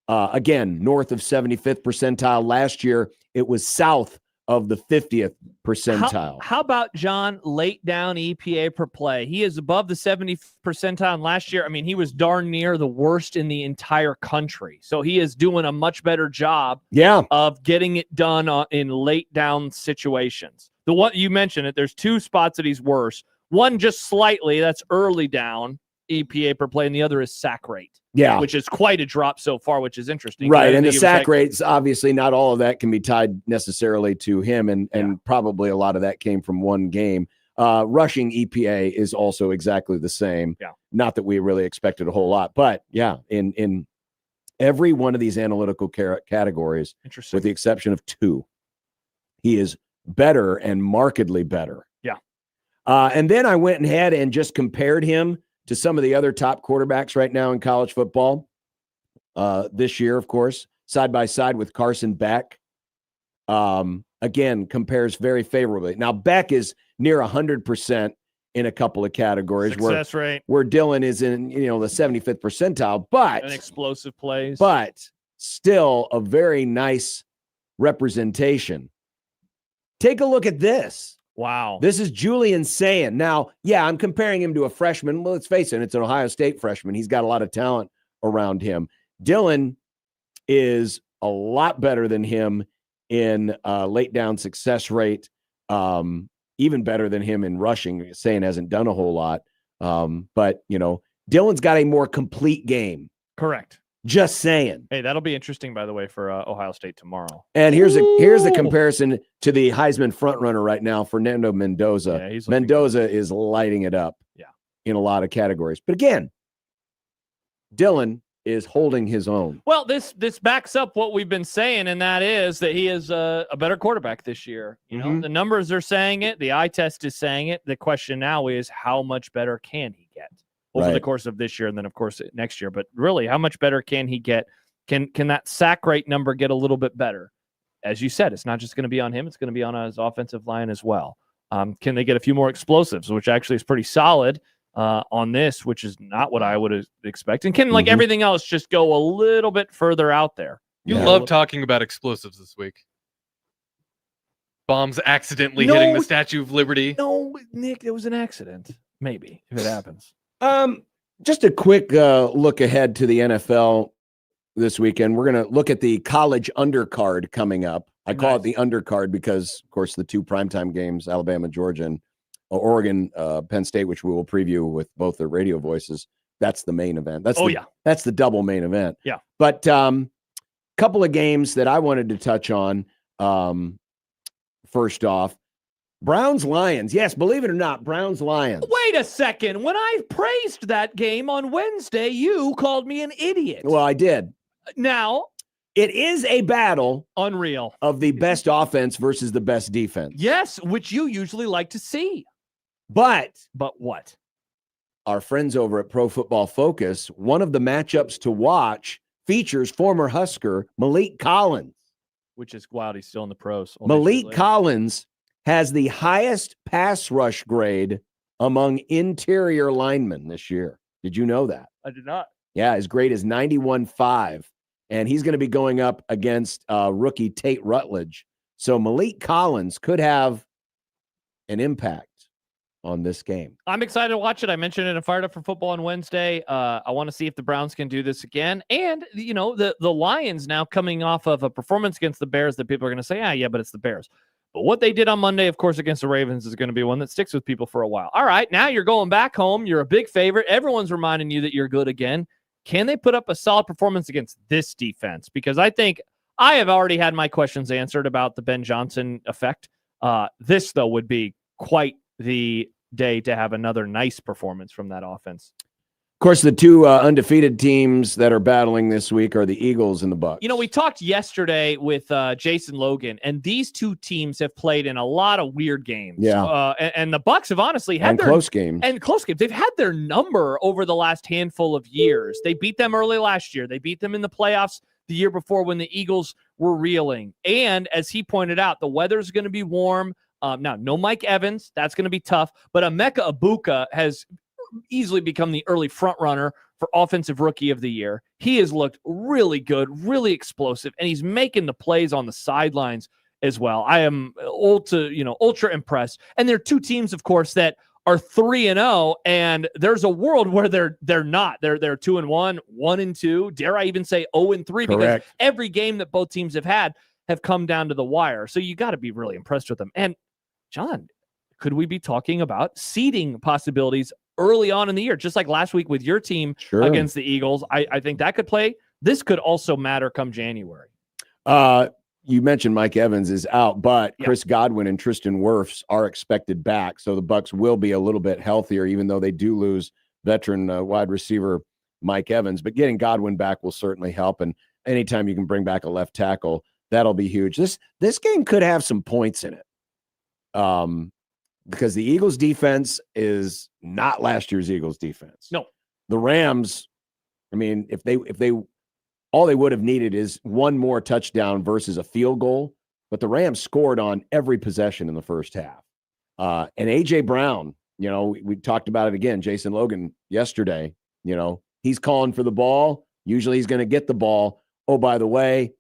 again, north of 75th percentile. Last year it was south of the 50th percentile. How about John, late down EPA per play? He is above the 70th percentile. And last year, I mean, he was darn near the worst in the entire country. So he is doing a much better job of getting it done in late down situations. The one you mentioned it, there's two spots that he's worse. One just slightly, that's early down EPA per play, and the other is sack rate. Yeah. Which is quite a drop so far, which is interesting. Right. And the sack rates, obviously, not all of that can be tied necessarily to him. And probably a lot of that came from one game. Rushing EPA is also exactly the same. Yeah. Not that we really expected a whole lot. But, yeah, in every one of these analytical categories, with the exception of two, he is better and markedly better. Yeah. And then I went ahead and just compared him to some of the other top quarterbacks right now in college football this year, of course, side by side with Carson Beck. Again, compares very favorably. Now, Beck is near 100% in a couple of categories. Success rate. Where Dylan is in, the 75th percentile, but and explosive plays. But still a very nice representation. Take a look at this. Wow. This is Julian Sayin. Now, I'm comparing him to a freshman. Well, let's face it, it's an Ohio State freshman. He's got a lot of talent around him. Dylan is a lot better than him in late down success rate, even better than him in rushing. Sayin hasn't done a whole lot. But, Dylan's got a more complete game. Correct. Just saying. Hey, that'll be interesting, by the way, for Ohio State tomorrow. And here's the comparison to the Heisman frontrunner right now, Fernando Mendoza. Yeah, Mendoza is lighting it up. Yeah. In a lot of categories. But again, Dylan is holding his own. Well, this backs up what we've been saying, and that is that he is a better quarterback this year. You know, the numbers are saying it. The eye test is saying it. The question now is how much better can he get over the course of this year and then, of course, next year. But really, how much better can he get? Can that sack rate number get a little bit better? As you said, it's not just going to be on him. It's going to be on his offensive line as well. Can they get a few more explosives, which actually is pretty solid on this, which is not what I would expect. And can, like everything else, just go a little bit further out there. You love talking about explosives this week. Bombs accidentally hitting the Statue of Liberty. No, Nick, it was an accident. Maybe, if it happens. Just a quick look ahead to the NFL this weekend. We're going to look at the college undercard coming up. I call it the undercard because, of course, the two primetime games, Alabama, Georgia, and Oregon, Penn State, which we will preview with both their radio voices. That's the main event. That's the double main event. Yeah. But couple of games that I wanted to touch on. First off, Browns-Lions. Yes, believe it or not, Browns-Lions. Wait a second. When I praised that game on Wednesday, you called me an idiot. Well, I did. Now, it is a battle. Unreal. Of the best offense versus the best defense. Yes, which you usually like to see. But what? Our friends over at Pro Football Focus, one of the matchups to watch features former Husker Malik Collins. Which is wild. He's still in the pros. Malik Collins has the highest pass rush grade among interior linemen this year. Did you know that? I did not. Yeah, as great as 91.5. And he's going to be going up against rookie Tate Rutledge. So Malik Collins could have an impact on this game. I'm excited to watch it. I mentioned it in Fired Up for Football on Wednesday. I want to see if the Browns can do this again. And, the Lions now coming off of a performance against the Bears that people are going to say, yeah, but it's the Bears. But what they did on Monday, of course, against the Ravens is going to be one that sticks with people for a while. All right, now you're going back home. You're a big favorite. Everyone's reminding you that you're good again. Can they put up a solid performance against this defense? Because I think I have already had my questions answered about the Ben Johnson effect. This, though, would be quite the day to have another nice performance from that offense. Of course, the two undefeated teams that are battling this week are the Eagles and the Bucs. We talked yesterday with Jason Logan, and these two teams have played in a lot of weird games. Yeah. And the Bucs have honestly had their close games. And close games. They've had their number over the last handful of years. They beat them early last year. They beat them in the playoffs the year before when the Eagles were reeling. And as he pointed out, the weather's going to be warm. Now, no Mike Evans. That's going to be tough. But Emeka Egbuka has easily become the early front runner for Offensive Rookie of the Year. He has looked really good, really explosive, and he's making the plays on the sidelines as well. I am ultra impressed. And there are two teams, of course, that are 3-0, and there's a world where they're not. They're 2-1, 1-2. Dare I even say 0-3? Because every game that both teams have had have come down to the wire. So you got to be really impressed with them. And John, could we be talking about seeding possibilities early on in the year, just like last week with your team against the Eagles? I think that could play. This could also matter come January. You mentioned Mike Evans is out, but Chris Godwin and Tristan Wirfs are expected back. So the Bucs will be a little bit healthier, even though they do lose veteran wide receiver Mike Evans. But getting Godwin back will certainly help. And anytime you can bring back a left tackle, that'll be huge. This game could have some points in it. Because the Eagles defense is not last year's Eagles defense. No. The Rams, I mean, if they all they would have needed is one more touchdown versus a field goal, but the Rams scored on every possession in the first half. And AJ Brown, we talked about it again, Jason Logan yesterday, he's calling for the ball. Usually he's going to get the ball. Oh, by the way,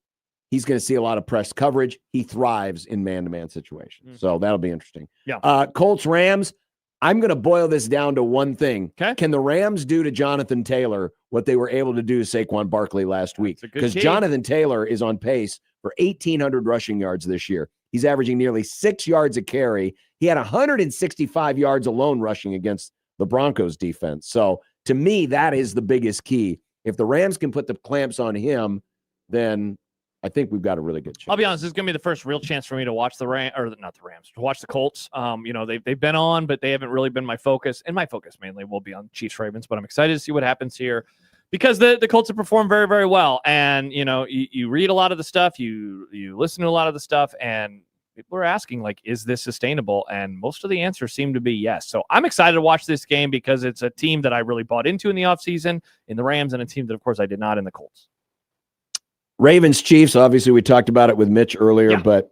he's going to see a lot of press coverage. He thrives in man-to-man situations. So that'll be interesting. Yeah. Colts, Rams, I'm going to boil this down to one thing. Okay. Can the Rams do to Jonathan Taylor what they were able to do to Saquon Barkley last week? Because Jonathan Taylor is on pace for 1,800 rushing yards this year. He's averaging nearly 6 yards a carry. He had 165 yards alone rushing against the Broncos defense. So to me, that is the biggest key. If the Rams can put the clamps on him, then I think we've got a really good chance. I'll be honest, this is going to be the first real chance for me to watch to watch the Colts. They've been on, but they haven't really been my focus. And my focus mainly will be on Chiefs Ravens, but I'm excited to see what happens here because the Colts have performed very, very well. And, you read a lot of the stuff, you listen to a lot of the stuff, and people are asking, is this sustainable? And most of the answers seem to be yes. So I'm excited to watch this game because it's a team that I really bought into in the offseason in the Rams and a team that, of course, I did not in the Colts. Ravens, Chiefs, obviously we talked about it with Mitch earlier, but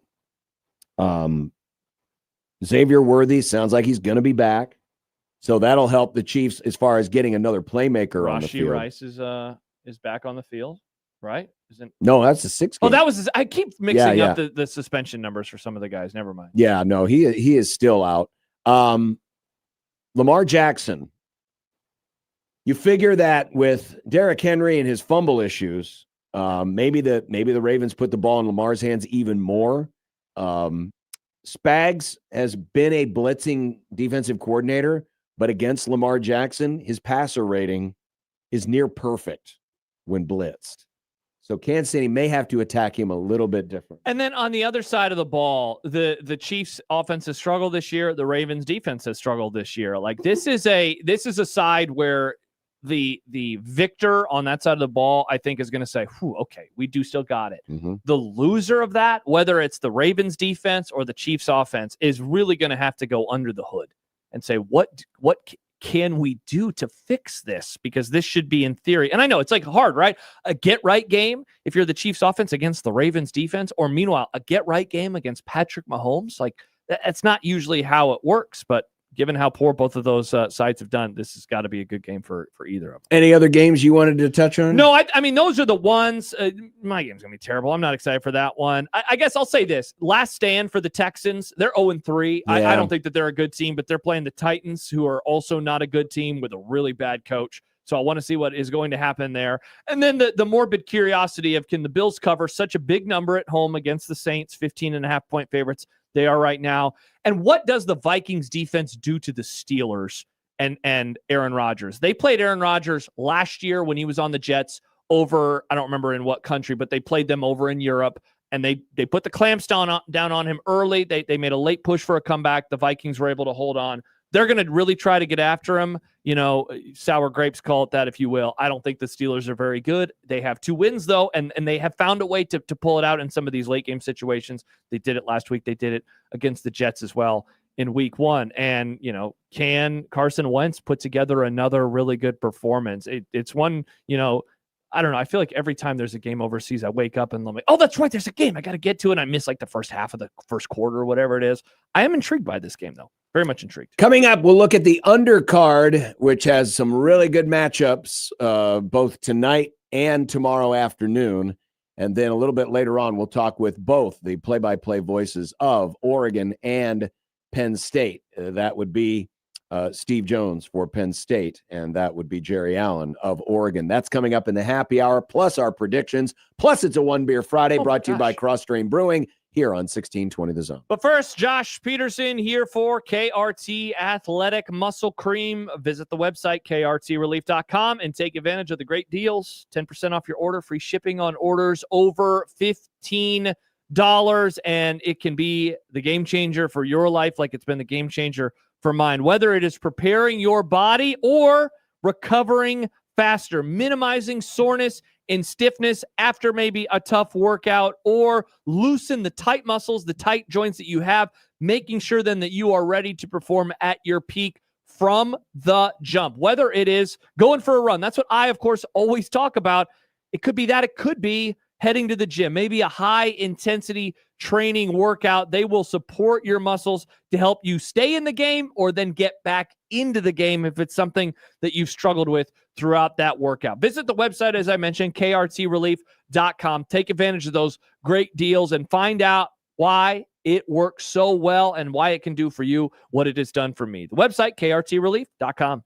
Xavier Worthy sounds like he's going to be back. So that'll help the Chiefs as far as getting another playmaker on the field. Rice is back on the field, right? No, that's the 6 game. Oh, that was I keep mixing up the suspension numbers for some of the guys. Never mind. Yeah, no, he is still out. Lamar Jackson. You figure that with Derrick Henry and his fumble issues, maybe the Ravens put the ball in Lamar's hands even more. Spags has been a blitzing defensive coordinator, but against Lamar Jackson, his passer rating is near perfect when blitzed. So Kansas City may have to attack him a little bit different. And then on the other side of the ball, the Chiefs offense has struggled this year. The Ravens defense has struggled this year. This is a side where the victor on that side of the ball, I think, is going to say, okay, we do still got it. Mm-hmm. The loser of that, whether it's the Ravens defense or the Chiefs offense, is really going to have to go under the hood and say, what can we do to fix this? Because this should be in theory. And I know it's hard, right? A get right game if you're the Chiefs offense against the Ravens defense, or meanwhile, a get right game against Patrick Mahomes. That's not usually how it works, but given how poor both of those sides have done, this has got to be a good game for either of them. Any other games you wanted to touch on? No, I mean, those are the ones. My game's going to be terrible. I'm not excited for that one. I guess I'll say this. Last stand for the Texans. They're 0-3. Yeah. I don't think that they're a good team, but they're playing the Titans, who are also not a good team with a really bad coach. So I want to see what is going to happen there. And then the morbid curiosity of, can the Bills cover such a big number at home against the Saints, 15.5-point favorites they are right now? And what does the Vikings defense do to the Steelers and Aaron Rodgers? They played Aaron Rodgers last year when he was on the Jets over, I don't remember in what country, but they played them over in Europe, and they put the clamps down on him early. They made a late push for a comeback. The Vikings were able to hold on. They're going to really try to get after him. Sour grapes, call it that if you will. I don't think the Steelers are very good. They have 2 wins, though, and they have found a way to pull it out in some of these late game situations. They did it last week. They did it against the Jets as well in week 1. And, can Carson Wentz put together another really good performance? It's one, I don't know. I feel like every time there's a game overseas, I wake up and I'm like, oh, that's right, there's a game I got to get to, and I miss like the first half of the first quarter or whatever it is. I am intrigued by this game, though. Very much intrigued. Coming up, we'll look at the undercard, which has some really good matchups both tonight and tomorrow afternoon. And then a little bit later on, we'll talk with both the play-by-play voices of Oregon and Penn State. That would be Steve Jones for Penn State, and that would be Jerry Allen of Oregon. That's coming up in the happy hour, plus our predictions. Plus, it's a One Beer Friday brought to you by Cross Stream Brewing here on 1620 The Zone. But first, Josh Peterson here for KRT Athletic Muscle Cream. Visit the website, krtrelief.com, and take advantage of the great deals. 10% off your order, free shipping on orders over $15. And it can be the game changer for your life like it's been the game changer for mine. Whether it is preparing your body or recovering faster, minimizing soreness and stiffness after maybe a tough workout, or loosen the tight muscles, the tight joints that you have, making sure then that you are ready to perform at your peak from the jump. Whether it is going for a run, that's what I, of course, always talk about. It could be that. It could be heading to the gym, maybe a high-intensity training workout. They will support your muscles to help you stay in the game or then get back into the game if it's something that you've struggled with throughout that workout. Visit the website, as I mentioned, krtrelief.com. Take advantage of those great deals and find out why it works so well and why it can do for you what it has done for me. The website, krtrelief.com.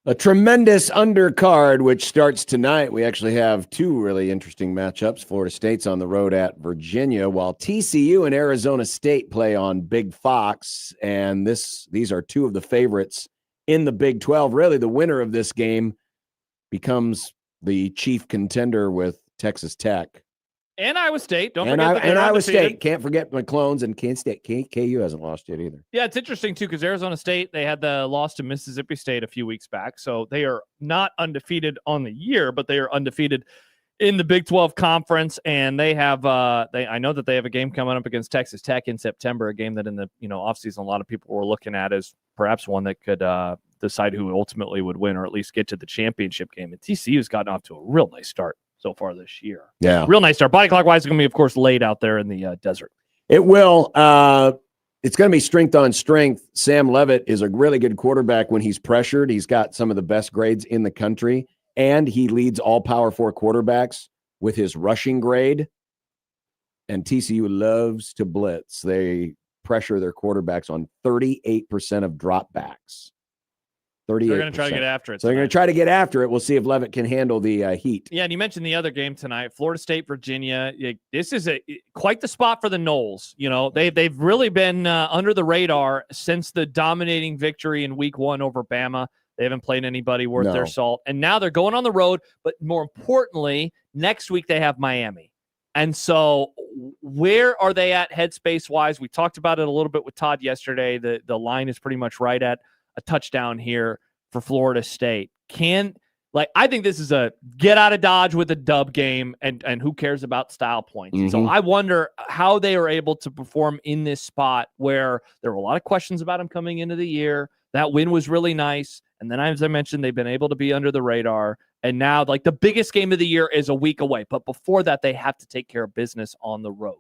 A tremendous undercard, which starts tonight. We actually have two really interesting matchups. Florida State's on the road at Virginia, while TCU and Arizona State play on Big Fox. And these are two of the favorites in the Big 12. Really, the winner of this game becomes the chief contender with Texas Tech. And Iowa State. Don't and forget that Iowa undefeated. State. Can't forget my clones. And Kansas State. KU hasn't lost yet either. Yeah, it's interesting, too, because Arizona State, they had the loss to Mississippi State a few weeks back. So they are not undefeated on the year, but they are undefeated in the Big 12 Conference. And they have, I know that they have a game coming up against Texas Tech in September, a game that in the offseason a lot of people were looking at as perhaps one that could decide who ultimately would win or at least get to the championship game. And TCU's gotten off to a real nice start so far this year. Yeah. Real nice start. Body clock wise, it's going to be, of course, laid out there in the desert. It will. It's going to be strength on strength. Sam Leavitt is a really good quarterback when he's pressured. He's got some of the best grades in the country, and he leads all Power 4 quarterbacks with his rushing grade. And TCU loves to blitz. They pressure their quarterbacks on 38% of dropbacks. 38%. They're going to try to get after it. So they're going to try to get after it. We'll see if Leavitt can handle the heat. Yeah, and you mentioned the other game tonight, Florida State, Virginia. This is quite the spot for the Noles. They've really been under the radar since the dominating victory in Week 1 over Bama. They haven't played anybody worth their salt, and now they're going on the road. But more importantly, next week they have Miami. And so, where are they at headspace wise? We talked about it a little bit with Todd yesterday. The line is pretty much right at a touchdown here for Florida State. I think this is a get out of Dodge with a dub game, and who cares about style points? Mm-hmm. So I wonder how they are able to perform in this spot where there were a lot of questions about them coming into the year. That win was really nice. And then, as I mentioned, they've been able to be under the radar. And now, the biggest game of the year is a week away. But before that, they have to take care of business on the road.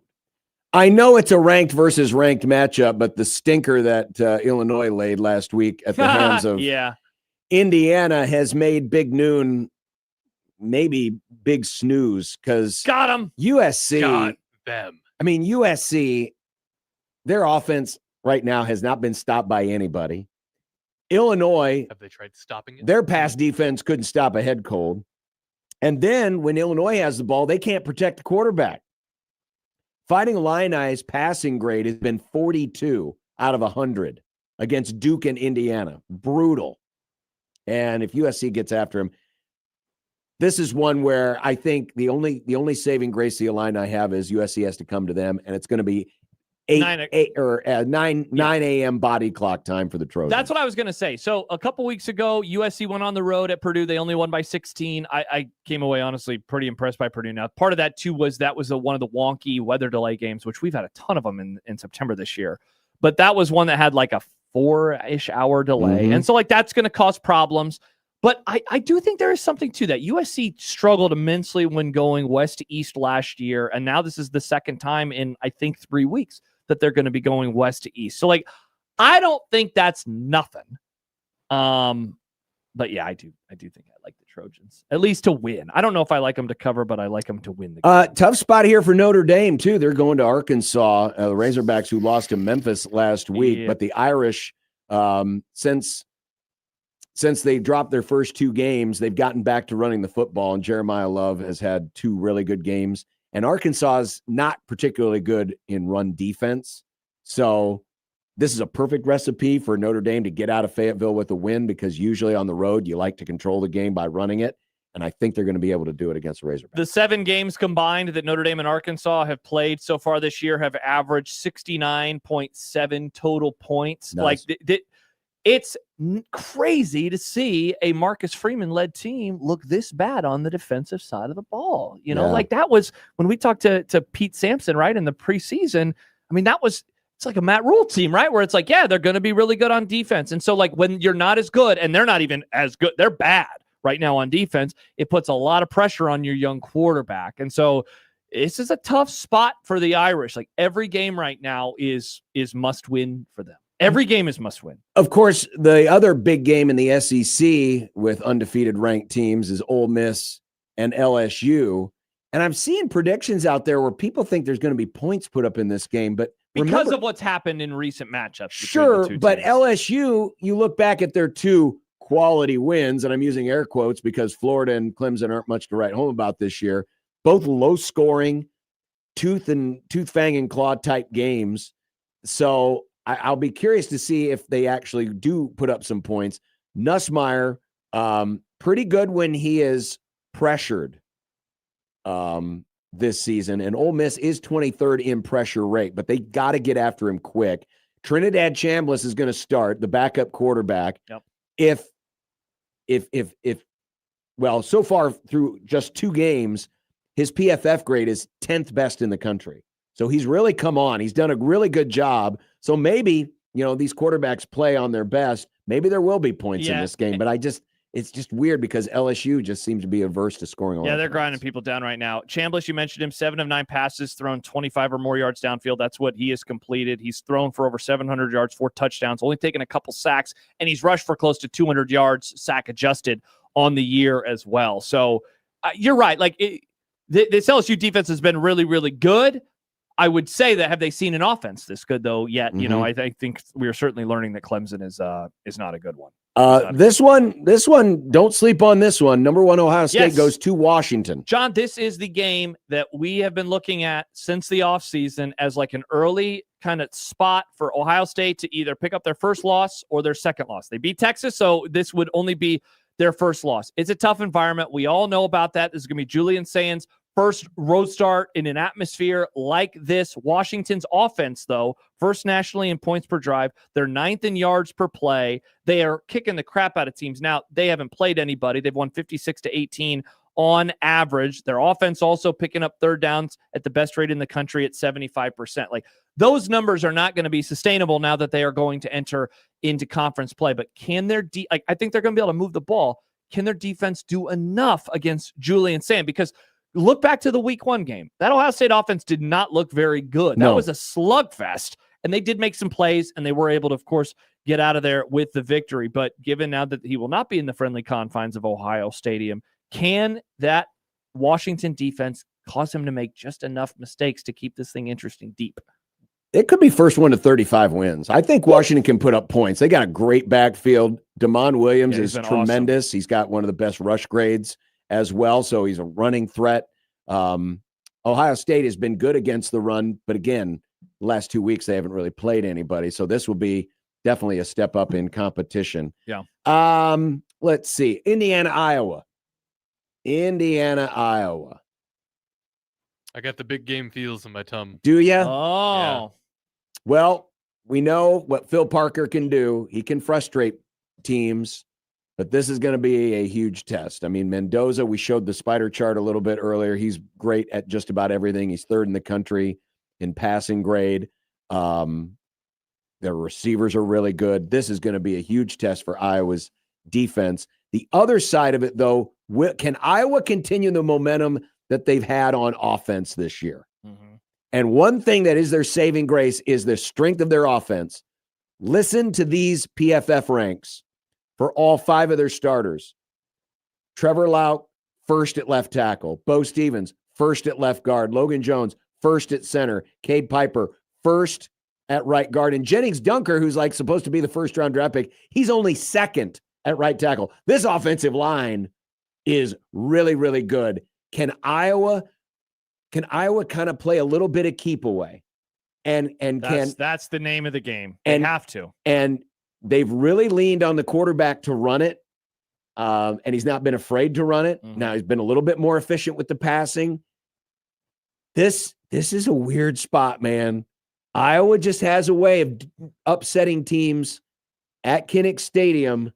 I know it's a ranked versus ranked matchup, but the stinker that Illinois laid last week at the hands of Indiana has made Big Noon maybe big snooze because got him. USC. Got them. I mean, USC, their offense right now has not been stopped by anybody. Illinois, have they tried stopping it? Their pass defense couldn't stop a head cold. And then when Illinois has the ball, they can't protect the quarterback. Fighting Illini's passing grade has been 42 out of 100 against Duke and Indiana. Brutal. And if USC gets after him, this is one where I think the only saving grace the Illini have is USC has to come to them, and it's going to be 9 a.m. body clock time for the Trojans. That's what I was going to say. So a couple weeks ago, USC went on the road at Purdue. They only won by 16. I came away, honestly, pretty impressed by Purdue. Now, part of that, too, was one of the wonky weather delay games, which we've had a ton of them in September this year. But that was one that had a 4-ish hour delay. Mm-hmm. And so, that's going to cause problems. But I do think there is something to that. USC struggled immensely when going west to east last year. And now this is the second time in, I think, 3 weeks that they're going to be going west to east. So, I don't think that's nothing. But yeah, I do think I like the Trojans, at least to win. I don't know if I like them to cover, but I like them to win the game. Tough spot here for Notre Dame, too. They're going to Arkansas, the Razorbacks who lost to Memphis last week. Yeah. But the Irish, since they dropped their first 2 games, they've gotten back to running the football, and Jeremiah Love has had 2 really good games. And Arkansas is not particularly good in run defense. So this is a perfect recipe for Notre Dame to get out of Fayetteville with a win, because usually on the road, you like to control the game by running it. And I think they're going to be able to do it against the Razorbacks. The 7 games combined that Notre Dame and Arkansas have played so far this year have averaged 69.7 total points. Nice. It's crazy to see a Marcus Freeman-led team look this bad on the defensive side of the ball. That was when we talked to Pete Sampson, right, in the preseason. I mean, it's like a Matt Rule team, right, where it's they're going to be really good on defense. And so, when you're not as good, and they're not even as good, they're bad right now on defense, it puts a lot of pressure on your young quarterback. And so this is a tough spot for the Irish. Every game right now is must win for them. Every game is must win. Of course, the other big game in the SEC with undefeated ranked teams is Ole Miss and LSU. And I'm seeing predictions out there where people think there's going to be points put up in this game, but because of what's happened in recent matchups. Sure, but LSU, you look back at their 2 quality wins, and I'm using air quotes because Florida and Clemson aren't much to write home about this year. Both low scoring, tooth, fang, and claw type games. So I'll be curious to see if they actually do put up some points. Nussmeier, pretty good when he is pressured this season, and Ole Miss is 23rd in pressure rate, but they got to get after him quick. Trinidad Chambliss is going to start, the backup quarterback. Yep. Well, so far through just 2 games, his PFF grade is 10th best in the country. So he's really come on. He's done a really good job. So maybe, these quarterbacks play on their best. Maybe there will be points in this game, but it's just weird because LSU just seems to be averse to scoring a lot. Yeah, they're grinding people down right now. Chambliss, you mentioned him, 7 of 9 passes, thrown 25 or more yards downfield. That's what he has completed. He's thrown for over 700 yards, 4 touchdowns, only taken a couple sacks, and he's rushed for close to 200 yards, sack adjusted on the year as well. So you're right. This LSU defense has been really, really good. I would say that have they seen an offense this good though yet? Mm-hmm. I think we are certainly learning that Clemson is not a good one. This one, don't sleep on this one. Number 1 Ohio State goes to Washington. John, this is the game that we have been looking at since the offseason as like an early kind of spot for Ohio State to either pick up their first loss or their second loss. They beat Texas, so this would only be their first loss. It's a tough environment. We all know about that. This is going to be Julian Sands' first road start in an atmosphere like this. Washington's offense, though, first nationally in points per drive. They're 9th in yards per play. They are kicking the crap out of teams. Now, they haven't played anybody. They've won 56-18 on average. Their offense also picking up third downs at the best rate in the country at 75%. Those numbers are not going to be sustainable now that they are going to enter into conference play. But can their I think they're going to be able to move the ball. Can their defense do enough against Julian Sands? Because look back to the week 1 game. That Ohio State offense did not look very good. That was a slugfest, and they did make some plays, and they were able to, of course, get out of there with the victory. But given now that he will not be in the friendly confines of Ohio Stadium, can that Washington defense cause him to make just enough mistakes to keep this thing interesting deep? It could be first one to 35 wins. I think Washington can put up points. They got a great backfield. Damon Williams is tremendous. Awesome. He's got one of the best rush grades as well, so he's a running threat. Ohio State has been good against the run, but again, the last 2 weeks they haven't really played anybody, so this will be definitely a step up in competition. Yeah. Let's see. Indiana, Iowa. I got the big game feels in my tum. Do you? Oh. Yeah. Well, we know what Phil Parker can do. He can frustrate teams, but this is going to be a huge test. I mean, Mendoza, we showed the spider chart a little bit earlier. He's great at just about everything. He's 3rd in the country in passing grade. Their receivers are really good. This is going to be a huge test for Iowa's defense. The other side of it, though, can Iowa continue the momentum that they've had on offense this year? Mm-hmm. And one thing that is their saving grace is the strength of their offense. Listen to these PFF ranks for all 5 of their starters. Trevor Lauk, 1st at left tackle. Bo Stevens, 1st at left guard. Logan Jones, 1st at center. Cade Piper, 1st at right guard. And Jennings Dunker, who's supposed to be the 1st-round draft pick, he's only 2nd at right tackle. This offensive line is really, really good. Can Iowa kind of play a little bit of keep away? That's the name of the game. They have to. And they've really leaned on the quarterback to run it. And he's not been afraid to run it. Mm-hmm. Now he's been a little bit more efficient with the passing. This is a weird spot, man. Iowa just has a way of upsetting teams at Kinnick Stadium.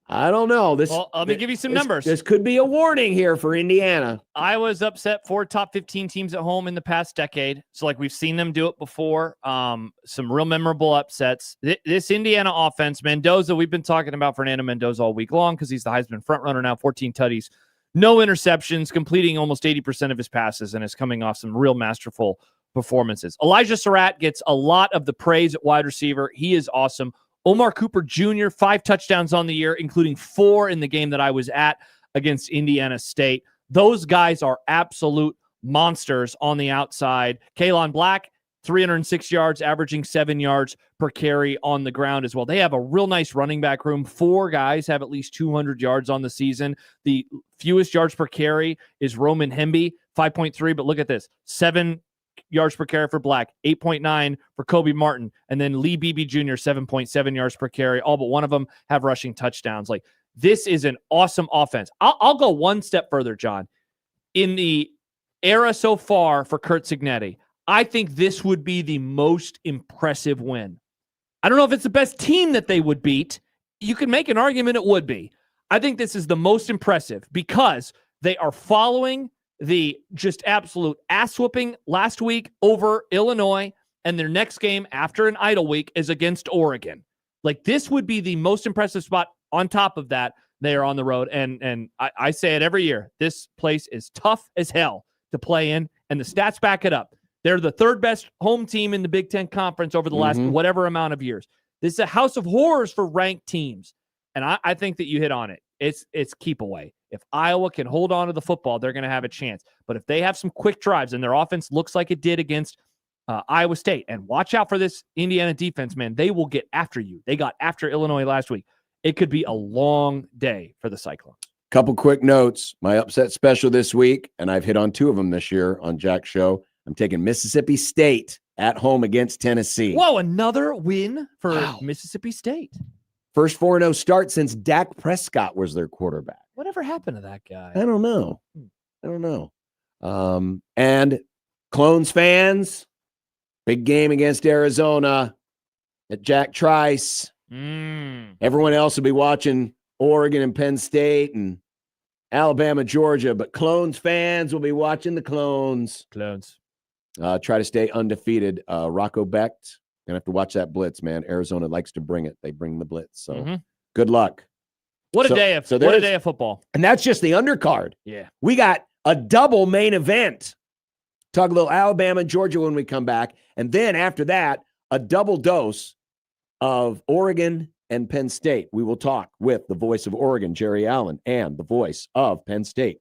I don't know. Let me give you some numbers. This could be a warning here for Indiana. Iowa's upset 4 top 15 teams at home in the past decade. So we've seen them do it before. Some real memorable upsets. This Indiana offense, Mendoza, we've been talking about Fernando Mendoza all week long because he's the Heisman frontrunner now, 14 tutties, no interceptions, completing almost 80% of his passes, and is coming off some real masterful performances. Elijah Surratt gets a lot of the praise at wide receiver. He is awesome. Omar Cooper Jr., 5 touchdowns on the year, including 4 in the game that I was at against Indiana State. Those guys are absolute monsters on the outside. Kaelon Black 306 yards, averaging 7 yards per carry on the ground as well. They have a real nice running back room. 4 guys have at least 200 yards on the season. The fewest yards per carry is Roman Hemby, 5.3. But look at this, 7 yards per carry for Black, 8.9 for Kobe Martin, and then Lee Beebe Jr., 7.7 yards per carry. All but one of them have rushing touchdowns. Like, this is an awesome offense. I'll go one step further, John. In the era so far for Curt Cignetti, I think this would be the most impressive win. I don't know if it's the best team that they would beat. You can make an argument it would be. I think this is the most impressive because they are following the just absolute ass whooping last week over Illinois, and their next game after an idle week is against Oregon. Like, this would be the most impressive spot. On top of that, they are on the road, and I say it every year. This place is tough as hell to play in, and the stats back it up. They're the 3rd best home team in the Big Ten Conference over the last whatever amount of years. This is a house of horrors for ranked teams, and I think that you hit on it. It's keep away. If Iowa can hold on to the football, they're going to have a chance. But if they have some quick drives and their offense looks like it did against Iowa State, and watch out for this Indiana defense, man. They will get after you. They got after Illinois last week. It could be a long day for the Cyclones. Couple quick notes. My upset special this week, and I've hit on 2 of them this year on Jack's show. I'm taking Mississippi State at home against Tennessee. Whoa, another win for Mississippi State. First 4-0 start since Dak Prescott was their quarterback. Whatever happened to that guy? I don't know. And Clones fans, big game against Arizona at Jack Trice. Everyone else will be watching Oregon and Penn State and Alabama, Georgia, but Clones fans will be watching the Clones. Try to stay undefeated. Rocco Becht, gonna have to watch that blitz, man. Arizona likes to bring it. They bring the blitz. So good luck. What a day of football. And that's just the undercard. Yeah. We got a double main event. Talk a little Alabama, Georgia when we come back. And then after that, a double dose of Oregon and Penn State. We will talk with the voice of Oregon, Jerry Allen, and the voice of Penn State,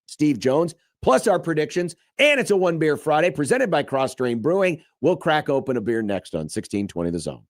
Steve Jones, plus our predictions. And it's a One Beer Friday presented by Cross Drain Brewing. We'll crack open a beer next on 1620 The Zone.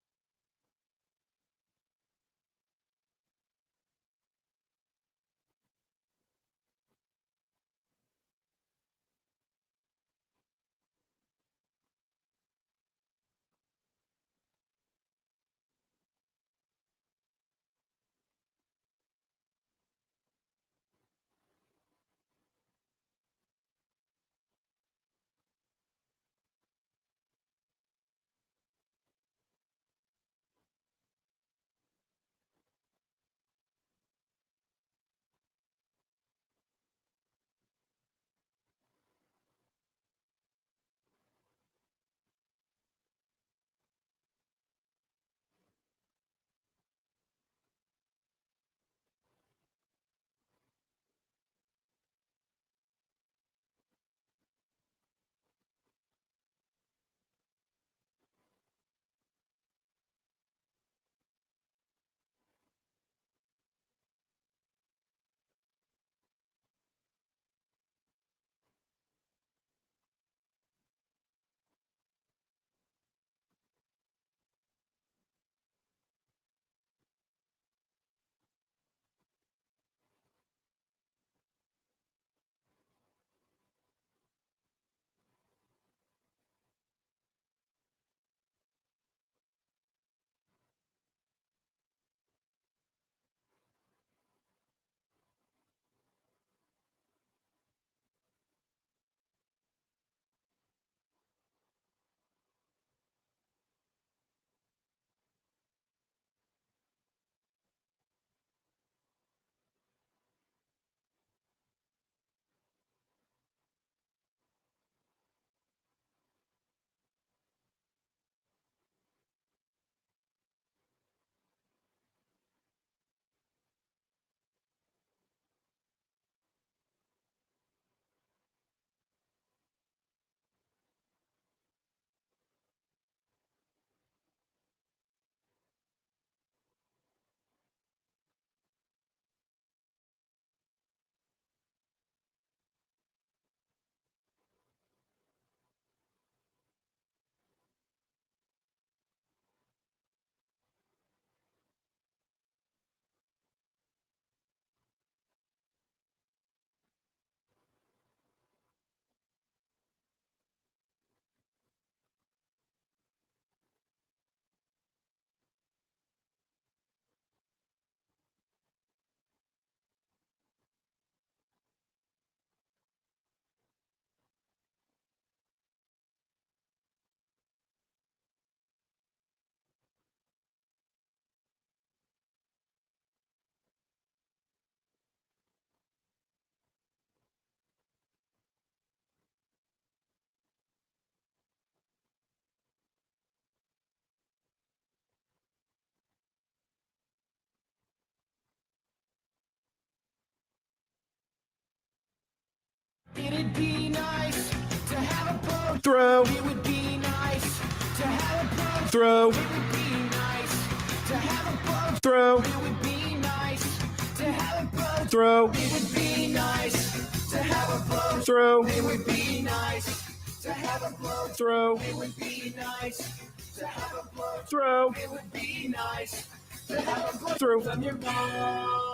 would be nice to have a boat. Throw. It would be nice to have a boat. Throw. It would be nice to have a boat. Throw. It would be nice to have a boat. Throw. It would be nice to have a boat. Throw. It would be nice to have a boat. Throw. It would be nice to have a boat. Throw. It would be nice to have a boat. Throw. When you're gone.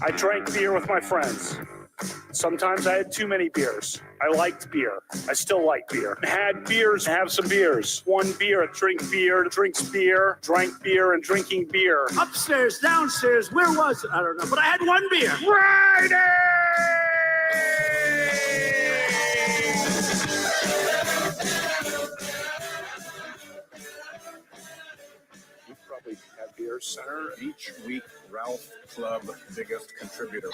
I drank beer with my friends. Sometimes I had too many beers. I liked beer. I still like beer. Had beers, have some beers. One beer, drink beer, drinks beer, drank beer, and drinking beer. Upstairs, downstairs, where was it? I don't know, but I had one beer. Friday! We probably have Beer Center each week. Ralph Club, biggest contributor.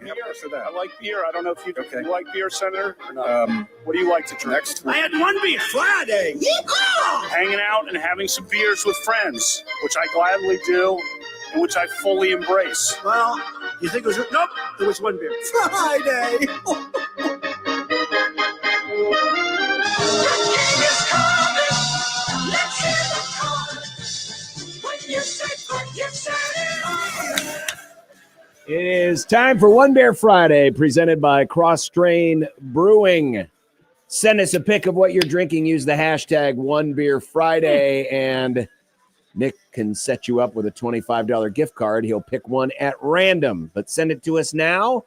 Beer. I like beer. I don't know if you like Beer Center or not. What do you like to drink? Next week. I had one beer. Friday. Yeehaw! Hanging out and having some beers with friends, which I gladly do and which I fully embrace. Well, you think it was... Nope, there was one beer. Friday. It is time for One Beer Friday, presented by Cross Strain Brewing. Send us a pic of what you're drinking. Use the hashtag One Beer Friday, and Nick can set you up with a $25 gift card. He'll pick one at random, but send it to us now.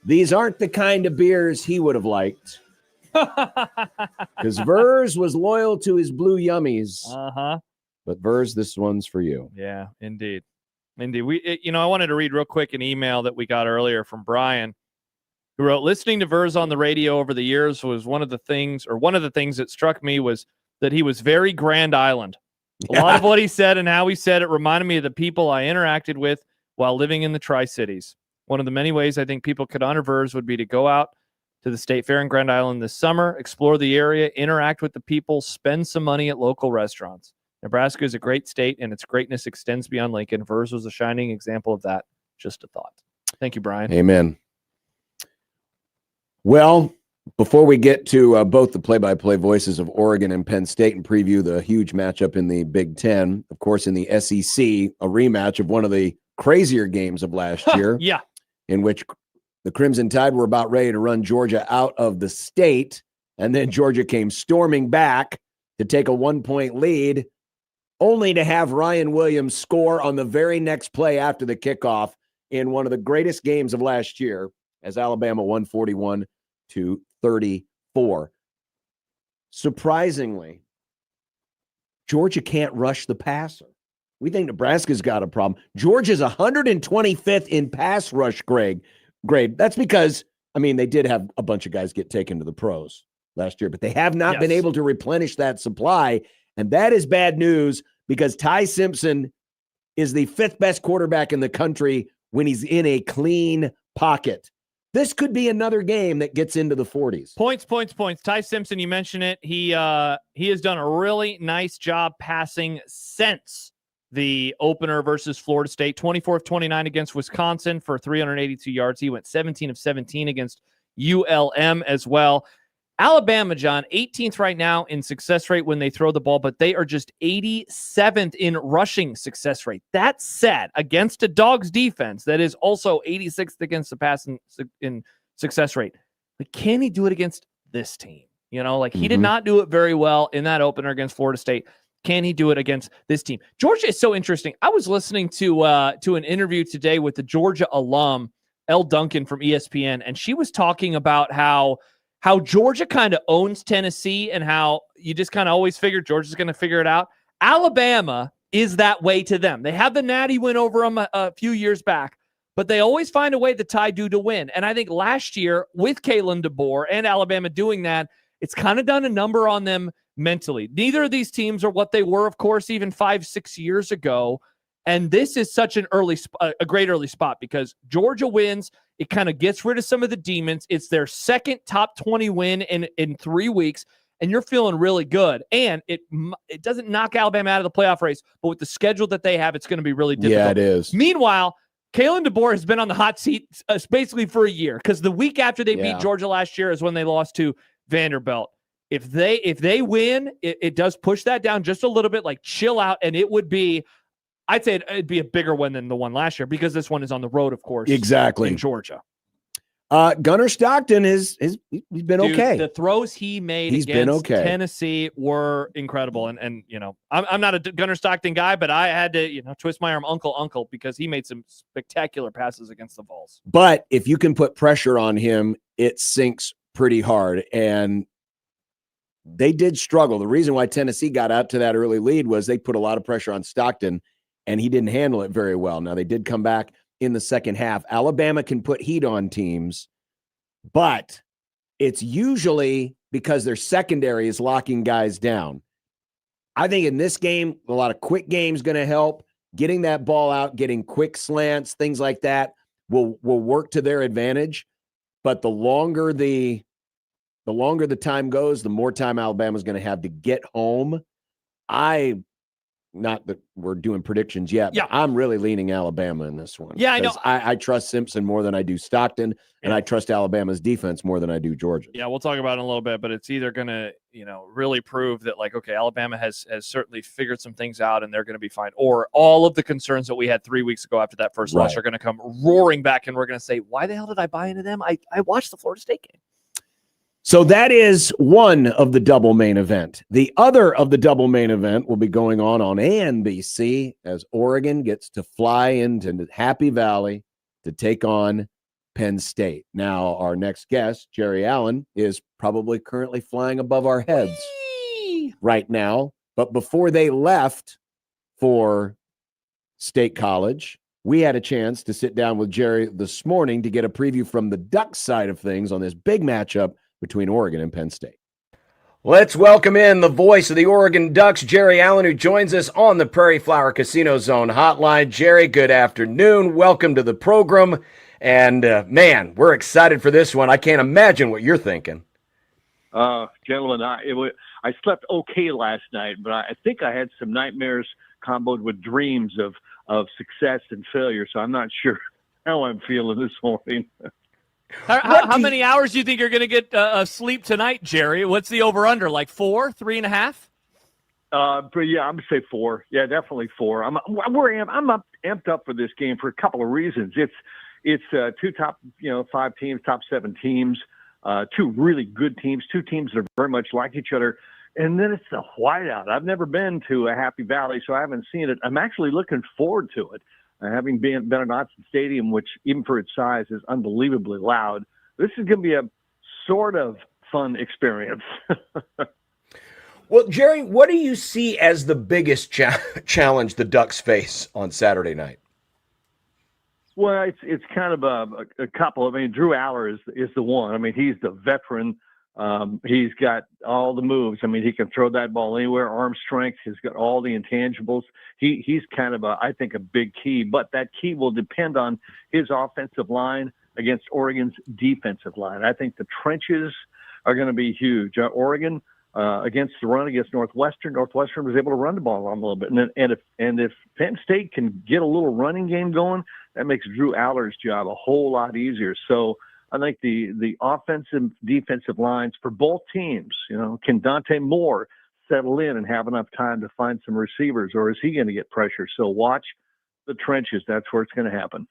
These aren't the kind of beers he would have liked, because Verz was loyal to his Blue Yummies. Uh-huh. But Verz, this one's for you. Yeah, indeed. Indeed. I wanted to read real quick an email that we got earlier from Brian, who wrote, listening to Verz on the radio over the years was one of the things that struck me was that he was very Grand Island. A lot of what he said and how he said it reminded me of the people I interacted with while living in the Tri-Cities. One of the many ways I think people could honor Verz would be to go out to the State Fair in Grand Island this summer, explore the area, interact with the people, spend some money at local restaurants. Nebraska is a great state, and its greatness extends beyond Lincoln. Verz was a shining example of that. Just a thought. Thank you, Brian. Amen. Well, before we get to both the play-by-play voices of Oregon and Penn State and preview the huge matchup in the Big Ten, of course, in the SEC, a rematch of one of the crazier games of last year. Yeah. In which the Crimson Tide were about ready to run Georgia out of the state, and then Georgia came storming back to take a 1-point lead, only to have Ryan Williams score on the very next play after the kickoff in one of the greatest games of last year, as Alabama won 41-34. Surprisingly, Georgia can't rush the passer. We think Nebraska's got a problem. Georgia's 125th in pass rush grade. That's because, they did have a bunch of guys get taken to the pros last year, but they have not been able to replenish that supply. And that is bad news because Ty Simpson is the 5th best quarterback in the country when he's in a clean pocket. This could be another game that gets into the 40s. Points. Ty Simpson, you mentioned it. He has done a really nice job passing since the opener versus Florida State. 24 of 29 against Wisconsin for 382 yards. He went 17 of 17 against ULM as well. Alabama, John, 18th right now in success rate when they throw the ball, but they are just 87th in rushing success rate. That said, against a Dogs defense that is also 86th against the pass in success rate. But can he do it against this team? He did not do it very well in that opener against Florida State. Can he do it against this team? Georgia is so interesting. I was listening to an interview today with the Georgia alum, Elle Duncan from ESPN, and she was talking about how Georgia kind of owns Tennessee and how you just kind of always figured Georgia's going to figure it out. Alabama is that way to them. They have the Natty win over them a few years back, but they always find a way the Tide do to win. And I think last year with Kalen DeBoer and Alabama doing that, it's kind of done a number on them mentally. Neither of these teams are what they were, of course, even 5-6 years ago. And this is such a great early spot because Georgia wins. It kind of gets rid of some of the demons. It's their second top 20 win in 3 weeks. and you're feeling really good. And it doesn't knock Alabama out of the playoff race, but with the schedule that they have, it's going to be really difficult. Yeah, it is. Meanwhile, Kalen DeBoer has been on the hot seat basically for a year, because the week after they beat Georgia last year is when they lost to Vanderbilt. If they win, it does push that down just a little bit, like chill out, and it would be, I'd say it'd be a bigger one than the one last year, because this one is on the road, of course. Exactly. In Georgia. Gunnar Stockton he's been okay. The throws he made against Tennessee were incredible. And I'm not a Gunnar Stockton guy, but I had to, twist my arm, uncle, because he made some spectacular passes against the Vols. But if you can put pressure on him, it sinks pretty hard. And they did struggle. The reason why Tennessee got out to that early lead was they put a lot of pressure on Stockton, and he didn't handle it very well. Now, they did come back in the second half. Alabama can put heat on teams, but it's usually because their secondary is locking guys down. I think in this game, a lot of quick games going to help. Getting that ball out, getting quick slants, things like that will work to their advantage. But the longer the time goes, the more time Alabama's going to have to get home. Not that we're doing predictions yet, but I'm really leaning Alabama in this one. Yeah, I know. I trust Simpson more than I do Stockton, and I trust Alabama's defense more than I do Georgia. Yeah, we'll talk about it in a little bit, but it's either going to, really prove that, Alabama has certainly figured some things out and they're going to be fine, or all of the concerns that we had 3 weeks ago after that first loss are going to come roaring back, and we're going to say, why the hell did I buy into them? I watched the Florida State game. So that is one of the double main event. The other of the double main event will be going on NBC as Oregon gets to fly into Happy Valley to take on Penn State. Now, our next guest, Jerry Allen, is probably currently flying above our heads right now. But before they left for State College, we had a chance to sit down with Jerry this morning to get a preview from the Ducks side of things on this big matchup between Oregon and Penn State. Let's welcome in the voice of the Oregon Ducks, Jerry Allen, who joins us on the Prairie Flower Casino Zone hotline. Jerry, good afternoon. Welcome to the program. And, man, we're excited for this one. I can't imagine what you're thinking. Gentlemen, I slept okay last night, but I think I had some nightmares comboed with dreams of success and failure, so I'm not sure how I'm feeling this morning. How many hours do you think you're going to get sleep tonight, Jerry? What's the over-under, like 4, 3.5? But yeah, I'm going to say 4. Yeah, definitely 4. I'm amped up for this game for a couple of reasons. It's 2 top 5 teams, top 7 teams, 2 really good teams, 2 teams that are very much like each other. And then it's the whiteout. I've never been to a Happy Valley, so I haven't seen it. I'm actually looking forward to it. Having been at Autzen Stadium, which even for its size is unbelievably loud, this is going to be a sort of fun experience. Well, Jerry, what do you see as the biggest challenge the Ducks face on Saturday night? Well, it's kind of a couple. I mean, Drew Aller is the one. I mean, he's the veteran. He's got all the moves. I mean, he can throw that ball anywhere, arm strength. He's got all the intangibles. He's kind of I think a big key, but that key will depend on his offensive line against Oregon's defensive line. I think the trenches are going to be huge. Oregon against the run against Northwestern was able to run the ball on a little bit, and if Penn State can get a little running game going, that makes Drew Aller's job a whole lot easier. So I think the offensive defensive lines for both teams, can Dante Moore settle in and have enough time to find some receivers, or is he going to get pressure? So watch the trenches. That's where it's going to happen.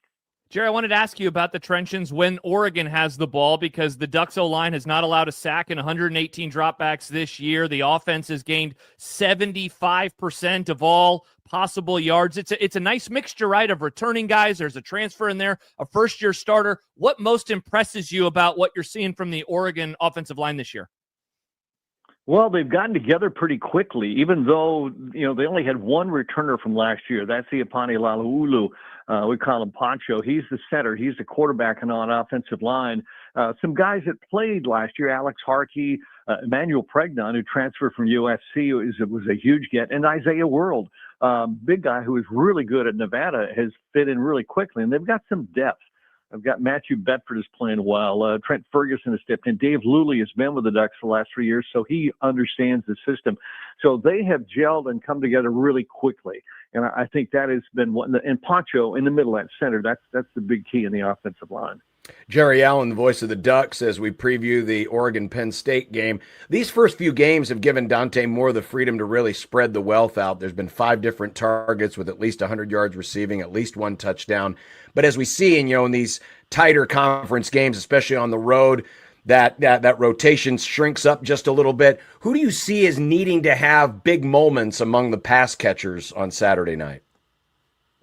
Jerry, I wanted to ask you about the trenches when Oregon has the ball, because the Ducks O-line has not allowed a sack in 118 dropbacks this year. The offense has gained 75% of all possible yards. It's a nice mixture, right, of returning guys. There's a transfer in there, a first-year starter. What most impresses you about what you're seeing from the Oregon offensive line this year? Well, they've gotten together pretty quickly, even though, they only had one returner from last year. That's Iapani Lalaulu. We call him Poncho. He's the center. He's the quarterback on offensive line. Some guys that played last year, Alex Harkey, Emmanuel Pregnon, who transferred from USC, was a huge get, and Isaiah World, big guy who is really good at Nevada, has fit in really quickly, and they've got some depth. I've got Matthew Bedford is playing well. Trent Ferguson has stepped in. Dave Luley has been with the Ducks the last 3 years, so he understands the system. So they have gelled and come together really quickly. And I think that has been one. And Poncho in the middle at center, that's the big key in the offensive line. Jerry Allen, the voice of the Ducks, as we preview the Oregon-Penn State game. These first few games have given Dante Moore the freedom to really spread the wealth out. There's been 5 different targets with at least 100 yards receiving, at least 1 touchdown. But as we see in these tighter conference games, especially on the road, that rotation shrinks up just a little bit. Who do you see as needing to have big moments among the pass catchers on Saturday night?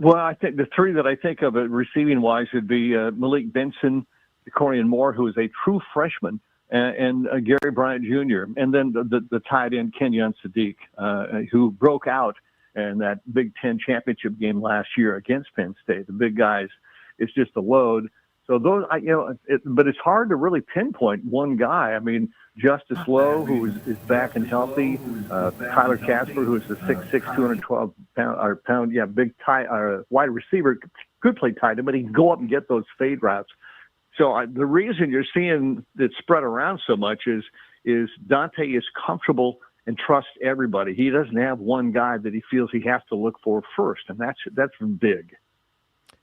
Well, I think the 3 that I think of receiving-wise would be Malik Benson, Corian Moore, who is a true freshman, and Gary Bryant Jr., and then the tight end Kenyon Sadiq, who broke out in that Big Ten championship game last year against Penn State. The big guys, it's just a load. So those, but it's hard to really pinpoint one guy. I mean, Justice Lowe, who is back and healthy. Tyler Casper, who is a 6'6", 212-pound, big wide receiver, could play tight end, but he can go up and get those fade routes. So the reason you're seeing it spread around so much is Dante is comfortable and trusts everybody. He doesn't have one guy that he feels he has to look for first, and that's big.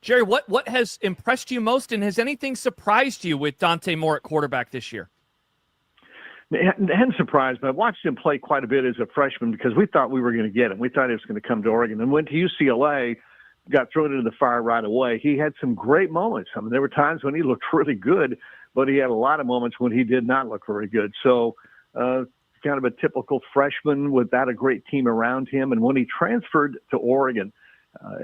Jerry, what has impressed you most, and has anything surprised you with Dante Moore at quarterback this year? It hadn't surprised, but I watched him play quite a bit as a freshman because we thought we were going to get him. We thought he was going to come to Oregon, and went to UCLA, got thrown into the fire right away. He had some great moments. I mean, there were times when he looked really good, but he had a lot of moments when he did not look very good. So kind of a typical freshman without a great team around him. And when he transferred to Oregon,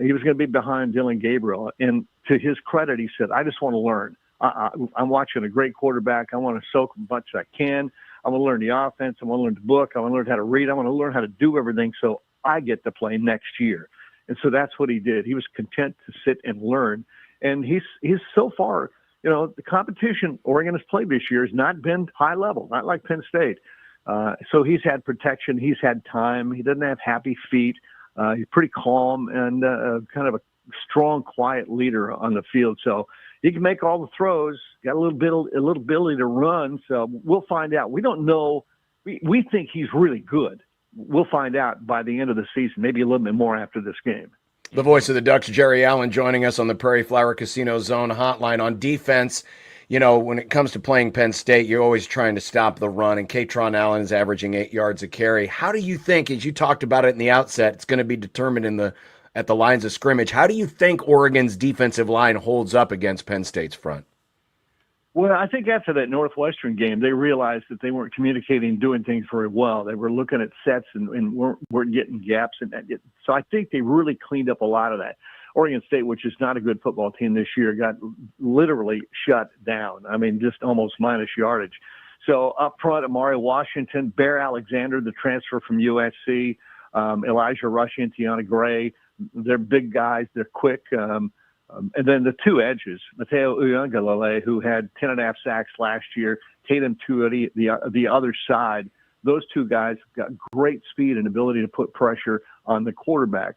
he was going to be behind Dylan Gabriel. And to his credit, he said, I just want to learn. I'm watching a great quarterback. I want to soak as much as I can. I want to learn the offense. I want to learn the book. I want to learn how to read. I want to learn how to do everything so I get to play next year. And so that's what he did. He was content to sit and learn. And he's so far, the competition Oregon has played this year has not been high level, not like Penn State. So he's had protection. He's had time. He doesn't have happy feet. He's pretty calm and kind of a strong, quiet leader on the field. So he can make all the throws, got a little ability to run. So we'll find out. We don't know. We think he's really good. We'll find out by the end of the season, maybe a little bit more after this game. The voice of the Ducks, Jerry Allen, joining us on the Prairie Flower Casino Zone hotline. On defense, when it comes to playing Penn State, you're always trying to stop the run, and Katron Allen is averaging 8 yards a carry. How do you think, as you talked about it in the outset, it's going to be determined at the lines of scrimmage, how do you think Oregon's defensive line holds up against Penn State's front? Well, I think after that Northwestern game, they realized that they weren't communicating, doing things very well. They were looking at sets and weren't getting gaps. So I think they really cleaned up a lot of that. Oregon State, which is not a good football team this year, got literally shut down. I mean, just almost minus yardage. So up front, Amari Washington, Bear Alexander, the transfer from USC, Elijah Rushing and Tiana Gray. They're big guys. They're quick. And then the 2 edges, Mateo Uiagalelei, who had 10.5 sacks last year, Tatum Tuioti, the other side. Those 2 guys have got great speed and ability to put pressure on the quarterback.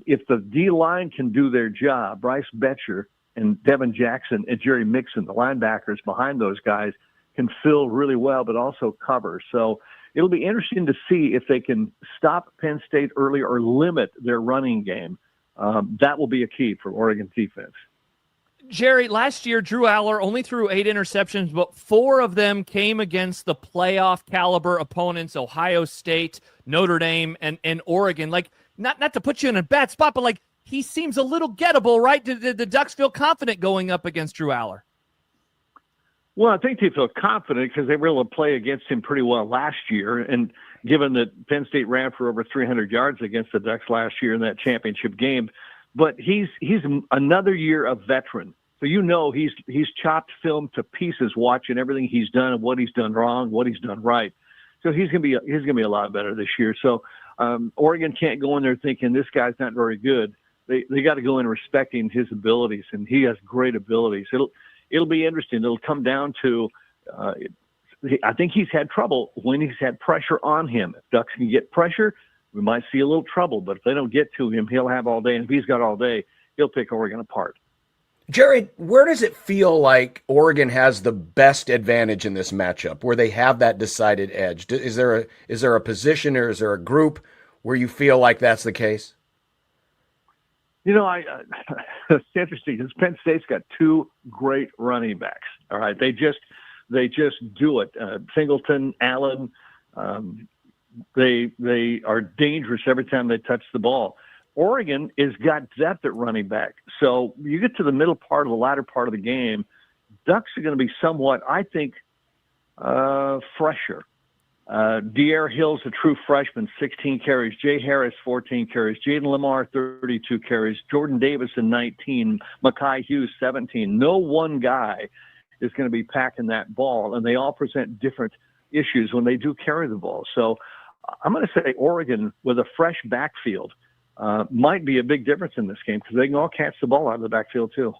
If the D-line can do their job, Bryce Betcher and Devin Jackson and Jerry Mixon, the linebackers behind those guys, can fill really well but also cover. So it'll be interesting to see if they can stop Penn State early or limit their running game. That will be a key for Oregon defense. Jerry, last year, Drew Aller only threw 8 interceptions, but 4 of them came against the playoff caliber opponents, Ohio State, Notre Dame, and Oregon. Like, not to put you in a bad spot, but he seems a little gettable, right? Did the Ducks feel confident going up against Drew Aller? Well, I think they feel confident because they were able to play against him pretty well last year. And given that Penn State ran for over 300 yards against the Ducks last year in that championship game, but he's another year of veteran. So he's chopped film to pieces, watching everything he's done and what he's done wrong, what he's done right. So he's gonna be a lot better this year. So Oregon can't go in there thinking this guy's not very good. They got to go in respecting his abilities, and he has great abilities. It'll be interesting. It'll come down to I think he's had trouble when he's had pressure on him. If Ducks can get pressure, we might see a little trouble. But if they don't get to him, he'll have all day. And if he's got all day, he'll pick Oregon apart. Jared, where does it feel like Oregon has the best advantage in this matchup, where they have that decided edge? Is there a position or is there a group where you feel like that's the case? You know, it's interesting because Penn State's got two great running backs. All right, they just do it. Singleton, Allen, they are dangerous every time they touch the ball. Oregon has got depth at running back. So you get to the middle part of the latter part of the game, Ducks are going to be somewhat, I think, fresher. De'Aaron Hill's a true freshman, 16 carries. Jay Harris, 14 carries. Jaden Lamar, 32 carries. Jordan Davison, 19. Makai Hughes, 17. No one guy is going to be packing that ball, and they all present different issues when they do carry the ball. So I'm going to say Oregon with a fresh backfield might be a big difference in this game because they can all catch the ball out of the backfield too.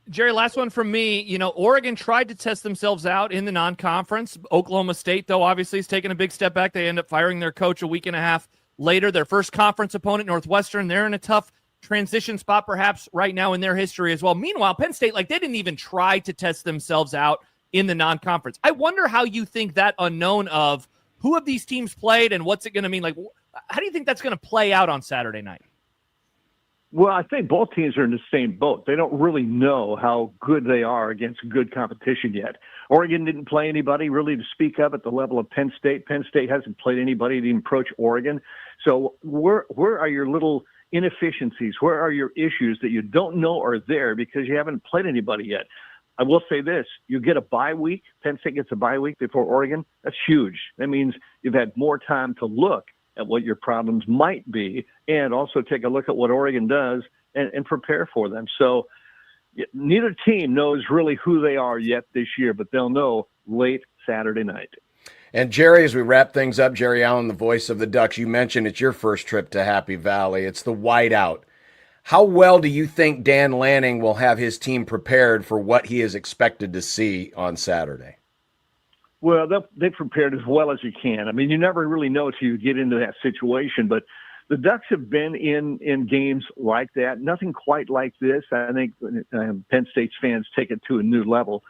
Jerry, last one from me. You know, Oregon tried to test themselves out in the non-conference. Oklahoma State, though, obviously is taking a big step back. They end up firing their coach a week and a half later. Their first conference opponent, Northwestern, they're in a tough transition spot perhaps right now in their history as well. Meanwhile, Penn State, they didn't even try to test themselves out in the non-conference. I wonder how you think that unknown of who have these teams played and what's it going to mean? How do you think that's going to play out on Saturday night? Well, I think both teams are in the same boat. They don't really know how good they are against good competition yet. Oregon didn't play anybody really to speak of at the level of Penn State. Penn State hasn't played anybody to even approach Oregon. So where are your little inefficiencies? Where are your issues that you don't know are there because you haven't played anybody yet? I will say this, you get a bye week. Penn State gets a bye week before Oregon. That's huge. That means you've had more time to look at what your problems might be and also take a look at what Oregon does and prepare for them. So neither team knows really who they are yet this year, but they'll know late Saturday night. And Jerry, as we wrap things up, Jerry Allen, the voice of the Ducks, you mentioned it's your first trip to Happy Valley. It's the whiteout. How well do you think Dan Lanning will have his team prepared for what he is expected to see on Saturday? Well, they've prepared as well as you can. I mean, you never really know till you get into that situation, but the Ducks have been in games like that. Nothing quite like this. I think Penn State's fans take it to a new level.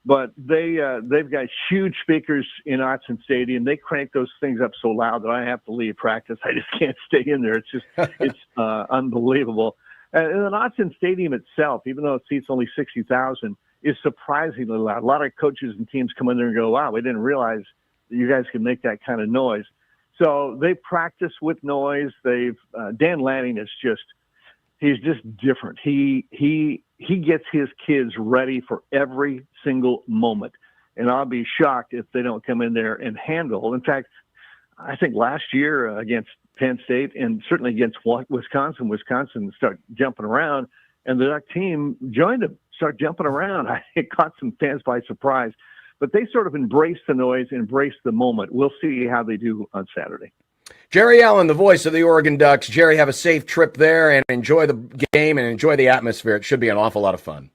But they've got huge speakers in Autzen Stadium. They crank those things up so loud that I have to leave practice. I just can't stay in there. It's unbelievable. And then Autzen Stadium itself, even though it seats only 60,000, is surprisingly loud. A lot of coaches and teams come in there and go, wow, we didn't realize that you guys can make that kind of noise. So they practice with noise. Dan Lanning is he's just different. He gets his kids ready for every single moment. And I'll be shocked if they don't come in there and handle. In fact, I think last year against Penn State and certainly against Wisconsin started jumping around, and the Duck team joined them, start jumping around. It caught some fans by surprise. But they sort of embrace the noise, embrace the moment. We'll see how they do on Saturday. Jerry Allen, the voice of the Oregon Ducks. Jerry, have a safe trip there and enjoy the game and enjoy the atmosphere. It should be an awful lot of fun.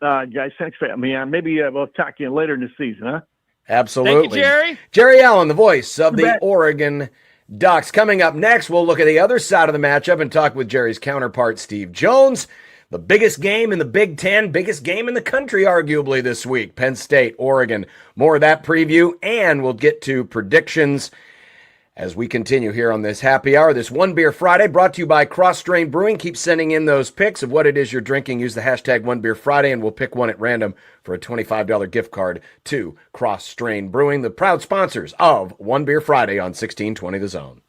Guys, thanks for having me on. Maybe we'll talk to you later in the season, huh? Absolutely. Thank you, Jerry. Jerry Allen, the voice of the Oregon Ducks. Coming up next, we'll look at the other side of the matchup and talk with Jerry's counterpart, Steve Jones. The biggest game in the Big Ten, biggest game in the country, arguably, this week. Penn State, Oregon. More of that preview, and we'll get to predictions as we continue here on this happy hour, this One Beer Friday, brought to you by Cross Strain Brewing. Keep sending in those pics of what it is you're drinking. Use the hashtag One Beer Friday, and we'll pick one at random for a $25 gift card to Cross Strain Brewing, the proud sponsors of One Beer Friday on 1620 The Zone.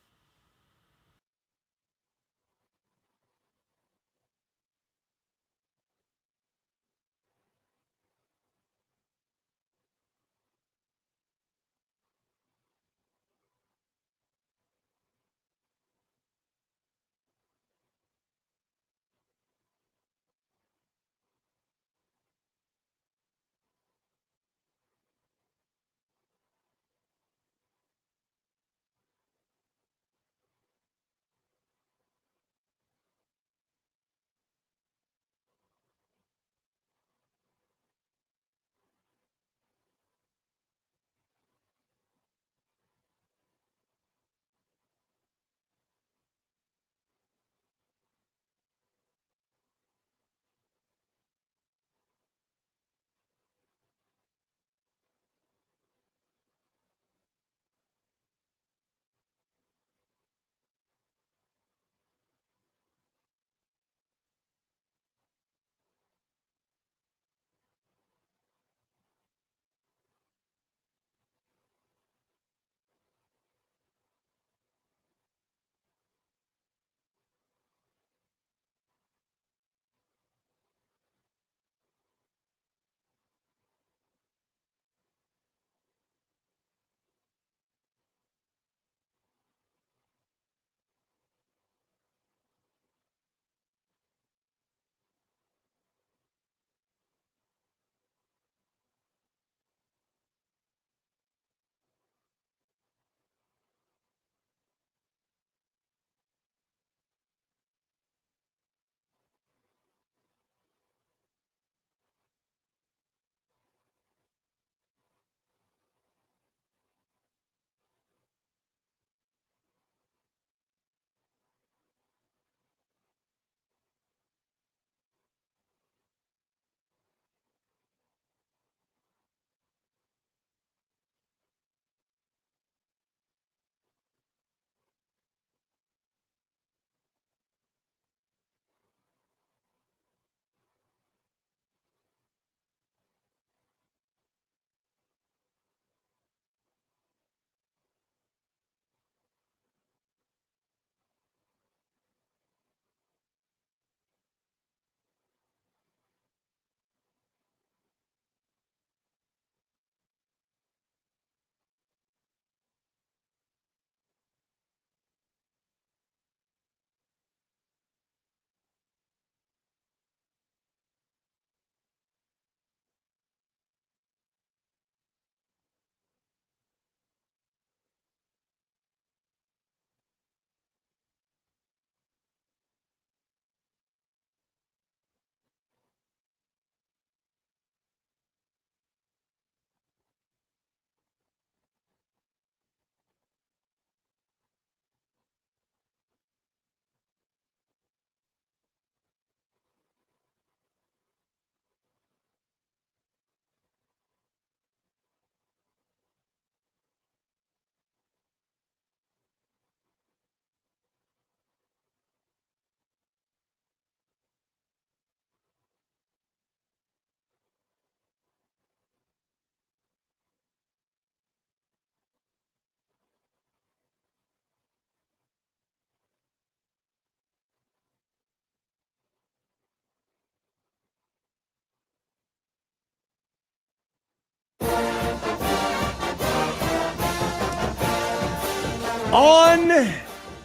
On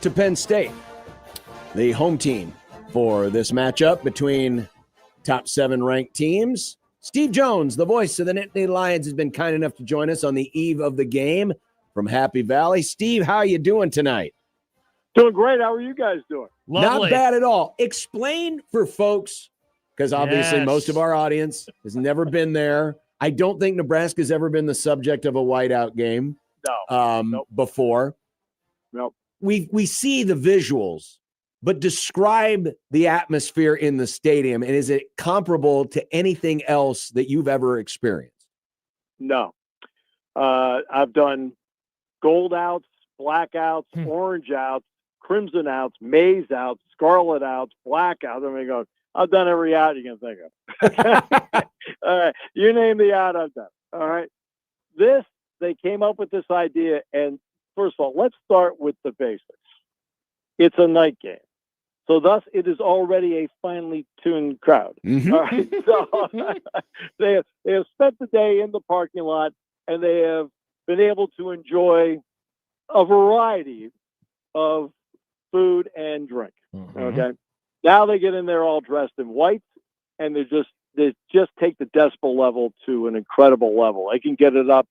to Penn State, the home team for this matchup between top 7 ranked teams. Steve Jones, the voice of the Nittany Lions, has been kind enough to join us on the eve of the game from Happy Valley. Steve, how are you doing tonight? Doing great. How are you guys doing? Not bad at all. Explain for folks, because obviously most of our audience has never been there. I don't think Nebraska's ever been the subject of a whiteout game before. Nope. We see the visuals, but describe the atmosphere in the stadium, and is it comparable to anything else that you've ever experienced? No. I've done gold outs, black outs, orange outs, crimson outs, maize outs, scarlet outs, black outs. I mean, I've done every out you can think of. All right. You name the out, I've done. All right. They came up with this idea, and first of all, let's start with the basics. It's a night game. So thus, it is already a finely tuned crowd. Mm-hmm. All right. So they have spent the day in the parking lot, and they have been able to enjoy a variety of food and drink. Mm-hmm. Okay. Now they get in there all dressed in white, and they just take the decibel level to an incredible level. They can get it up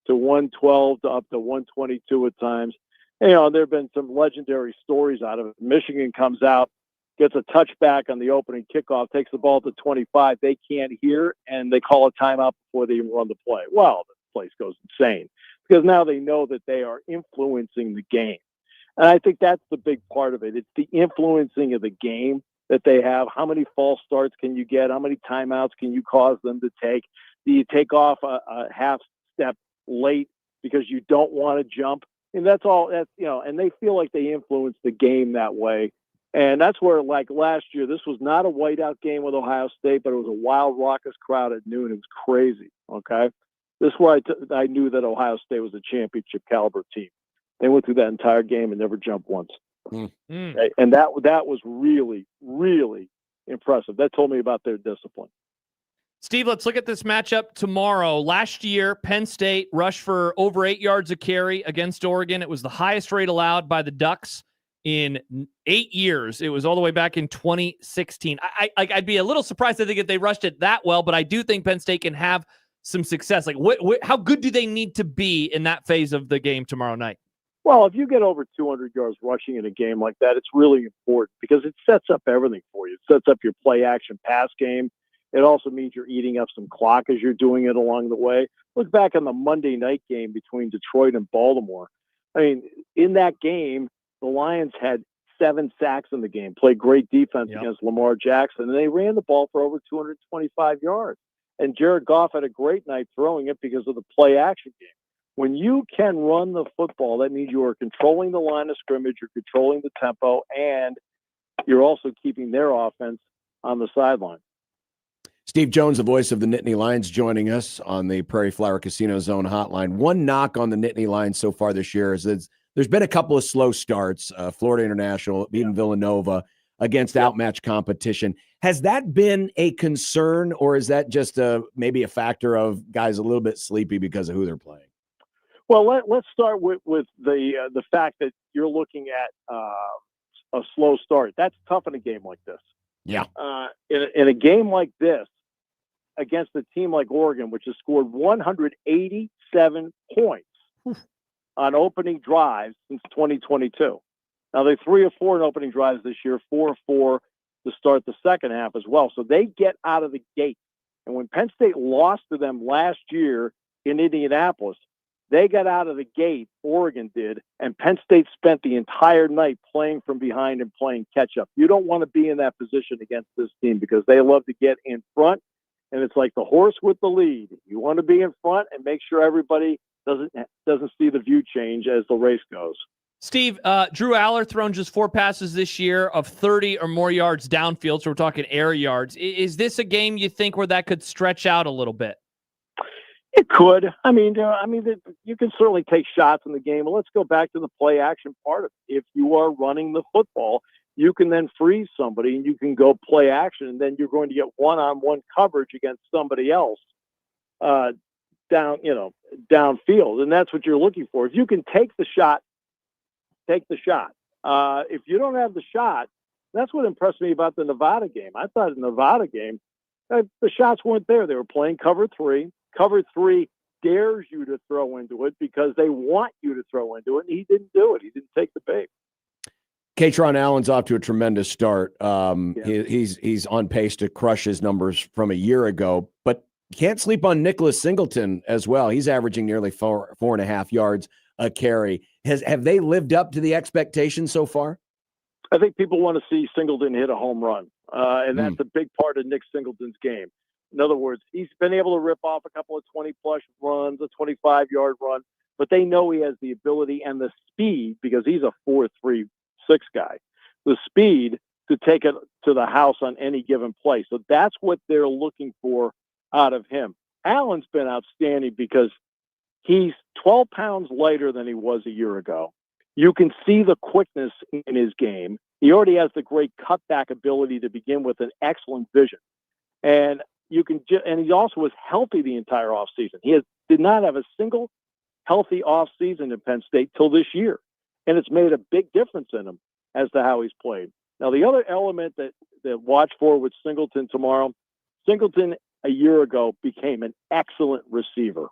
to 112 to up to 122 at times. You know, there have been some legendary stories out of it. Michigan comes out, gets a touchback on the opening kickoff, takes the ball to 25. They can't hear, and they call a timeout before they even run the play. Well, the place goes insane because now they know that they are influencing the game. And I think that's the big part of it. It's the influencing of the game that they have. How many false starts can you get? How many timeouts can you cause them to take? Do you take off a half step late because you don't want to jump? And that's all. That's, you know, and they feel like they influence the game that way. And that's where, like last year, this was not a whiteout game with Ohio State, but it was a wild, raucous crowd at noon. It was crazy. Okay, this is where I knew that Ohio State was a championship caliber team. They went through that entire game and never jumped once. Okay? And that was really, really impressive. That told me about their discipline. Steve, let's look at this matchup tomorrow. Last year, Penn State rushed for over 8 yards a carry against Oregon. It was the highest rate allowed by the Ducks in 8 years. It was all the way back in 2016. I'd be a little surprised, I think, if they rushed it that well, but I do think Penn State can have some success. Like, how good do they need to be in that phase of the game tomorrow night? Well, if you get over 200 yards rushing in a game like that, it's really important because it sets up everything for you. It sets up your play action pass game. It also means you're eating up some clock as you're doing it along the way. Look back on the Monday night game between Detroit and Baltimore. I mean, in that game, the Lions had 7 sacks in the game, played great defense against Lamar Jackson, and they ran the ball for over 225 yards. And Jared Goff had a great night throwing it because of the play action game. When you can run the football, that means you are controlling the line of scrimmage, you're controlling the tempo, and you're also keeping their offense on the sideline. Steve Jones, the voice of the Nittany Lions, joining us on the Prairie Flower Casino Zone hotline. One knock on the Nittany Lions so far this year is that there's been a couple of slow starts, Florida International, even Villanova, against outmatched competition. Has that been a concern, or is that just maybe a factor of guys a little bit sleepy because of who they're playing? Well, let's start with the fact that you're looking at a slow start. That's tough in a game like this. Yeah. In a game like this, against a team like Oregon, which has scored 187 points on opening drives since 2022. Now, they're 3 of 4 in opening drives this year, 4 of 4 to start the second half as well. So they get out of the gate. And when Penn State lost to them last year in Indianapolis, they got out of the gate, Oregon did, and Penn State spent the entire night playing from behind and playing catch-up. You don't want to be in that position against this team because they love to get in front, and it's like the horse with the lead. You want to be in front and make sure everybody doesn't see the view change as the race goes. Steve, Drew Aller thrown just 4 passes this year of 30 or more yards downfield, so we're talking air yards. Is this a game you think where that could stretch out a little bit? It could. I mean, you can certainly take shots in the game. But let's go back to the play action part of it. If you are running the football, you can then freeze somebody and you can go play action, and then you're going to get one-on-one coverage against somebody else downfield, and that's what you're looking for. If you can take the shot take the shot. If you don't have the shot, that's what impressed me about the Nevada game. I thought the Nevada game, the shots weren't there. They were playing cover three. Cover three dares you to throw into it because they want you to throw into it, and he didn't do it. He didn't take the bait. Katron Allen's off to a tremendous start. He's on pace to crush his numbers from a year ago, but can't sleep on Nicholas Singleton as well. He's averaging nearly 4.5 yards a carry. Have they lived up to the expectations so far? I think people want to see Singleton hit a home run, and that's a big part of Nick Singleton's game. In other words, he's been able to rip off a couple of 20-plus runs, a 25-yard run, but they know he has the ability and the speed because he's a 4.36 guy, the speed to take it to the house on any given play. So that's what they're looking for out of him. Allen's been outstanding because he's 12 pounds lighter than he was a year ago. You can see the quickness in his game. He already has the great cutback ability to begin with, an excellent vision. And and he also was healthy the entire offseason. He did not have a single healthy offseason in Penn State till this year. And it's made a big difference in him as to how he's played. Now, the other element that watch for with Singleton tomorrow, Singleton a year ago became an excellent receiver.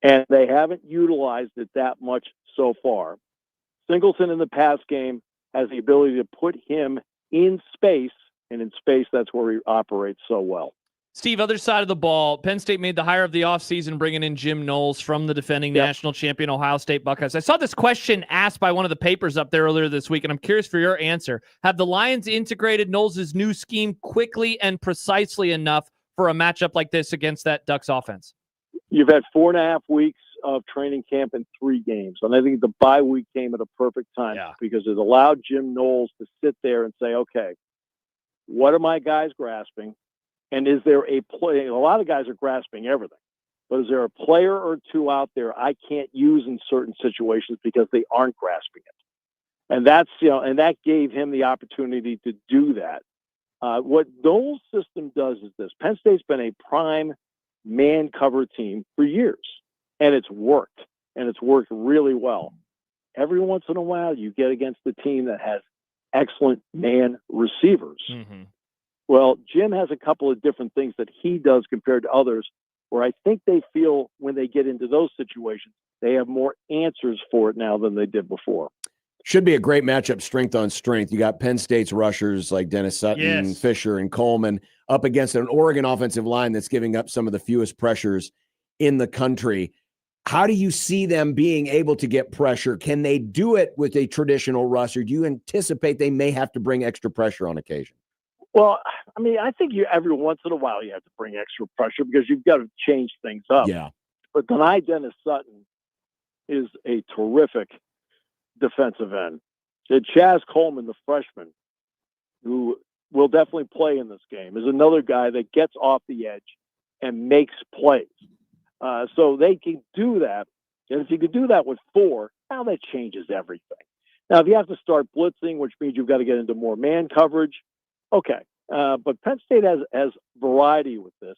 And they haven't utilized it that much so far. Singleton in the pass game has the ability to put him in space, and in space, that's where he operates so well. Steve, other side of the ball, Penn State made the hire of the offseason, bringing in Jim Knowles from the defending national champion Ohio State Buckeyes. I saw this question asked by one of the papers up there earlier this week, and I'm curious for your answer. Have the Lions integrated Knowles' new scheme quickly and precisely enough for a matchup like this against that Ducks offense? You've had 4.5 weeks of training camp and 3 games. And I think the bye week came at a perfect time because it allowed Jim Knowles to sit there and say, okay, what are my guys grasping? And is there a play? A lot of guys are grasping everything, but is there a player or two out there I can't use in certain situations because they aren't grasping it? And that's, and that gave him the opportunity to do that. What Knowles' system does is this. Penn State's been a prime man cover team for years, and it's worked, and it's worked really well. Every once in a while, you get against the team that has excellent man receivers. Mm-hmm. Well, Jim has a couple of different things that he does compared to others where I think they feel when they get into those situations, they have more answers for it now than they did before. Should be a great matchup, strength on strength. You got Penn State's rushers like Dennis Sutton, Fisher, and Coleman up against an Oregon offensive line that's giving up some of the fewest pressures in the country. How do you see them being able to get pressure? Can they do it with a traditional rush, or do you anticipate they may have to bring extra pressure on occasion? Well, I mean, I think every once in a while you have to bring extra pressure because you've got to change things up. Yeah. But tonight, Dennis Sutton is a terrific defensive end. Chaz Coleman, the freshman, who will definitely play in this game, is another guy that gets off the edge and makes plays. So they can do that. And if you can do that with 4, now that changes everything. Now, if you have to start blitzing, which means you've got to get into more man coverage, okay. But Penn State has variety with this.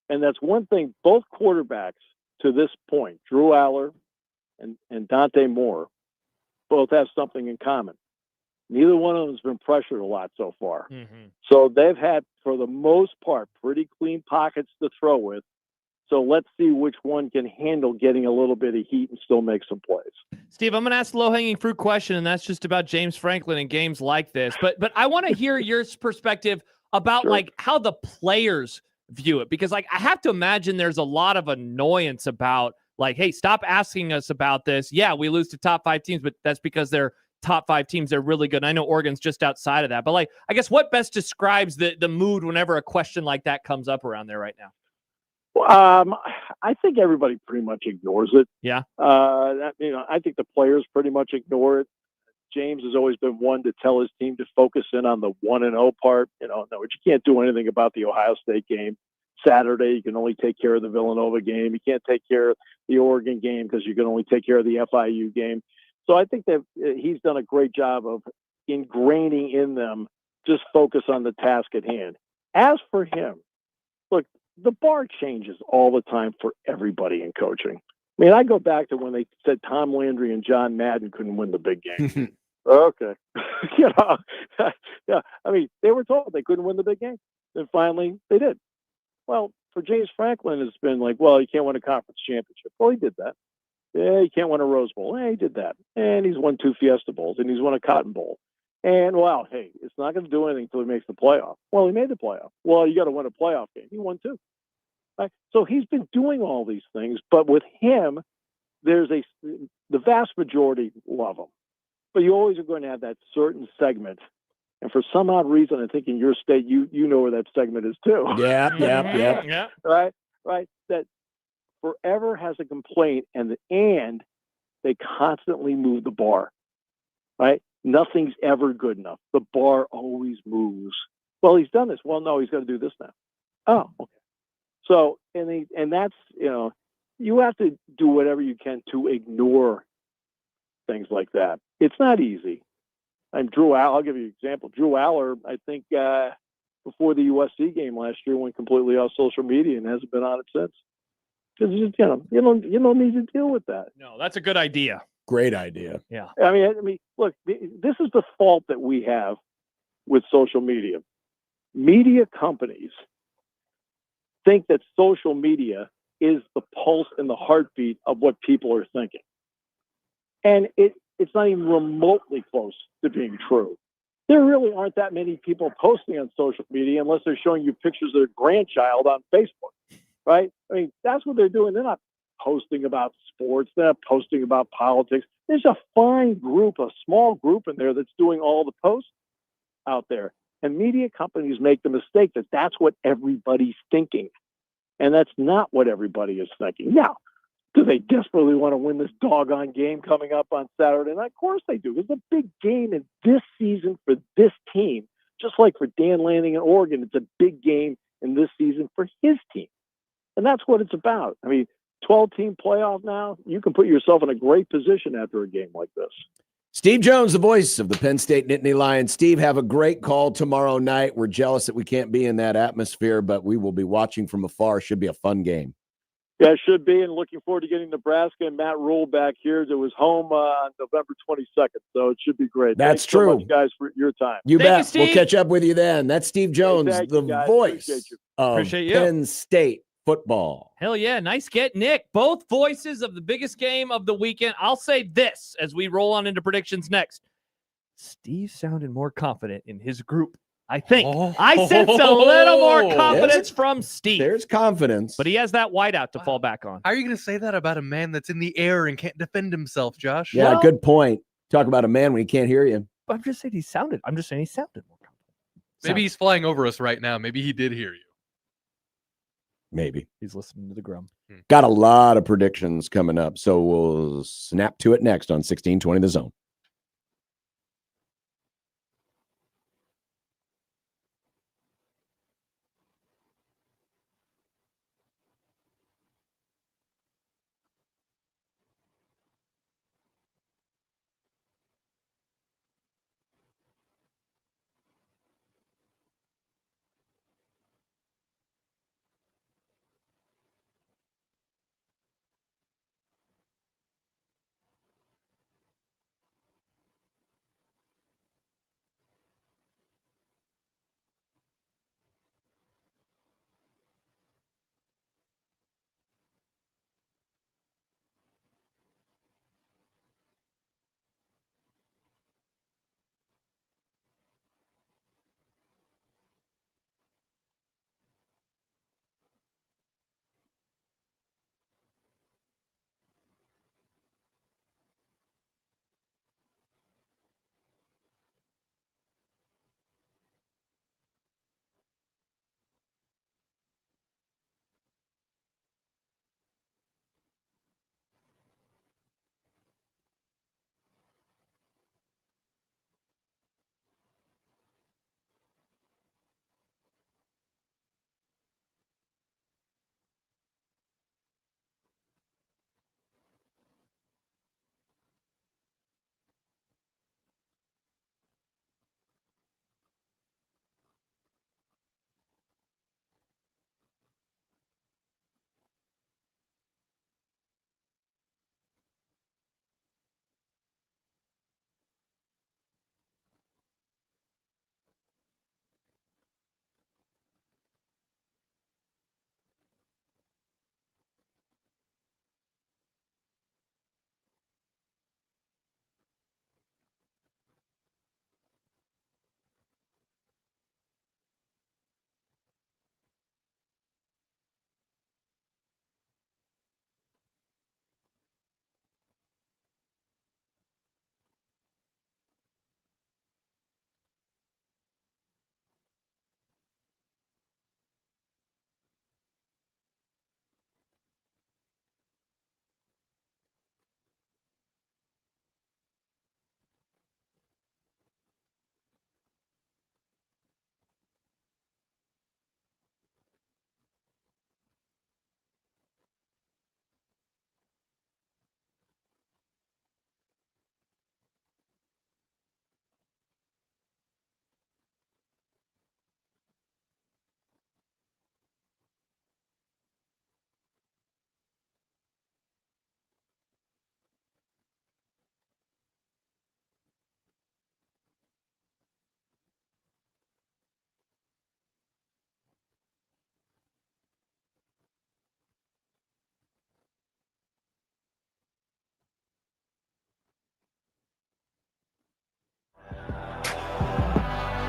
And that's one thing both quarterbacks to this point, Drew Aller and Dante Moore, both have something in common. Neither one of them has been pressured a lot so far. Mm-hmm. So they've had, for the most part, pretty clean pockets to throw with. So let's see which one can handle getting a little bit of heat and still make some plays. Steve, I'm going to ask the low-hanging fruit question, and that's just about James Franklin in games like this. But I want to hear your perspective about like how the players view it, because like I have to imagine there's a lot of annoyance about like, hey, stop asking us about this. Yeah, we lose to top 5 teams, but that's because they're top 5 teams. They're really good. And I know Oregon's just outside of that, but like, I guess what best describes the mood whenever a question like that comes up around there right now? I think everybody pretty much ignores it. Yeah. I think the players pretty much ignore it. James has always been one to tell his team to focus in on the 1-0 part. No, you can't do anything about the Ohio State game. Saturday, you can only take care of the Villanova game. You can't take care of the Oregon game because you can only take care of the FIU game. So I think that he's done a great job of ingraining in them just focus on the task at hand. As for him, look, the bar changes all the time for everybody in coaching. I mean, I go back to when they said Tom Landry and John Madden couldn't win the big game. Okay. You know, yeah. I mean, they were told they couldn't win the big game. And finally, they did. Well, for James Franklin, it's been like, well, he can't win a conference championship. Well, he did that. Yeah, he can't win a Rose Bowl. Yeah, he did that. And he's won 2 Fiesta Bowls, and he's won a Cotton Bowl. And, well, hey, it's not going to do anything until he makes the playoff. Well, he made the playoff. Well, you got to win a playoff game. He won 2. Right? So he's been doing all these things. But with him, the vast majority love him. But you always are going to have that certain segment. And for some odd reason, I think in your state, you know where that segment is too. Yeah. Right. That forever has a complaint, and they constantly move the bar. Right. Nothing's ever good enough. The bar always moves. Well, he's done this. Well, no, he's got to do this now. Oh, okay. So, and that's, you have to do whatever you can to ignore things like that. It's not easy. I'll give you an example. Drew Aller, I think before the USC game last year, went completely off social media and hasn't been on it since. Because you don't need to deal with that. No, that's a good idea. Great idea. Yeah. I mean, look, this is the fault that we have with social media. Media companies think that social media is the pulse and the heartbeat of what people are thinking. And it's not even remotely close to being true. There really aren't that many people posting on social media unless they're showing you pictures of their grandchild on Facebook, right? I mean, that's what they're doing. They're not posting about sports. They're not posting about politics. There's a fine group, a small group in there that's doing all the posts out there. And media companies make the mistake that that's what everybody's thinking. And that's not what everybody is thinking. Now, do they desperately want to win this doggone game coming up on Saturday night? Of course they do. It's a big game in this season for this team. Just like for Dan Lanning in Oregon, it's a big game in this season for his team. And that's what it's about. I mean, 12-team playoff now, you can put yourself in a great position after a game like this. Steve Jones, the voice of the Penn State Nittany Lions. Steve, have a great call tomorrow night. We're jealous that we can't be in that atmosphere, but we will be watching from afar. Should be a fun game. Yeah, it should be, and looking forward to getting Nebraska and Matt Rule back here. It was home on November 22nd, so it should be great. That's Thanks true. So much, guys, for your time. You bet. We'll catch up with you then. That's Steve Jones, the voice of Penn State football. Hell yeah. Nice get, Nick. Both voices of the biggest game of the weekend. I'll say this as we roll on into predictions next. Steve sounded more confident in his group. I think. I sense a little more confidence from Steve. There's confidence. But he has that whiteout to fall back on. How are you going to say that about a man that's in the air and can't defend himself, Josh? Yeah, good point. Talk about a man when he can't hear you. I'm just saying he sounded more confident. Maybe he's flying over us right now. Maybe he did hear you. Maybe. He's listening to the Grum. Got a lot of predictions coming up, so we'll snap to it next on 1620 The Zone.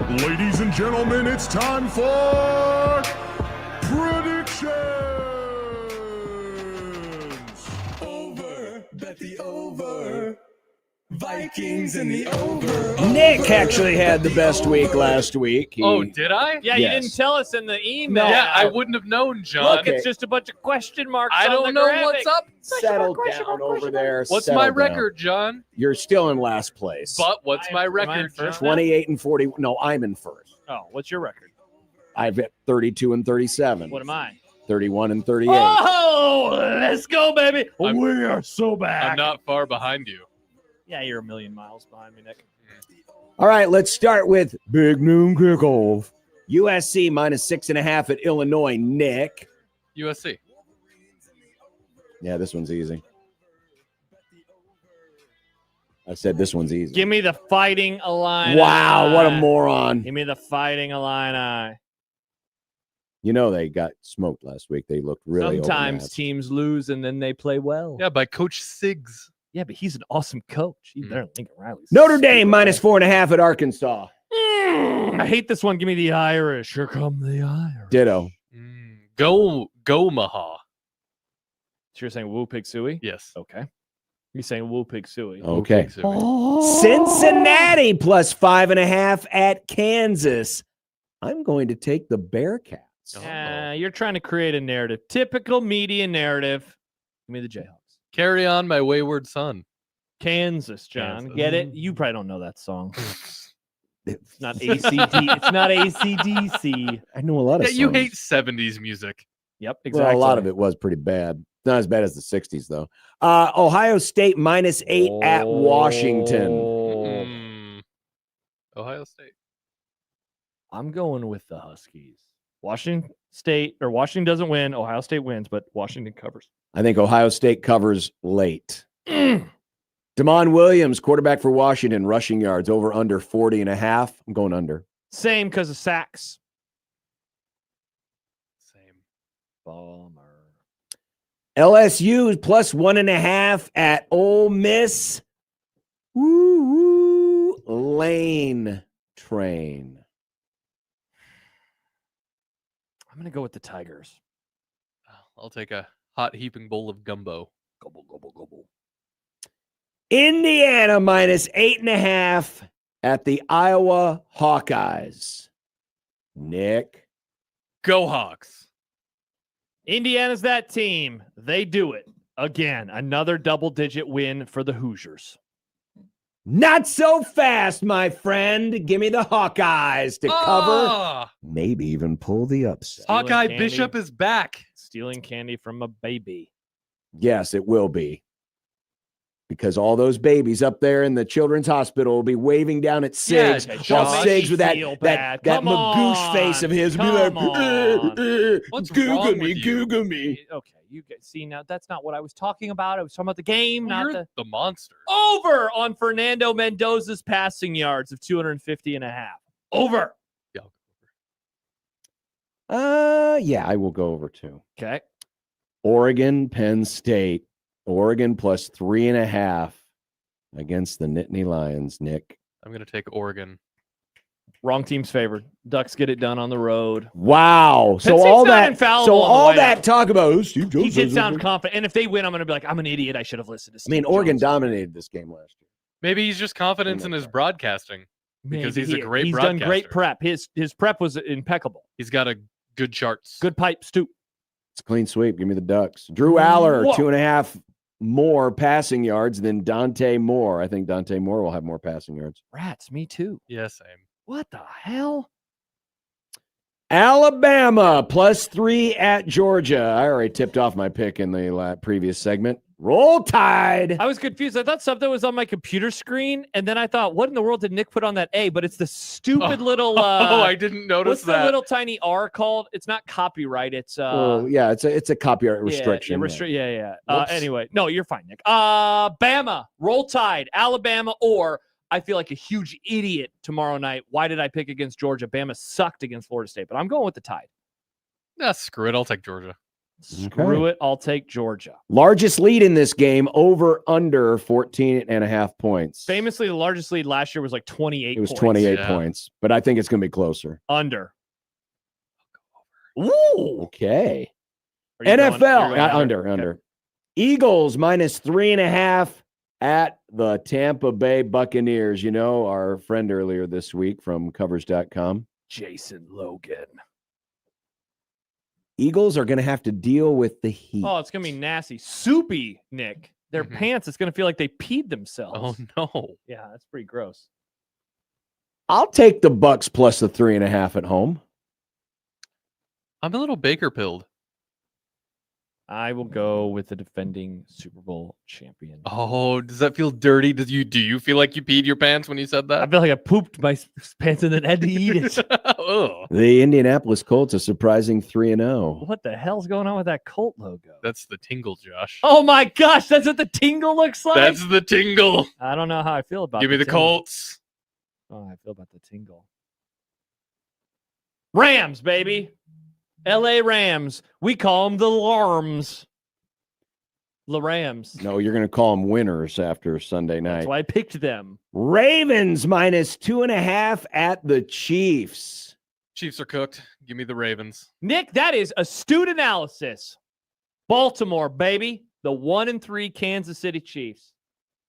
Ladies and gentlemen, it's time for predictions. Over, bet the over. Vikings in the over. Nick actually had the best week last week. Did I? Yeah, you didn't tell us in the email. Yeah, I wouldn't have known, John. Look, it's just a bunch of question marks. I on don't the know graphic. what's up. Settle down over there. What's Settle my down. record, John? You're still in last place. But what's my record, John? 28 and 40. No, I'm in first. Oh, what's your record? I've at 32 and 37. What am I? 31 and 38. Oh, let's go, baby. We are so back. I'm not far behind you. Yeah, you're a million miles behind me, Nick. All right, let's start with big noon kickoff. USC -6.5 at Illinois. Nick. USC. Yeah, this one's easy. I said this one's easy. Give me the Fighting Illini. Wow, what a moron. Give me the Fighting Illini. You know they got smoked last week. They looked really Sometimes overmatched. teams lose and then they play well. Yeah, by Coach Siggs. Yeah, but he's an awesome coach. He's better than Lincoln Riley. Notre Dame -4.5 at Arkansas. I hate this one. Give me the Irish. Here come the Irish. Ditto. Go Maha. So you're saying Woo Pig Suey? Yes. Okay. You're saying Woo Pig Suey. Okay. Cincinnati +5.5 at Kansas. I'm going to take the Bearcats. You're trying to create a narrative. Typical media narrative. Give me the Jayhawks. Carry on, my wayward son. Kansas, John. Kansas. Get it? You probably don't know that song. It's not ACD. It's not ACDC. I know a lot of Yeah, you songs. hate 70s music. Yep, exactly. Well, a lot of it was pretty bad. Not as bad as the 60s, though. Ohio State -8 at Washington. Ohio State. I'm going with the Huskies. Washington doesn't win. Ohio State wins, but Washington covers. I think Ohio State covers late. Damon Williams, quarterback for Washington, rushing yards over under 40.5. I'm going under. Same because of sacks. Same. Bummer. LSU +1.5 at Ole Miss. Woo, Lane Train. I'm going to go with the Tigers. I'll take a hot heaping bowl of gumbo. Gobble, gobble, gobble. Indiana -8.5 at the Iowa Hawkeyes. Nick. Go Hawks. Indiana's that team. They do it. Again, another double-digit win for the Hoosiers. Not so fast, my friend. Give me the Hawkeyes to cover. Maybe even pull the upset. Hawkeye candy. Bishop is back. Stealing candy from a baby. Yes, it will be. Because all those babies up there in the children's hospital will be waving down at Siggs. Yeah, while Siggs with that bad. magoosh on. face of his will be Come like, What's Google wrong me, with you? Google me. Okay, you get see now. That's not what I was talking about. I was talking about the game, not You're the monster. over on Fernando Mendoza's passing yards of 250.5. Over. Yeah, I will go over too. Okay. Oregon, Penn State. Oregon +3.5 against the Nittany Lions, Nick. I'm going to take Oregon. Wrong team's favored. Ducks get it done on the road. Wow. Penn State's not infallible on the way that out. talk about Steve Jones. He did sound confident. And if they win, I'm going to be like, I'm an idiot. I should have listened to Steve Oregon Jones. dominated this game last year. Maybe he's just confident in his broadcasting because he's a great He's broadcaster. done great prep. His prep was impeccable. He's got a good charts. Good pipes, too. It's a clean sweep. Give me the Ducks. Drew Aller, Whoa. 2.5 more passing yards than Dante Moore. I think Dante Moore will have more passing yards. Rats, me too. Yeah, same. What the hell? Alabama +3 at Georgia. I already tipped off my pick in the previous segment. Roll Tide. I was confused. I thought something was on my computer screen, and then I thought, what in the world did Nick put on that A? But it's the stupid little. I didn't notice what's that. the little tiny R called? It's not copyright. It's yeah, it's a copyright restriction. Yeah. Whoops. Anyway, no, you're fine, Nick. Bama, Roll Tide, Alabama, or I feel like a huge idiot tomorrow night. Why did I pick against Georgia? Bama sucked against Florida State, but I'm going with the Tide. Nah, screw it. I'll take Georgia. Screw it. I'll take Georgia. Largest lead in this game, over under 14.5 points. Famously, the largest lead last year was like 28 It was points. 28 points, but I think it's going to be closer. Under. Ooh. Okay. Are you NFL, going under. Okay. Eagles minus 3.5 at the Tampa Bay Buccaneers. You know, our friend earlier this week from covers.com. Jason Logan. Eagles are going to have to deal with the heat. Oh, it's going to be nasty. Soupy, Nick. Their pants, it's going to feel like they peed themselves. Oh, no. Yeah, that's pretty gross. I'll take the Bucks plus the 3.5 at home. I'm a little Baker pilled. I will go with the defending Super Bowl champion. Oh, does that feel dirty? Do you feel like you peed your pants when you said that? I feel like I pooped my pants and then had to eat it. The Indianapolis Colts are surprising 3-0. What the hell's going on with that Colt logo? That's the tingle, Josh. Oh my gosh, that's what the tingle looks like? That's the tingle. I don't know how I feel about Give me the tingle. Colts. Oh, I feel about the tingle. Rams, baby. LA Rams. We call them the Larms. The Rams. No, you're going to call them winners after Sunday night. That's why I picked them. Ravens minus 2.5 at the Chiefs. Chiefs are cooked. Give me the Ravens. Nick, that is astute analysis. Baltimore, baby. The 1-3 Kansas City Chiefs.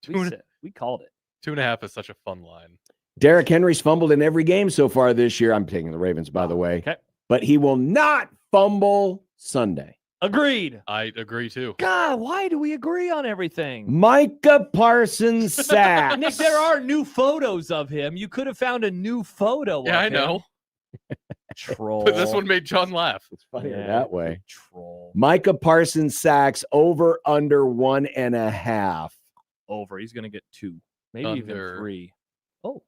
We called it. 2.5 is such a fun line. Derrick Henry's fumbled in every game so far this year. I'm taking the Ravens, by the way. Okay. But he will not fumble Sunday. Agreed. I agree, too. God, why do we agree on everything? Micah Parsons sacks. Nick, there are new photos of him. You could have found a new photo Yeah, of I him. know. Troll. But this one made John laugh. It's funnier that way. Troll. Micah Parsons sacks over under 1.5. Over. He's going to get 2. Maybe even 3. Oh.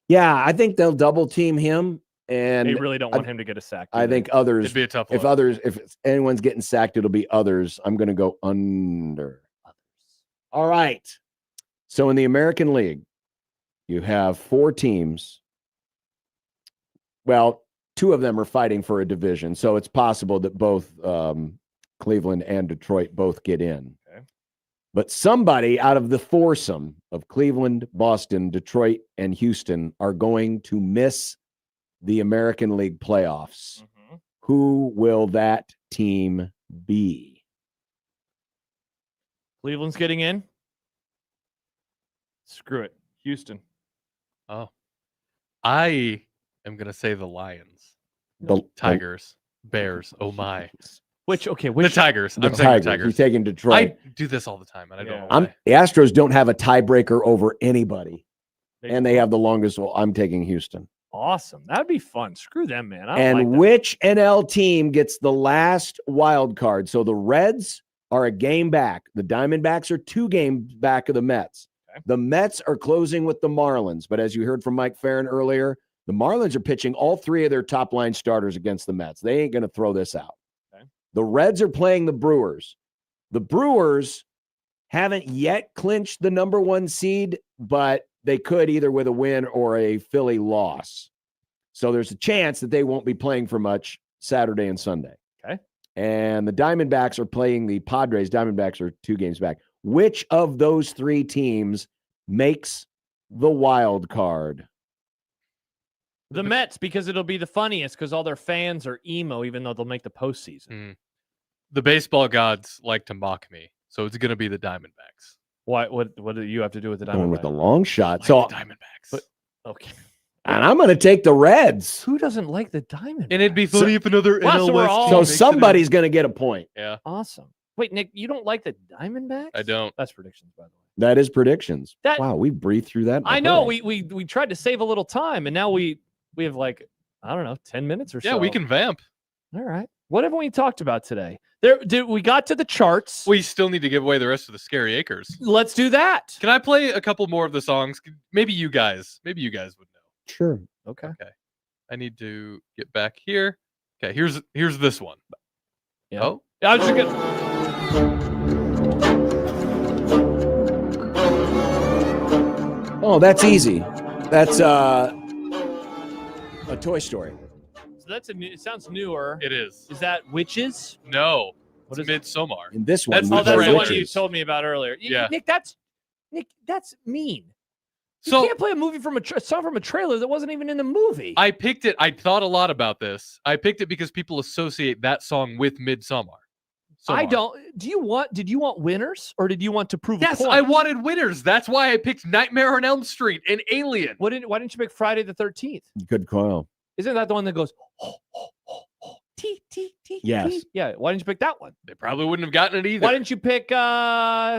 Yeah, I think they'll double team him. And They really don't want him to get a sack. do I they? think others. It'd be a tough If look. if anyone's getting sacked, it'll be others. I'm going to go under. All right. So in the American League, you have 4 teams. Well, 2 of them are fighting for a division, so it's possible that both Cleveland and Detroit both get in. Okay. But somebody out of the foursome of Cleveland, Boston, Detroit, and Houston are going to miss the American League playoffs. Mm-hmm. Who will that team be? Cleveland's getting in. Screw it. Houston. Oh. I am going to say the Lions. The Tigers. Bears. Oh, my. Which The Tigers. The I'm saying the Tigers. Tigers. He's taking Detroit. I do this all the time, and I don't know why. The Astros don't have a tiebreaker over anybody, and they have the longest. Well, I'm taking Houston. Awesome. That'd be fun. Screw them, man. I don't And like them. which NL team gets the last wild card? So the Reds are a game back. The Diamondbacks are 2 games back of the Mets. Okay. The Mets are closing with the Marlins. But as you heard from Mike Faren earlier, the Marlins are pitching all 3 of their top line starters against the Mets. They ain't going to throw this out. Okay. The Reds are playing the Brewers. The Brewers haven't yet clinched the number 1 seed, but they could either with a win or a Philly loss. So there's a chance that they won't be playing for much Saturday and Sunday. Okay. And the Diamondbacks are playing the Padres. Diamondbacks are 2 games back. Which of those 3 teams makes the wild card? The Mets, because it'll be the funniest because all their fans are emo, even though they'll make the postseason. The baseball gods like to mock me, so it's going to be the Diamondbacks. What do you have to do with the Diamondbacks? Going with the long shot. Like So, the Diamondbacks. But, okay. and I'm going to take the Reds. Who doesn't like the Diamondbacks? And it'd be funny if another Wow, so we're NL all- West So team makes it somebody's going to get a point. in. Yeah, Awesome. Wait, Nick, you don't like the Diamondbacks? I don't. That's predictions, by the way. That is predictions. That- Wow, we breathed through that. in a I know. hurry. We tried to save a little time, and now we have like, I don't know, 10 minutes or so. Yeah, we can vamp. All right. What have we talked about today? We got to the charts. We still need to give away the rest of the Scary Acres. Let's do that. Can I play a couple more of the songs? Maybe you guys would know. Sure. Okay. I need to get back here. Okay, here's this one. Yeah. Oh, I was just gonna. Oh, that's easy. That's a Toy Story. It sounds newer. It is. Is that Witches? No. What It's is Midsommar. In this one, That's we the That's play the one trailer. you witches. told me about earlier. Yeah. Nick, that's mean. You So can't play a movie from a song from a trailer that wasn't even in the movie. I picked it. I thought a lot about this. I picked it because people associate that song with Midsommar. I don't. Did you want winners or did you want to prove a Yes, point? I wanted winners. That's why I picked Nightmare on Elm Street and Alien. Why didn't you pick Friday the 13th? Good call. Isn't that the one that goes tee tee tee? Yes. tee? Yeah. Why didn't you pick that one? They probably wouldn't have gotten it either. Why didn't you pick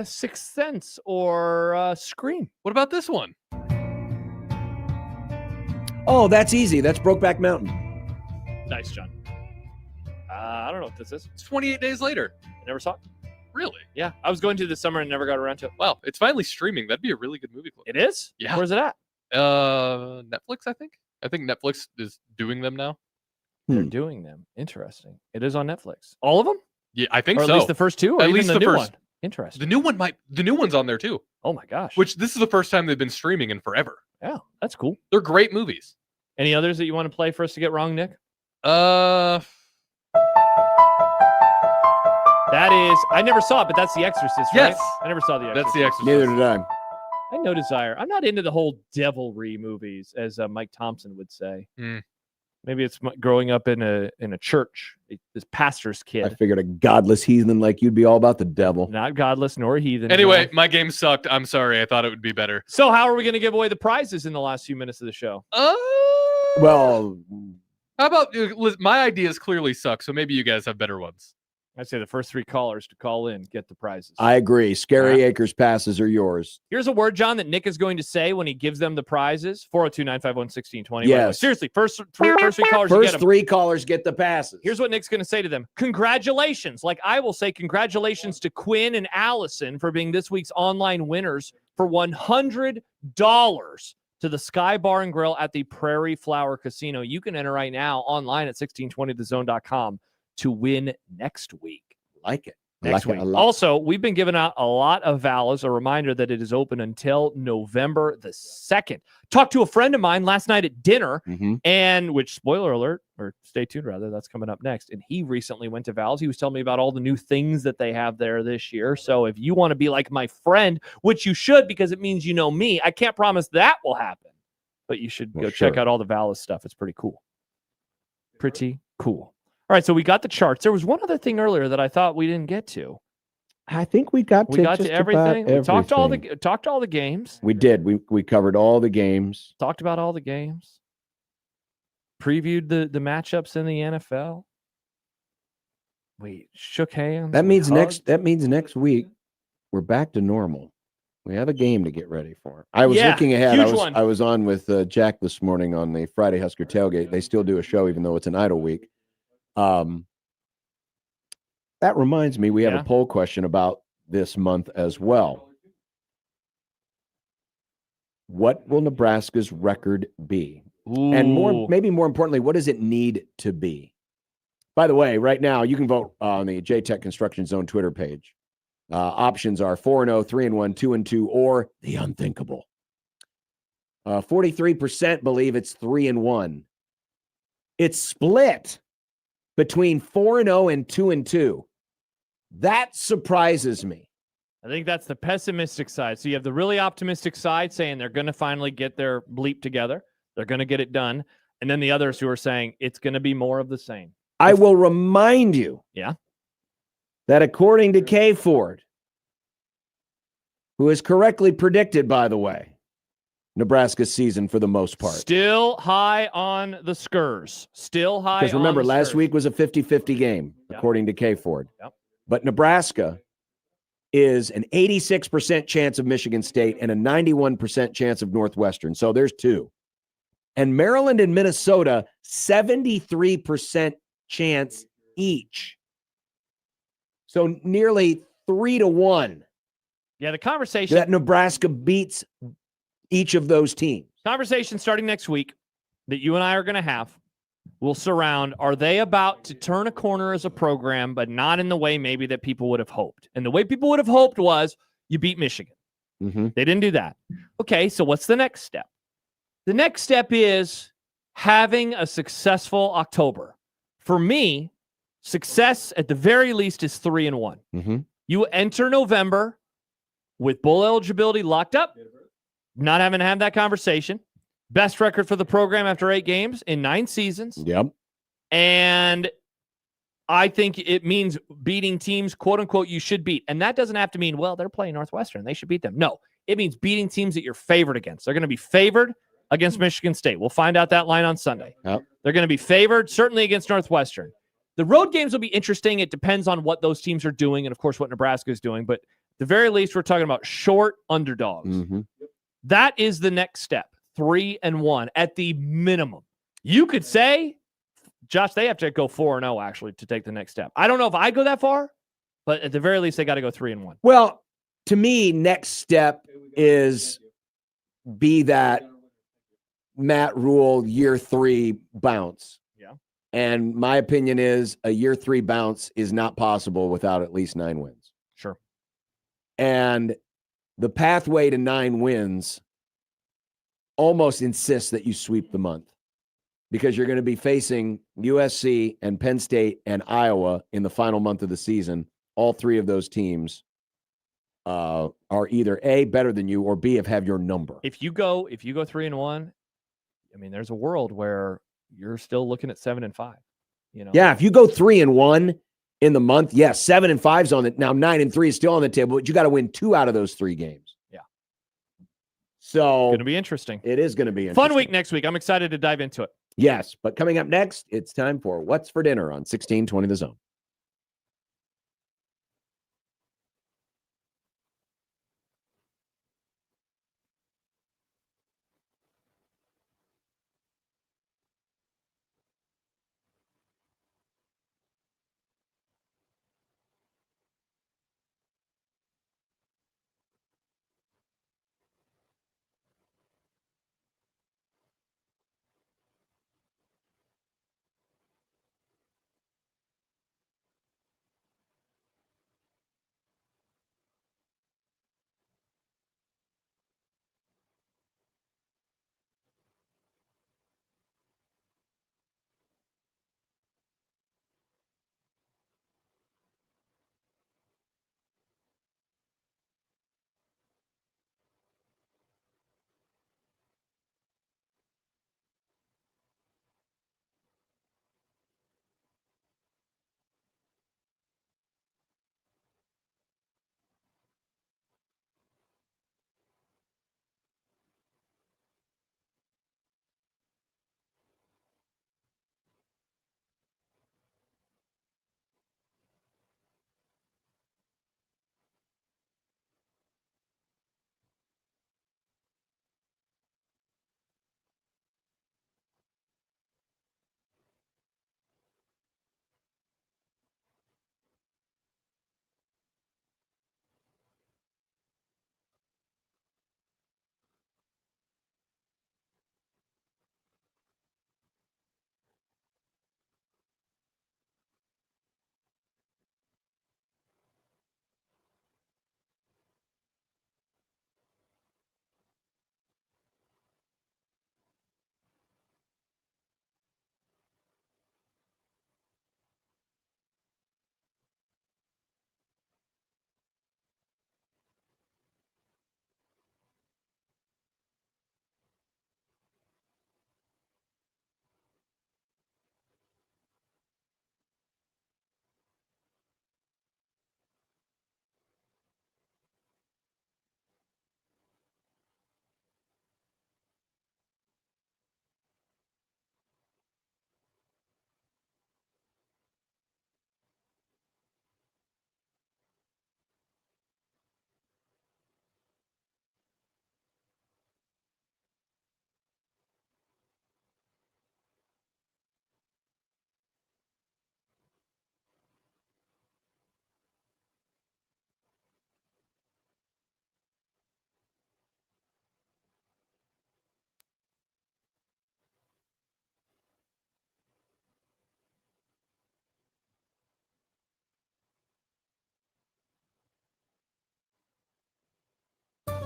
Sixth Sense or Scream? What about this one? Oh, that's easy. That's Brokeback Mountain. Nice, John. I don't know what this is. It's 28 days later. I never saw it. Really? Yeah, I was going to this summer and never got around to it. Wow, it's finally streaming. That'd be a really good movie clip. It is? Yeah. Where's it at? Netflix, I think. I think Netflix is doing them now. They're doing them. Interesting. It is on Netflix. All of them? Yeah, I think or so. At least the first two, or at even least the the new first. one. Interesting. The new one's on there too. Oh my gosh. Which this is the first time they've been streaming in forever. Yeah, that's cool. They're great movies. Any others that you want to play for us to get wrong, Nick? That is, I never saw it, but that's The Exorcist, right? Yes. I never saw The Exorcist. That's The Exorcist. Neither did I. I no desire. I'm not into the whole devilry movies, as Mike Thompson would say. Mm. Maybe it's growing up in a church, this pastor's I kid. figured a godless heathen like you'd be all about the devil. Not godless nor heathen. Anyway, my game sucked. I'm sorry. I thought it would be better. So how are we going to give away the prizes in the last few minutes of the show? Well, how about my ideas clearly suck, so maybe you guys have better ones. I'd say the first three callers to call in get the prizes. I agree. Scary Acres passes are yours. Here's a word, John, that Nick is going to say when he gives them the prizes. 402-951-1620. Yes. Seriously, first three callers get First them. three callers get the passes. Here's what Nick's going to say to them. Congratulations. Like I will say congratulations to Quinn and Allison for being this week's online winners for $100 to the Sky Bar and Grill at the Prairie Flower Casino. You can enter right now online at 1620thezone.com to win next week. Like it. Next week. Also, we've been giving out a lot of Valas. A reminder that it is open until November the 2nd. Talked to a friend of mine last night at dinner, and which, spoiler alert, or stay tuned rather, that's coming up next. And he recently went to Val's. He was telling me about all the new things that they have there this year. So if you want to be like my friend, which you should because it means you know me, I can't promise that will happen. But you should go check out all the Valas stuff. It's pretty cool. Pretty cool. All right, so we got the charts. There was one other thing earlier that I thought we didn't get to. I think we got to just everything. about We talked to everything. all the games. We did. We covered all the games. Talked about all the games. Previewed the matchups in the NFL. We shook hands. That means hugged. next week we're back to normal. We have a game to get ready for. I was looking ahead. huge one. I was on with Jack this morning on the Friday Husker Tailgate. They still do a show even though it's an idle week. That reminds me, we have a poll question about this month as well. What will Nebraska's record be? And maybe more importantly, what does it need to be? By the way, right now you can vote on the JTech Construction Zone Twitter page. Options are 4-0, 3-1, 2-2, or the unthinkable. 43% believe it's 3-1. It's split between 4-0 and 2-2. That surprises me. I think that's the pessimistic side. So you have the really optimistic side saying they're going to finally get their bleep together. They're going to get it done. And then the others who are saying it's going to be more of the same. I will remind you that according to Kay Ford, who is correctly predicted, by the way, Nebraska's season for the most part. Still high on the Skurs. Still high on because remember, the last Skurs. week was a 50-50 game, according to Kay Ford. But Nebraska is an 86% chance of Michigan State and a 91% chance of Northwestern. So there's two. And Maryland and Minnesota, 73% chance each. So nearly 3-1. Yeah, the conversation that Nebraska beats each of those teams. Conversation starting next week that you and I are going to have will surround, are they about to turn a corner as a program, but not in the way maybe that people would have hoped? And the way people would have hoped was you beat Michigan. They didn't do that. Okay, so what's the next step? The next step is, having a successful October. For me, success at the very least is 3-1. Mm-hmm. You enter November with bowl eligibility locked up, not having to have that conversation. Best record for the program after 8 games in 9 seasons. Yep. And I think it means beating teams, quote unquote, you should beat. And that doesn't have to mean, well, they're playing Northwestern, they should beat them. No, it means beating teams that you're favored against. They're going to be favored against Michigan State. We'll find out that line on Sunday. Yep. They're going to be favored, certainly against Northwestern. The road games will be interesting. It depends on what those teams are doing and, of course, what Nebraska is doing. But at the very least, we're talking about short underdogs. Mm-hmm. That is the next step, 3-1 at the minimum. You could say, Josh, they have to go 4-0, actually, to take the next step. I don't know if I go that far, but at the very least, they got to go 3-1. Well, to me, next step is be that Matt Rule year 3 bounce. Yeah. And my opinion is a year 3 bounce is not possible without at least 9 wins. Sure. And the pathway to 9 wins almost insists that you sweep the month because you're going to be facing USC and Penn State and Iowa in the final month of the season. All 3 of those teams are either A, better than you, or B, have your number. If you go 3-1, I mean, there's a world where you're still looking at 7-5. You know? Yeah, if you go 3-1 in the month, yes, 7-5's on it. Now 9-3 is still on the table, but you got to win 2 out of those 3 games. Yeah. So Going to be interesting. It is going to be interesting. Fun week next week. I'm excited to dive into it. Yes, but coming up next, it's time for What's for Dinner on 1620 The Zone.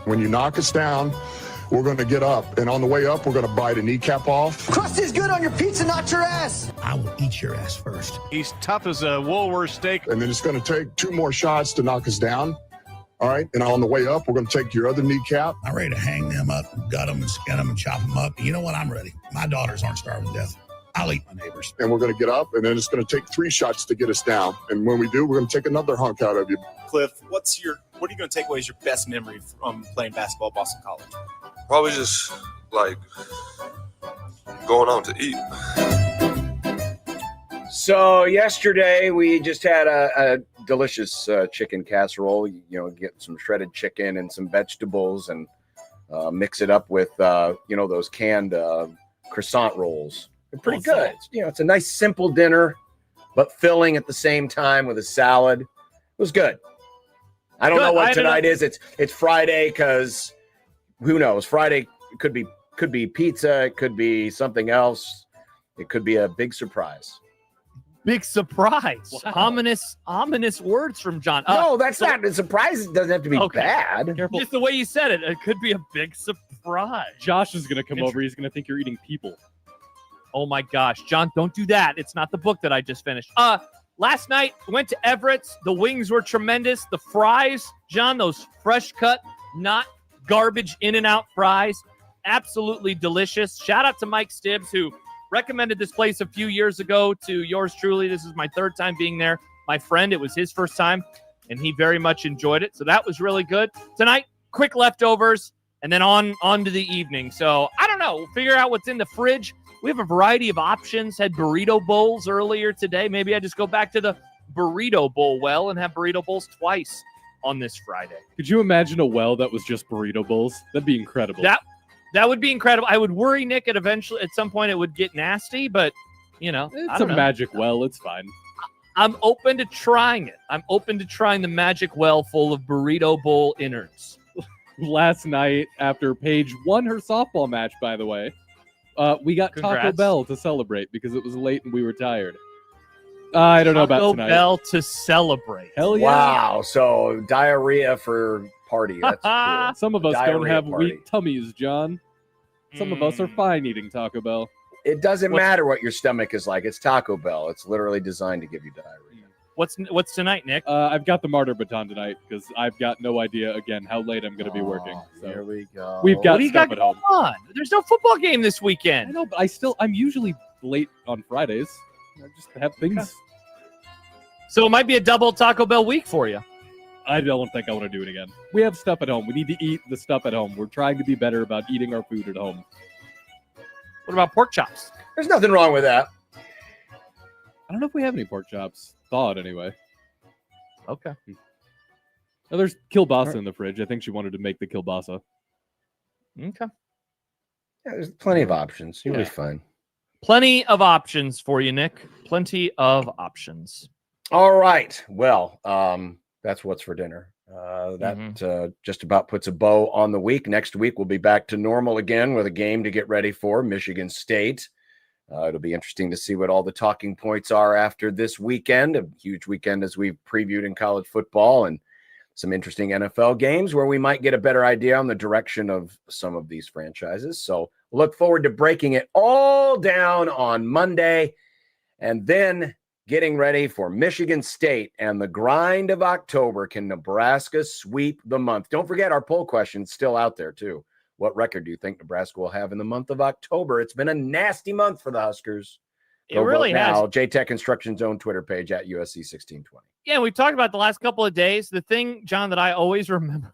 When you knock us down, we're going to get up. And on the way up, we're going to bite a kneecap off. Crust is good on your pizza, not your ass. I will eat your ass first. He's tough as a Woolworth steak. And then it's going to take 2 more shots to knock us down. All right. And on the way up, we're going to take your other kneecap. I'm ready to hang them up, gut them, and skin them, and chop them up. You know what? I'm ready. My daughters aren't starving to death. I'll eat my neighbors. And we're going to get up, and then it's going to take 3 shots to get us down. And when we do, we're going to take another hunk out of you. Cliff, what are you going to take away as your best memory from playing basketball at Boston College? Probably just like going out to eat. So yesterday we just had a delicious chicken casserole. You know, get some shredded chicken and some vegetables, and mix it up with those canned croissant rolls. They're pretty good. It's a nice simple dinner, but filling at the same time with a salad. It was good. I don't know what tonight is. It's Friday because who knows? Friday could be pizza. It could be something else. It could be a big surprise. Big surprise. Wow. Ominous words from John. No, that's not a surprise. It doesn't have to be bad. Careful. Just the way you said it. It could be a big surprise. Josh is going to come over. He's going to think you're eating people. Oh my gosh, John, don't do that. It's not the book that I just finished. Last night, went to Everett's. The wings were tremendous. The fries, John, those fresh cut, not garbage In-N-Out fries, absolutely delicious. Shout out to Mike Stibbs, who recommended this place a few years ago to yours truly. This is my 3rd time being there. My friend, it was his first time, and he very much enjoyed it. So that was really good. Tonight, quick leftovers, and then on to the evening. So I don't know. We'll figure out what's in the fridge. We have a variety of options. Had burrito bowls earlier today. Maybe I just go back to the burrito bowl well and have burrito bowls twice on this Friday. Could you imagine a well that was just burrito bowls? That'd be incredible. That would be incredible. I would worry, Nick, at some point it would get nasty, but it's a magic well. It's fine. I'm open to trying it. I'm open to trying the magic well full of burrito bowl innards. Last night, after Paige won her softball match, by the way, we got Taco Bell to celebrate because it was late and we were tired. I don't know about tonight. Taco Bell to celebrate. Hell yeah. Wow. So diarrhea for party. That's cool. Some of us don't have party. weak tummies, John. Some of us are fine eating Taco Bell. It doesn't matter what your stomach is like. It's Taco Bell. It's literally designed to give you diarrhea. What's tonight, Nick? I've got the martyr baton tonight because I've got no idea, again, how late I'm going to be working. So here we go. We've got what do you stuff got at home. on? There's no football game this weekend. I know, but I'm usually late on Fridays. I just have things. So it might be a double Taco Bell week for you. I don't think I want to do it again. We have stuff at home. We need to eat the stuff at home. We're trying to be better about eating our food at home. What about pork chops? There's nothing wrong with that. I don't know if we have any pork chops. Thawed anyway. Okay. Oh, there's kielbasa in the fridge. I think she wanted to make the kielbasa. Okay. Yeah, there's plenty of options. You'll be fine. Plenty of options for you, Nick. Plenty of options. All right. Well, that's what's for dinner. That just about puts a bow on the week. Next week, we'll be back to normal again with a game to get ready for, Michigan State. It'll be interesting to see what all the talking points are after this weekend, a huge weekend as we've previewed in college football, and some interesting NFL games where we might get a better idea on the direction of some of these franchises. So look forward to breaking it all down on Monday and then getting ready for Michigan State and the grind of October. Can Nebraska sweep the month? Don't forget our poll question's still out there too. What record do you think Nebraska will have in the month of October? It's been a nasty month for the Huskers. It really has. JTech Instruction Zone Twitter page at USC 1620. Yeah, we've talked about the last couple of days. The thing, John, that I always remember,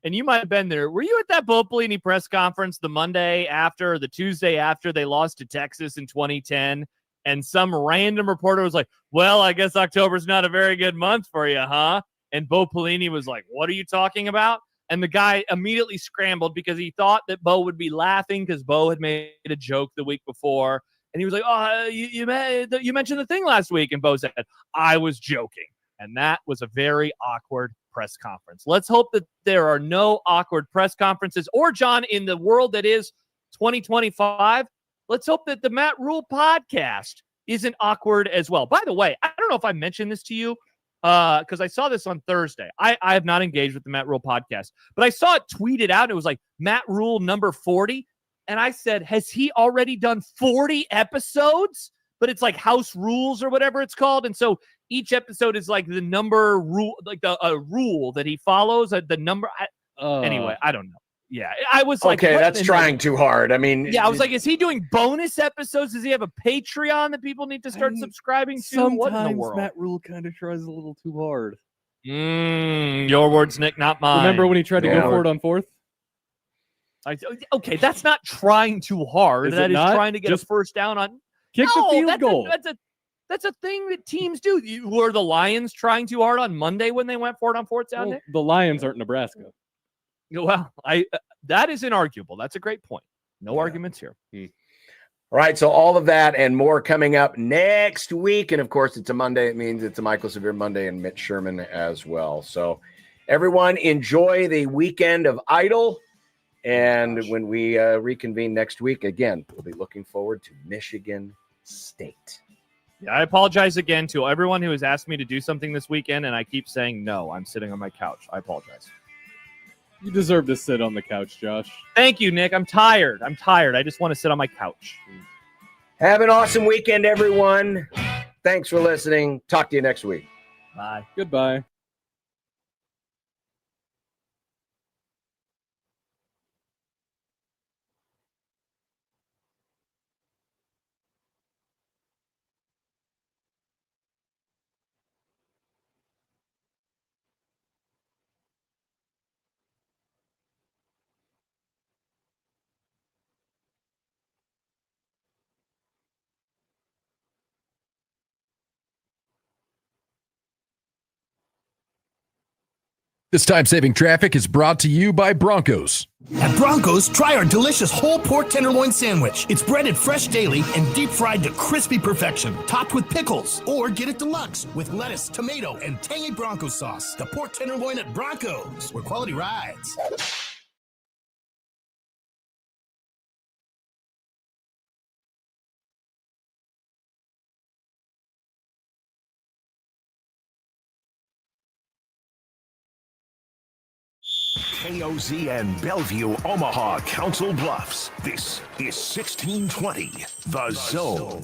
and you might have been there, were you at that Bo Pelini press conference the Monday after, the Tuesday after they lost to Texas in 2010? And some random reporter was like, well, I guess October's not a very good month for you, huh? And Bo Pelini was like, what are you talking about? And the guy immediately scrambled because he thought that Bo would be laughing because Bo had made a joke the week before. And he was like, oh, you mentioned the thing last week. And Bo said, I was joking. And that was a very awkward press conference. Let's hope that there are no awkward press conferences. Or, John, in the world that is 2025, let's hope that the Matt Rule podcast isn't awkward as well. By the way, I don't know if I mentioned this to you. because I saw this on Thursday. I have not engaged with the Matt Rule podcast, but I saw it tweeted out. And it was like Matt Rule number 40. And I said, has he already done 40 episodes? But it's like House Rules or whatever it's called. And so each episode is like the number rule, like a rule that he follows. The number. Anyway, I don't know. Yeah, I was like, okay, that's trying too hard. I mean, yeah, I was like, is he doing bonus episodes? Does he have a Patreon that people need to start subscribing to? Sometimes What in the world? Matt Rule kind of tries a little too hard. Your words, Nick, not mine. Remember when he tried to go for it on 4th? Okay, that's not trying too hard. Is That it is not? trying to get Just a first down on. kick the field goal. That's a thing that teams do. Were the Lions trying too hard on Monday when they went for it on 4th down there? The Lions aren't Nebraska. Well, that is inarguable. That's a great point. No arguments here. All right, so all of that and more coming up next week. And, of course, it's a Monday. It means it's a Michael Severe Monday and Mitch Sherman as well. So, everyone, enjoy the weekend of Idle. And when we reconvene next week, again, we'll be looking forward to Michigan State. Yeah, I apologize again to everyone who has asked me to do something this weekend, and I keep saying no. I'm sitting on my couch. I apologize. You deserve to sit on the couch, Josh. Thank you, Nick. I'm tired. I just want to sit on my couch. Have an awesome weekend, everyone. Thanks for listening. Talk to you next week. Bye. Goodbye. This time-saving traffic is brought to you by Broncos. At Broncos, try our delicious whole pork tenderloin sandwich. It's breaded fresh daily and deep-fried to crispy perfection, topped with pickles. Or get it deluxe with lettuce, tomato, and tangy Bronco sauce. The pork tenderloin at Broncos, where quality rides. KOZ and Bellevue, Omaha, Council Bluffs. This is 1620, The Zone.